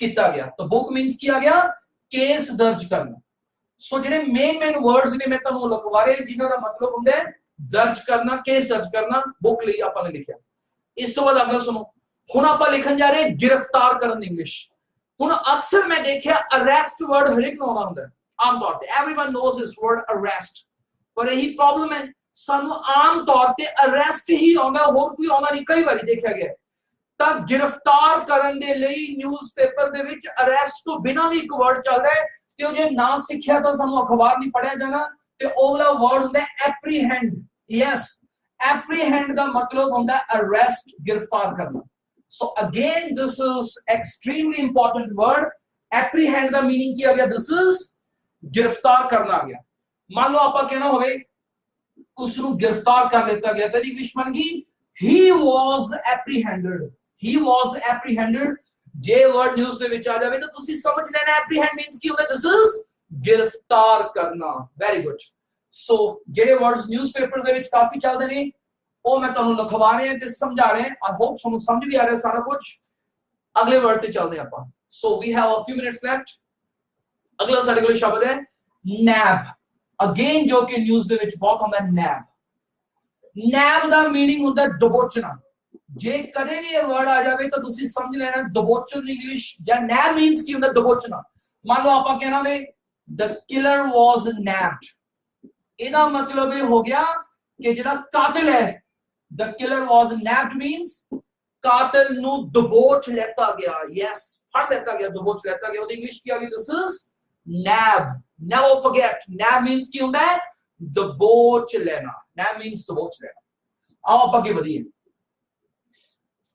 किया गया। तो बुक मींस किया गया केस दर्ज करना। सो जेडे मेन वर्ड्स ने मैं तुहानू लिखवा रहे जिन्हां दा मतलब हुंदा है दर्ज करना, केस दर्ज करना। बुक लई आपां ने लिखिया। इस तो बाद अगला सुनो। हुण आपां लिखण जा रहे गिरफ्तार करन इंग्लिश। हुण अक्सर मैं देखिया अरेस्ट वर्ड हर एक नूं आउंदा हुंदा है आम तौर पे, everyone knows this word arrest. पर यही प्रॉब्लम है, सानू आम तौर पे अरेस्ट ही आउंदा, होर कोई आउंदा नहीं। कई बार देखा गया ਤਾਂ गिरफ्तार ਕਰਨ ਦੇ ਲਈ ਨਿਊਜ਼ਪੇਪਰ ਦੇ ਵਿੱਚ ਅਰੈਸਟ ਤੋਂ ਬਿਨਾ ਵੀ ਇੱਕ ਵਰਡ ਚੱਲਦਾ ਹੈ ਤੇ ਉਹ ਜੇ ਨਾ ਸਿੱਖਿਆ ਤਾਂ ਸਾਨੂੰ ਅਖਬਾਰ ਨਹੀਂ ਪੜਿਆ ਜਾਣਾ। ਤੇ ਉਹ ਵਾਲਾ ਵਰਡ ਹੁੰਦਾ ਐਪਰੀਹੈਂਡ। ਯੈਸ, ਐਪਰੀਹੈਂਡ ਦਾ ਮਤਲਬ ਹੁੰਦਾ ਅਰੈਸਟ, गिरफ्तार करना। So again this is extremely important word. Apprehend ਦਾ मीनिंग ਕੀ ਆ ਗਿਆ? दिस इज गिरफ्तार करना आ गया। मान लो ਆਪਾਂ ਕਹਿਣਾ ਹੋਵੇ ਉਸ ਨੂੰ गिरफ्तार कर लेता गया ਤਾਂ ਇੰਗਲਿਸ਼ ਬਣ ਗਈ he was apprehended। he was apprehended। J word news ਦੇ ਵਿੱਚ ਆ ਜਾਵੇ ਤਾਂ ਤੁਸੀਂ ਸਮਝ ਲੈਣਾ apprehend means ਕੀ ਹੁੰਦਾ? this is गिरफ्तार करना। Very good. सो ਜਿਹੜੇ वर्ड्स न्यूज़पेपर ਦੇ ਵਿੱਚ ਕਾਫੀ ਚੱਲਦੇ ਨੇ, ਉਹ ਮੈਂ ਤੁਹਾਨੂੰ ਲਿਖਵਾ ਰਿਹਾ ਤੇ ਸਮਝਾ ਰਿਹਾ। आई होप ਤੁਹਾਨੂੰ ਸਮਝ ਵੀ ਆ ਰਿਹਾ ਸਾਰਾ ਕੁਝ। ਅਗਲੇ ਵਰਡ ਤੇ ਚੱਲਦੇ ਆਪਾਂ। So we have a few minutes left. ਅਗਲਾ ਸਾਡੇ ਕੋਲ ਸ਼ਬਦ ਹੈ ਨੈਪ। ਅਗੇਨ ਜੋ ਕਿ ਨਿਊਜ਼ ਦੇ ਵਿੱਚ ਬਹੁਤ ਆਉਂਦਾ ਨੈਪ। ਨੈਪ ਦਾ ਮੀਨਿੰਗ ਹੁੰਦਾ ਦਬੋਚਣਾ। ਜੇ ਕਦੇ ਵੀ ਇਹ ਵਰਡ ਆ ਜਾਵੇ ਤਾਂ ਤੁਸੀਂ ਸਮਝ ਲੈਣਾ ਦਬੋਚਣ ਇੰਗਲਿਸ਼ ਜਾਂ ਨੈਪ ਮੀਨਸ ਕੀ ਹੁੰਦਾ ਦਬੋਚਣਾ। ਮੰਨ ਲਓ ਆਪਾਂ ਕਹਿਣਾ ਵੇ ਦ ਕਿਲਰ ਵਾਸ ਨੈਪਡ, ਇਹਦਾ ਮਤਲਬ ਇਹ ਹੋ ਗਿਆ ਕਿ ਜਿਹੜਾ ਕਾਤਿਲ ਹੈ ਦ ਕਿਲਰ ਵਾਸ ਨੈਪਡ ਮੀਨਸ ਕਾਤਿਲ ਨੂੰ ਦਬੋਚ ਲੈਤਾ ਗਿਆ। ਯੈਸ, ਫੜ ਲੈਤਾ ਗਿਆ, ਦਬੋਚ ਲੈਤਾ ਗਿਆ। ਉਹਦੀ ਇੰਗਲਿਸ਼ ਕੀ ਆ ਗਈ? This is nab. Never forget, nab means ਕੀ ਹੁੰਦਾ ਹੈ? ਦਬੋਚ ਲੈਣਾ। ਨੈਬ ਮੀਨਸ ਦਬੋਚ ਲੈਣਾ। ਆਓ ਆਪਾਂ ਅੱਗੇ ਵਧੀਏ।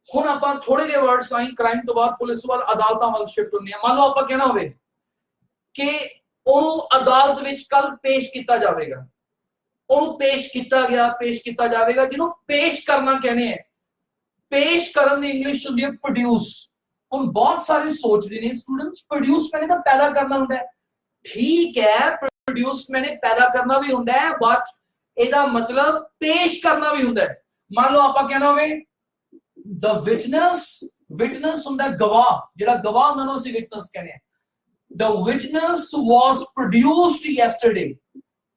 ਹੁਣ ਆਪਾਂ ਥੋੜੇ ਜਿਹੇ ਵਰਡ ਸਾਈਨ ਕ੍ਰਾਈਮ ਤੋਂ ਬਾਅਦ ਪੁਲਿਸ ਤੋਂ ਬਾਅਦ ਅਦਾਲਤਾਂ ਵੱਲ ਸ਼ਿਫਟ ਹੁੰਦੇ ਆ। ਮੰਨ ਲਓ ਆਪਾਂ ਕਹਿਣਾ ਹੋਵੇ ਕਿ ਉਹਨੂੰ ਅਦਾਲਤ ਵਿੱਚ ਕੱਲ ਪੇਸ਼ ਕੀਤਾ ਜਾਵੇਗਾ। ਉਹਨੂੰ ਪੇਸ਼ ਕੀਤਾ ਗਿਆ, ਪੇਸ਼ ਕੀਤਾ ਜਾਵੇਗਾ, ਜਿਹਨੂੰ ਪੇਸ਼ ਕਰਨਾ ਕਹਿੰਦੇ ਆ। ਪੇਸ਼ ਕਰਨ ਦੀ ਇੰਗਲਿਸ਼ ਹੁੰਦੀ ਹੈ ਪ੍ਰੋਡਿਊਸ। ਹੁਣ ਬਹੁਤ ਸਾਰੇ ਸੋਚਦੇ ਨੇ ਸਟੂਡੈਂਟਸ ਪ੍ਰੋਡਿਊਸ ਮੈਨੇ ਤਾਂ ਪੈਦਾ ਕਰਨਾ ਹੁੰਦਾ ਹੈ। ਠੀਕ ਹੈ, ਪ੍ਰੋਡਿਊਸ ਮੈਨੇ ਪੈਦਾ ਕਰਨਾ ਵੀ ਹੁੰਦਾ ਹੈ, ਬਟ ਇਹਦਾ ਮਤਲਬ ਪੇਸ਼ ਕਰਨਾ ਵੀ ਹੁੰਦਾ ਹੈ। ਮੰਨ ਲਓ ਆਪਾਂ ਕਹਿਣਾ ਹੋਵੇ ਦ ਵਿਟਨੈਸ। ਵਿਟਨੈਸ ਹੁੰਦਾ ਗਵਾਹ, ਜਿਹੜਾ ਗਵਾਹ ਉਹਨਾਂ ਨੂੰ ਅਸੀਂ ਵਿਟਨੈਸ ਕਹਿੰਦੇ ਆ। ਦ ਵਿਟਨੈਸ ਵਾਸ ਪ੍ਰੋਡਿਊਸਡ ਯੈਸਟਰਡੇ,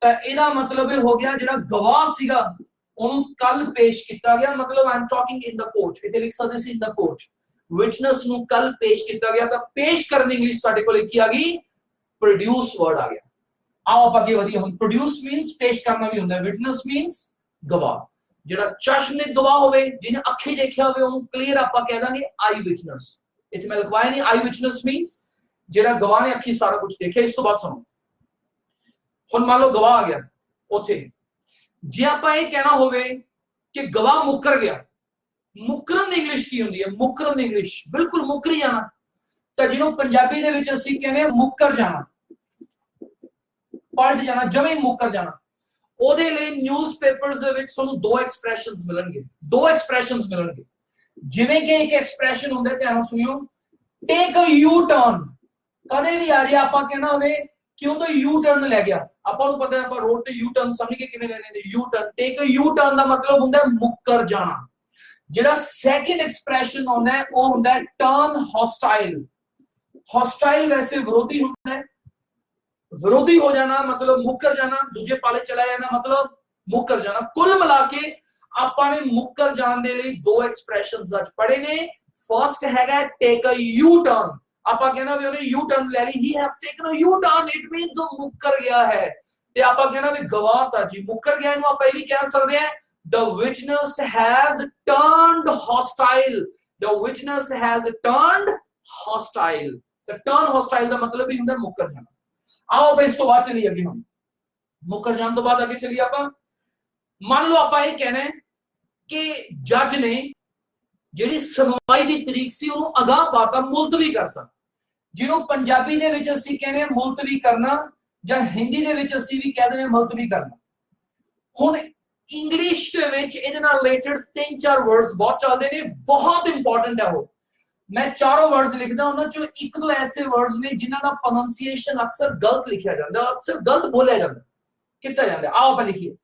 ਤਾਂ ਇਹਦਾ ਮਤਲਬ ਇਹ ਹੋ ਗਿਆ ਜਿਹੜਾ ਗਵਾਹ ਸੀਗਾ ਉਹਨੂੰ ਕੱਲ ਪੇਸ਼ ਕੀਤਾ ਗਿਆ। ਮਤਲਬ I am talking in the court. ਇੱਥੇ ਲਿਖ ਸਕਦੇ ਸੀ ਇਨ ਦ ਕੋਰਟ। ਵਿਟਨੈਸ ਨੂੰ ਕੱਲ ਪੇਸ਼ ਕੀਤਾ ਗਿਆ, ਤਾਂ ਪੇਸ਼ ਕਰਨ ਦੀ ਇੰਗਲਿਸ਼ ਸਾਡੇ ਕੋਲ ਕੀ ਆ ਗਈ? ਪ੍ਰੋਡਿਊਸ ਵਰਡ ਆ ਗਿਆ। ਆਓ ਆਪਾਂ ਅੱਗੇ ਵਧੀਏ। ਹੁਣ ਪ੍ਰੋਡਿਊਸ ਮੀਨਸ ਪੇਸ਼ ਕਰਨਾ ਵੀ ਹੁੰਦਾ ਹੈ। ਵਿਟਨੈਸ ਮੀਨਸ ਗਵਾਹ। ਜਿਹੜਾ ਚਸ਼ਮੇ ਗਵਾਹ ਹੋਵੇ, ਜਿਹਨੇ ਅੱਖੀ ਦੇਖਿਆ ਹੋਵੇ, ਉਹਨੂੰ ਕਲੀਅਰ ਆਪਾਂ ਕਹਿ ਦਾਂਗੇ ਆਈ ਵਿਟਨੈਸ। ਇੱਥੇ ਮੈਂ ਲਿਖਵਾਇਆ ਨਹੀਂ। ਆਈ ਵਿਟਨੈਸ ਮੀਨਸ ਜਿਹੜਾ ਗਵਾਹ ਨੇ ਅੱਖੀ ਸਾਰਾ ਕੁਝ ਦੇਖਿਆ। ਇਸ ਤੋਂ ਬਾਅਦ ਸੁਣੋ। ਹੁਣ ਮੰਨ ਲਓ ਗਵਾਹ ਆ ਗਿਆ ਉੱਥੇ। ਜੇ ਆਪਾਂ ਇਹ ਕਹਿਣਾ ਹੋਵੇ ਕਿ ਗਵਾਹ ਮੁੱਕਰ ਗਿਆ, ਮੁੱਕਰਨ ਦੀ ਇੰਗਲਿਸ਼ ਕੀ ਹੁੰਦੀ ਹੈ? ਮੁੱਕਰਨ ਦੀ ਇੰਗਲਿਸ਼ ਬਿਲਕੁਲ ਮੁੱਕਰ ਜਾਣਾ, ਤਾਂ ਜਿਹਨੂੰ ਪੰਜਾਬੀ ਦੇ ਵਿੱਚ ਅਸੀਂ ਕਹਿੰਦੇ ਮੁੱਕਰ ਜਾਣਾ, ਪਲਟ ਜਾਣਾ, ਜਮੇ ਮੁੱਕਰ ਜਾਣਾ। ਉਹਦੇ ਲਈ ਨਿਊਜ਼ਪੇਪਰਸ ਦੇ ਵਿੱਚ ਤੁਹਾਨੂੰ ਦੋ ਐਕਸਪ੍ਰੈਸ਼ਨਸ ਮਿਲਣਗੇ। ਦੋ ਐਕਸਪ੍ਰੈਸ਼ਨਸ ਮਿਲਣਗੇ। ਜਿਵੇਂ ਕਿ ਇੱਕ ਐਕਸਪ੍ਰੈਸ਼ਨ ਹੁੰਦਾ, ਧਿਆਨ ਸੁਣਿਓ, ਟੇਕ ਅ ਯੂ ਟਰਨ। ਕਦੇ ਵੀ ਆ ਜੇ ਆਪਾਂ ਕਹਿਣਾ ਹੋਵੇ ਕਿਉਂ ਤਾਂ ਯੂ ਟਰਨ ਲੈ ਗਿਆ, ਆਪਾਂ ਨੂੰ ਪਤਾ ਹੈ ਆਪਾਂ ਰੋਡ ਤੇ ਯੂ ਟਰਨ ਸਮਝ ਕੇ ਕਿਵੇਂ ਲੈਣੇ ਨੇ। ਯੂ ਟਰਨ, ਟੇਕ ਅ ਯੂ ਟਰਨ ਦਾ ਮਤਲਬ ਹੁੰਦਾ ਮੁੱਕਰ ਜਾਣਾ। ਜਿਹੜਾ ਸੈਕਿੰਡ ਐਕਸਪ੍ਰੈਸ਼ਨ ਹੁੰਦਾ ਹੈ ਉਹ ਹੁੰਦਾ ਹੈ ਟਰਨ ਹੌਸਟਾਈਲ। ਹੌਸਟਾਈਲ ਵੈਸੇ ਵਿਰੋਧੀ ਹੁੰਦਾ ਹੈ। ਵਿਰੋਧੀ ਹੋ ਜਾਣਾ ਮਤਲਬ ਮੁੱਕਰ ਜਾਣਾ, ਦੂਜੇ ਪਾਲੇ ਚਲਾ ਜਾਣਾ ਮਤਲਬ ਮੁੱਕਰ ਜਾਣਾ। ਕੁੱਲ ਮਿਲਾ ਕੇ ਆਪਾਂ ਨੇ ਮੁੱਕਰ ਜਾਣ ਦੇ ਲਈ ਦੋ ਐਕਸਪ੍ਰੈਸ਼ਨਸ ਅੱਜ ਪੜ੍ਹੇ ਨੇ। ਫਰਸਟ ਹੈਗਾ ਟੇਕ ਅ ਯੂ ਟਰਨ। ਆਪਾਂ ਕਹਿੰਦਾ ਵੀ ਉਹਨੇ ਯੂ ਟਰਨ ਲੈ ਲਈ, he has taken a U turn, it means ਉਹ ਮੁੱਕਰ ਗਿਆ ਹੈ। ਤੇ ਆਪਾਂ ਕਹਿੰਦਾ ਵੀ ਗਵਾਹ ਤਾਂ ਜੀ ਮੁੱਕਰ ਗਿਆ, ਇਹਨੂੰ ਆਪਾਂ ਇਹ ਵੀ ਕਹਿ ਸਕਦੇ ਹਾਂ the witness has turned hostile, the witness has turned hostile। ਤੇ turn hostile ਦਾ ਮਤਲਬ ਵੀ ਹੁੰਦਾ ਮੁੱਕਰ ਜਾਣਾ। ਆਓ ਆਪਾਂ ਇਸ ਤੋਂ ਬਾਅਦ ਚਲੀਏ ਅੱਗੇ। ਹੁਣ ਮੁੱਕਰ ਜਾਣ ਤੋਂ ਬਾਅਦ ਅੱਗੇ ਚਲੀਏ ਆਪਾਂ। ਮੰਨ ਲਓ ਆਪਾਂ ਇਹ ਕਹਿਣਾ ਹੈ ਕਿ ਜੱਜ ਨੇ ਜਿਹੜੀ ਸੁਣਵਾਈ ਦੀ ਤਰੀਕ ਸੀ ਉਹਨੂੰ ਅਗਾਹ ਪਾਤਾ, ਮੁਲਤਵੀ ਕਰਤਾ, ਜਿਹਨੂੰ ਪੰਜਾਬੀ ਦੇ ਵਿੱਚ ਅਸੀਂ ਕਹਿੰਦੇ ਹਾਂ ਮੁਲਤਵੀ ਕਰਨਾ, ਜਾਂ ਹਿੰਦੀ ਦੇ ਵਿੱਚ ਅਸੀਂ ਵੀ ਕਹਿੰਦੇ ਹਾਂ ਮੁਲਤਵੀ ਕਰਨਾ। ਹੁਣ ਇੰਗਲਿਸ਼ ਦੇ ਵਿੱਚ ਇਹਦੇ ਨਾਲ ਰਿਲੇਟਡ ਤਿੰਨ ਚਾਰ ਵਰਡਸ ਬਹੁਤ ਚੱਲਦੇ ਨੇ, ਬਹੁਤ ਇੰਪੋਰਟੈਂਟ ਹੈ ਉਹ। ਮੈਂ ਚਾਰੋਂ ਵਰਡਸ ਲਿਖਦਾ, ਉਹਨਾਂ ਚੋਂ ਇੱਕ ਦੋ ਐਸੇ ਵਰਡਸ ਨੇ ਜਿਨ੍ਹਾਂ ਦਾ ਪ੍ਰੋਨੰਸੀਏਸ਼ਨ ਅਕਸਰ ਗਲਤ ਲਿਖਿਆ ਜਾਂਦਾ, ਅਕਸਰ ਗਲਤ ਬੋਲਿਆ ਜਾਂਦਾ, ਕੀਤਾ ਜਾਂਦਾ। ਆਓ ਆਪਾਂ ਲਿਖੀਏ।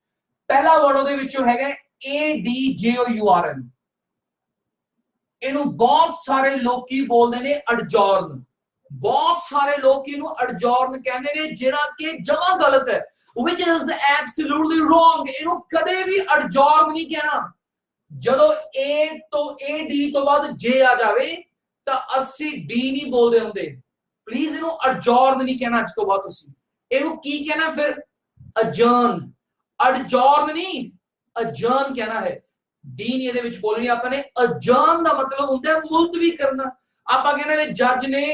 ਪਹਿਲਾ ਵਰਡ ਉਹਦੇ ਵਿੱਚੋਂ ਹੈਗਾ ADJOURN। ਇਹਨੂੰ ਬਹੁਤ ਸਾਰੇ ਲੋਕੀ ਬੋਲਦੇ ਨੇ ਅਡਜੌਰਨ। ਬਹੁਤ ਸਾਰੇ ਲੋਕ ਇਹਨੂੰ ਅਡਜੌਰਨ ਕਹਿੰਦੇ ਨੇ, ਜਿਹੜਾ ਕਿ ਜਮਾ ਗਲਤ ਹੈ, which is absolutely wrong। ਇਹਨੂੰ ਕਦੇ ਵੀ ਅਡਜੌਰਨ ਨਹੀਂ ਕਹਿਣਾ। ਜਦੋਂ A ਤੋਂ AD ਤੋਂ ਬਾਅਦ J ਆ ਜਾਵੇ ਤਾਂ ਅਸੀਂ D ਨਹੀਂ ਬੋਲਦੇ ਹੁੰਦੇ। ਪਲੀਜ਼ ਇਹਨੂੰ ਅਡਜੌਰਨ ਨਹੀਂ ਕਹਿਣਾ ਅੱਜ ਤੋਂ ਬਾਅਦ। ਤੁਸੀਂ ਇਹਨੂੰ ਕੀ ਕਹਿਣਾ ਫਿਰ? ਅਜਰਨ। ਅਡਜੌਰਨ ਨਹੀਂ, ਅਜਰਨ ਕਹਿਣਾ ਹੈ। ਡੀ ਨਹੀਂ ਇਹਦੇ ਵਿੱਚ ਬੋਲਣੀ ਆਪਾਂ ਨੇ। ਅਜਰਨ ਦਾ ਮਤਲਬ ਹੁੰਦਾ ਹੈ ਮੁਲਤਵੀ ਕਰਨਾ। ਆਪਾਂ ਕਹਿੰਦੇ ਨੇ ਜੱਜ ਨੇ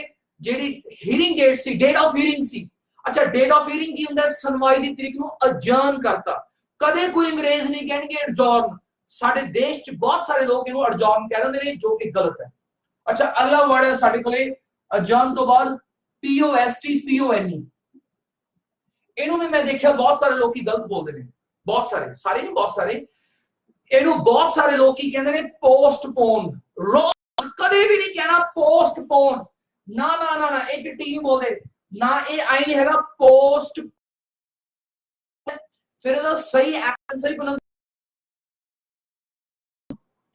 ਜਿਹੜੀ ਹੀਅਰਿੰਗ ਡੇਟ ਸੀ, ਡੇਟ ਆਫ ਹੀਅਰਿੰਗ ਸੀ, ਅੱਛਾ ਡੇਟ ਆਫ ਹੀਅਰਿੰਗ ਕੀ ਹੁੰਦਾ? ਸੁਣਵਾਈ ਦੀ ਤਰੀਕ ਨੂੰ ਅਜਰਨ ਕਰਤਾ। ਕਦੇ ਕੋਈ ਅੰਗਰੇਜ਼ ਨਹੀਂ ਕਹਿਣਗੇ ਅਡਜੌਰਨ। ਸਾਡੇ ਦੇਸ਼ 'ਚ ਬਹੁਤ ਸਾਰੇ ਲੋਕ ਇਹਨੂੰ ਅਡਜੌਰਨ ਕਹਿ ਦਿੰਦੇ ਨੇ, ਜੋ ਕਿ ਗਲਤ ਹੈ। ਅੱਛਾ ਅਗਲਾ ਵਰਡ ਹੈ ਸਾਡੇ ਕੋਲੇ ਅਜਰਨ ਤੋਂ ਬਾਅਦ POST, ਇਹਨੂੰ ਵੀ ਮੈਂ ਦੇਖਿਆ ਬਹੁਤ ਸਾਰੇ ਲੋਕੀ ਗਲਤ ਬੋਲਦੇ ਨੇ। ਬਹੁਤ ਸਾਰੇ, ਸਾਰੇ ਨਹੀਂ ਬਹੁਤ ਸਾਰੇ। ਇਹਨੂੰ ਬਹੁਤ ਸਾਰੇ ਲੋਕੀ ਕਹਿੰਦੇ ਨੇ ਪੋਸਟਪੋਨ। ਰੋਂਗ, ਕਦੇ ਵੀ ਨਹੀਂ ਕਹਿਣਾ ਪੋਸਟਪੋਨ। ਨਾ ਨਾ ਨਾ ਨਾ, ਇਹ ਚ ਟੀ ਨਹੀਂ ਬੋਲਦੇ, ਨਾ ਇਹ ਆਈ ਨਹੀਂ ਹੈਗਾ ਪੋਸਟ। ਫਿਰ ਇਹਦਾ ਸਹੀ ਐਕਸ਼ਨ, ਸਹੀ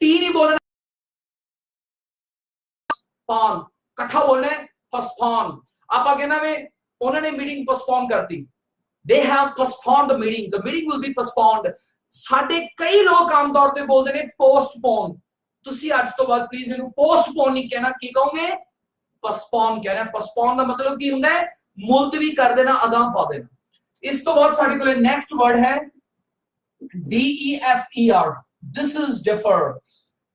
टी नहीं बोलना, पॉन इकट्ठा बोलना है postpone। आप कहना वे उन्होंने मीटिंग postpone कर दी, they have postponed the meeting will be postponed। साडे कई लोग आम तौर पे बोलते ने postpone, तुसी आज तो बाद प्लीज इन्हें postpone नहीं कहना, की कहोगे postpone कहना है। postpone का मतलब की हुंदा है मुलतवी कर देना, अगां पा देना। इस तो बाद साडे कोले नेक्स्ट वर्ड है DEFER, this is defer।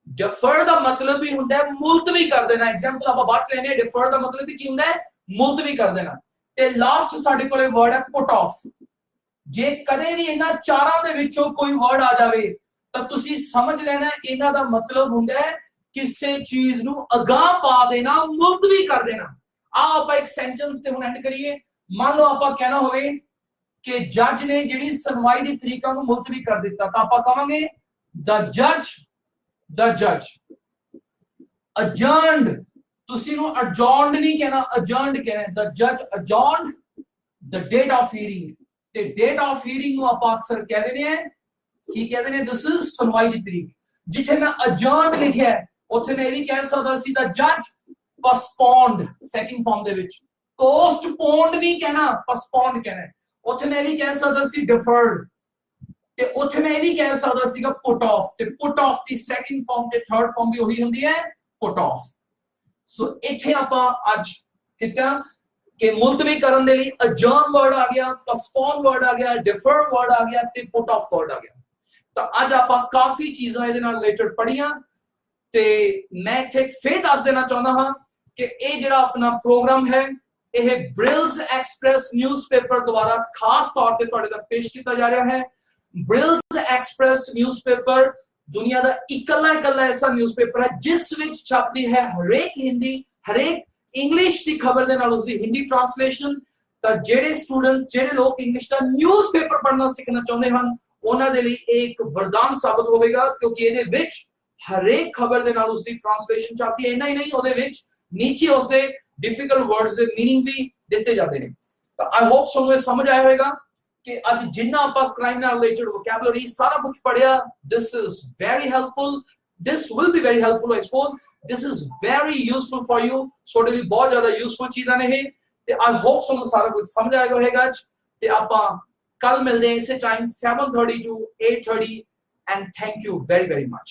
defer ਦਾ मतलब भी ਹੁੰਦਾ है मुलतवी कर देना। एग्जांपल ਆਪਾਂ ਬਾਅਦ ਚ ਲੈਣੇ, defer ਦਾ मतलब भी ਕੀ ਹੁੰਦਾ है मुलतवी कर देना। ਤੇ ਲਾਸਟ ਸਾਡੇ ਕੋਲੇ वर्ड है put off। ਜੇ ਕਦੇ ਵੀ ਇਹਨਾਂ ਚਾਰਾਂ ਦੇ ਵਿੱਚੋਂ ਕੋਈ वर्ड ਆ ਜਾਵੇ ਤਾਂ ਤੁਸੀਂ ਸਮਝ ਲੈਣਾ ਇਹਨਾਂ ਦਾ मतलब ਹੁੰਦਾ है ਕਿਸੇ ਚੀਜ਼ ਨੂੰ ਅਗਾਹ ਪਾ ਦੇਣਾ, ਮੁਲਤਵੀ ਕਰ ਦੇਣਾ। ਆ ਆਪਾਂ ਇੱਕ ਸੈਂਟੈਂਸ ਤੇ ਹੁਣ ਐਂਡ ਕਰੀਏ। ਮੰਨ ਲਓ ਆਪਾਂ ਕਹਿਣਾ ਹੋਵੇ ਕਿ ਜੱਜ ਨੇ ਜਿਹੜੀ ਸੁਣਵਾਈ ਦੀ ਤਰੀਕਾ ਨੂੰ ਮੁਲਤਵੀ ਕਰ ਦਿੱਤਾ, ਤਾਂ ਆਪਾਂ ਕਹਾਂਗੇ the judge adjourned। ਤੁਸੀਂ ਨੂੰ adjourned ਨਹੀਂ ਕਹਿਣਾ, adjourned ਕਹਿਣਾ। the judge adjourned the date of hearing। ਤੇ date of hearing ਨੂੰ ਆਪਾਂ ਅਕਸਰ ਕਹਿ ਦਿੰਦੇ ਆ, ਕੀ ਕਹਿੰਦੇ ਨੇ, this is ਸੁਣਵਾਈ ਦੀ ਤਰੀਕ। ਜਿੱਥੇ ਮੈਂ adjourned ਲਿਖਿਆ ਉੱਥੇ ਮੈਂ ਇਹ ਵੀ ਕਹਿ ਸਕਦਾ ਸੀ the judge postponed second form ਦੇ ਵਿੱਚ। postponed ਨਹੀਂ ਕਹਿਣਾ, postponed ਕਹਿਣਾ। ਉੱਥੇ ਮੈਂ ਇਹ ਵੀ ਕਹਿ ਸਕਦਾ ਸੀ deferred, ਤੇ ਉੱਥੇ ਮੈਂ ਇਹ ਵੀ ਕਹਿ ਸਕਦਾ ਸੀਗਾ put off। ਤੇ put off ਦੀ ਸੈਕਿੰਡ ਫਾਰਮ ਤੇ ਥਰਡ ਫਾਰਮ ਵੀ ਉਹੀ ਹੁੰਦੀ ਹੈ put off। ਸੋ ਇੱਥੇ ਆਪਾਂ ਅੱਜ ਕਿਤਾ ਕਿ ਮੁਲਤਵੀ ਕਰਨ ਦੇ ਲਈ adjourn word ਆ ਗਿਆ, postpone word ਆ ਗਿਆ, defer word ਆ ਗਿਆ ਤੇ put off word ਆ ਗਿਆ। ਤਾਂ ਅੱਜ ਆਪਾਂ ਕਾਫੀ ਚੀਜ਼ਾਂ ਇਹਦੇ ਨਾਲ ਰਿਲੇਟਡ ਪੜ੍ਹੀਆਂ। ਤੇ ਮੈਂ ਇੱਥੇ ਫੇਰ ਦੱਸ ਦੇਣਾ ਚਾਹੁੰਦਾ ਹਾਂ ਕਿ ਇਹ ਜਿਹੜਾ ਆਪਣਾ ਪ੍ਰੋਗਰਾਮ ਹੈ ਇਹ ਬ੍ਰਿਲਸ ਐਕਸਪ੍ਰੈਸ ਨਿਊਜ਼ਪੇਪਰ ਦੁਆਰਾ ਖਾਸ ਤੌਰ ਤੇ ਤੁਹਾਡੇ ਤੱਕ ਪੇਸ਼ ਕੀਤਾ ਜਾ ਰਿਹਾ ਹੈ। ਬ੍ਰਿਲਸ ਐਕਸਪ੍ਰੈਸ ਨਿਊਜ਼ਪੇਪਰ ਦੁਨੀਆ ਦਾ ਇਕੱਲਾ ਐਸਾ ਨਿਊਜ਼ਪੇਪਰ ਹੈ ਜਿਸ ਵਿੱਚ ਛਪਦੀ ਹੈ ਹਰੇਕ ਹਿੰਦੀ, ਹਰੇਕ ਇੰਗਲਿਸ਼ ਦੀ ਖਬਰ ਦੇ ਨਾਲ ਉਸਦੀ ਹਿੰਦੀ ਟ੍ਰਾਂਸਲੇਸ਼ਨ। ਤਾਂ ਜਿਹੜੇ ਸਟੂਡੈਂਟਸ, ਜਿਹੜੇ ਲੋਕ ਇੰਗਲਿਸ਼ ਦਾ ਨਿਊਜ਼ਪੇਪਰ ਪੜ੍ਹਨਾ ਸਿੱਖਣਾ ਚਾਹੁੰਦੇ ਹਨ, ਉਹਨਾਂ ਦੇ ਲਈ ਇਹ ਇੱਕ ਵਰਦਾਨ ਸਾਬਤ ਹੋਵੇਗਾ, ਕਿਉਂਕਿ ਇਹਦੇ ਵਿੱਚ ਹਰੇਕ ਖਬਰ ਦੇ ਨਾਲ ਉਸਦੀ ਟ੍ਰਾਂਸਲੇਸ਼ਨ ਛਪਦੀ ਹੈ। ਇੰਨਾ ਹੀ ਨਹੀਂ, ਉਹਦੇ ਵਿੱਚ ਨੀਚੇ ਉਸਦੇ ਡਿਫਿਕਲਟ ਵਰਡਸ ਦੇ ਮੀਨਿੰਗ ਵੀ ਦਿੱਤੇ ਜਾਂਦੇ ਨੇ। ਤਾਂ ਆਈ ਹੋਪ ਤੁਹਾਨੂੰ ਇਹ ਸਮਝ ਆਇਆ ਹੋਵੇਗਾ ਕਿ ਅੱਜ ਜਿੰਨਾ ਆਪਾਂ ਕ੍ਰਾਈਮ ਨਾਲ ਰਿਲੇਟਡ ਵੋਕੈਬਲਰੀ ਸਾਰਾ ਕੁਝ ਪੜਿਆ, this is very helpful, this will be very helpful I suppose, this is very useful for you। ਤੁਹਾਡੇ ਲਈ ਬਹੁਤ ਜ਼ਿਆਦਾ ਯੂਸਫੁਲ ਚੀਜ਼ਾਂ ਨੇ ਇਹ। ਤੇ ਆਈ ਹੋਪ ਤੁਹਾਨੂੰ ਸਾਰਾ ਕੁਝ ਸਮਝ ਆਇਆ ਹੋਵੇਗਾ ਅੱਜ। ਤੇ ਆਪਾਂ ਕੱਲ ਮਿਲਦੇ ਹਾਂ ਇਸੇ time 7:30 to 8:30 and thank you very much।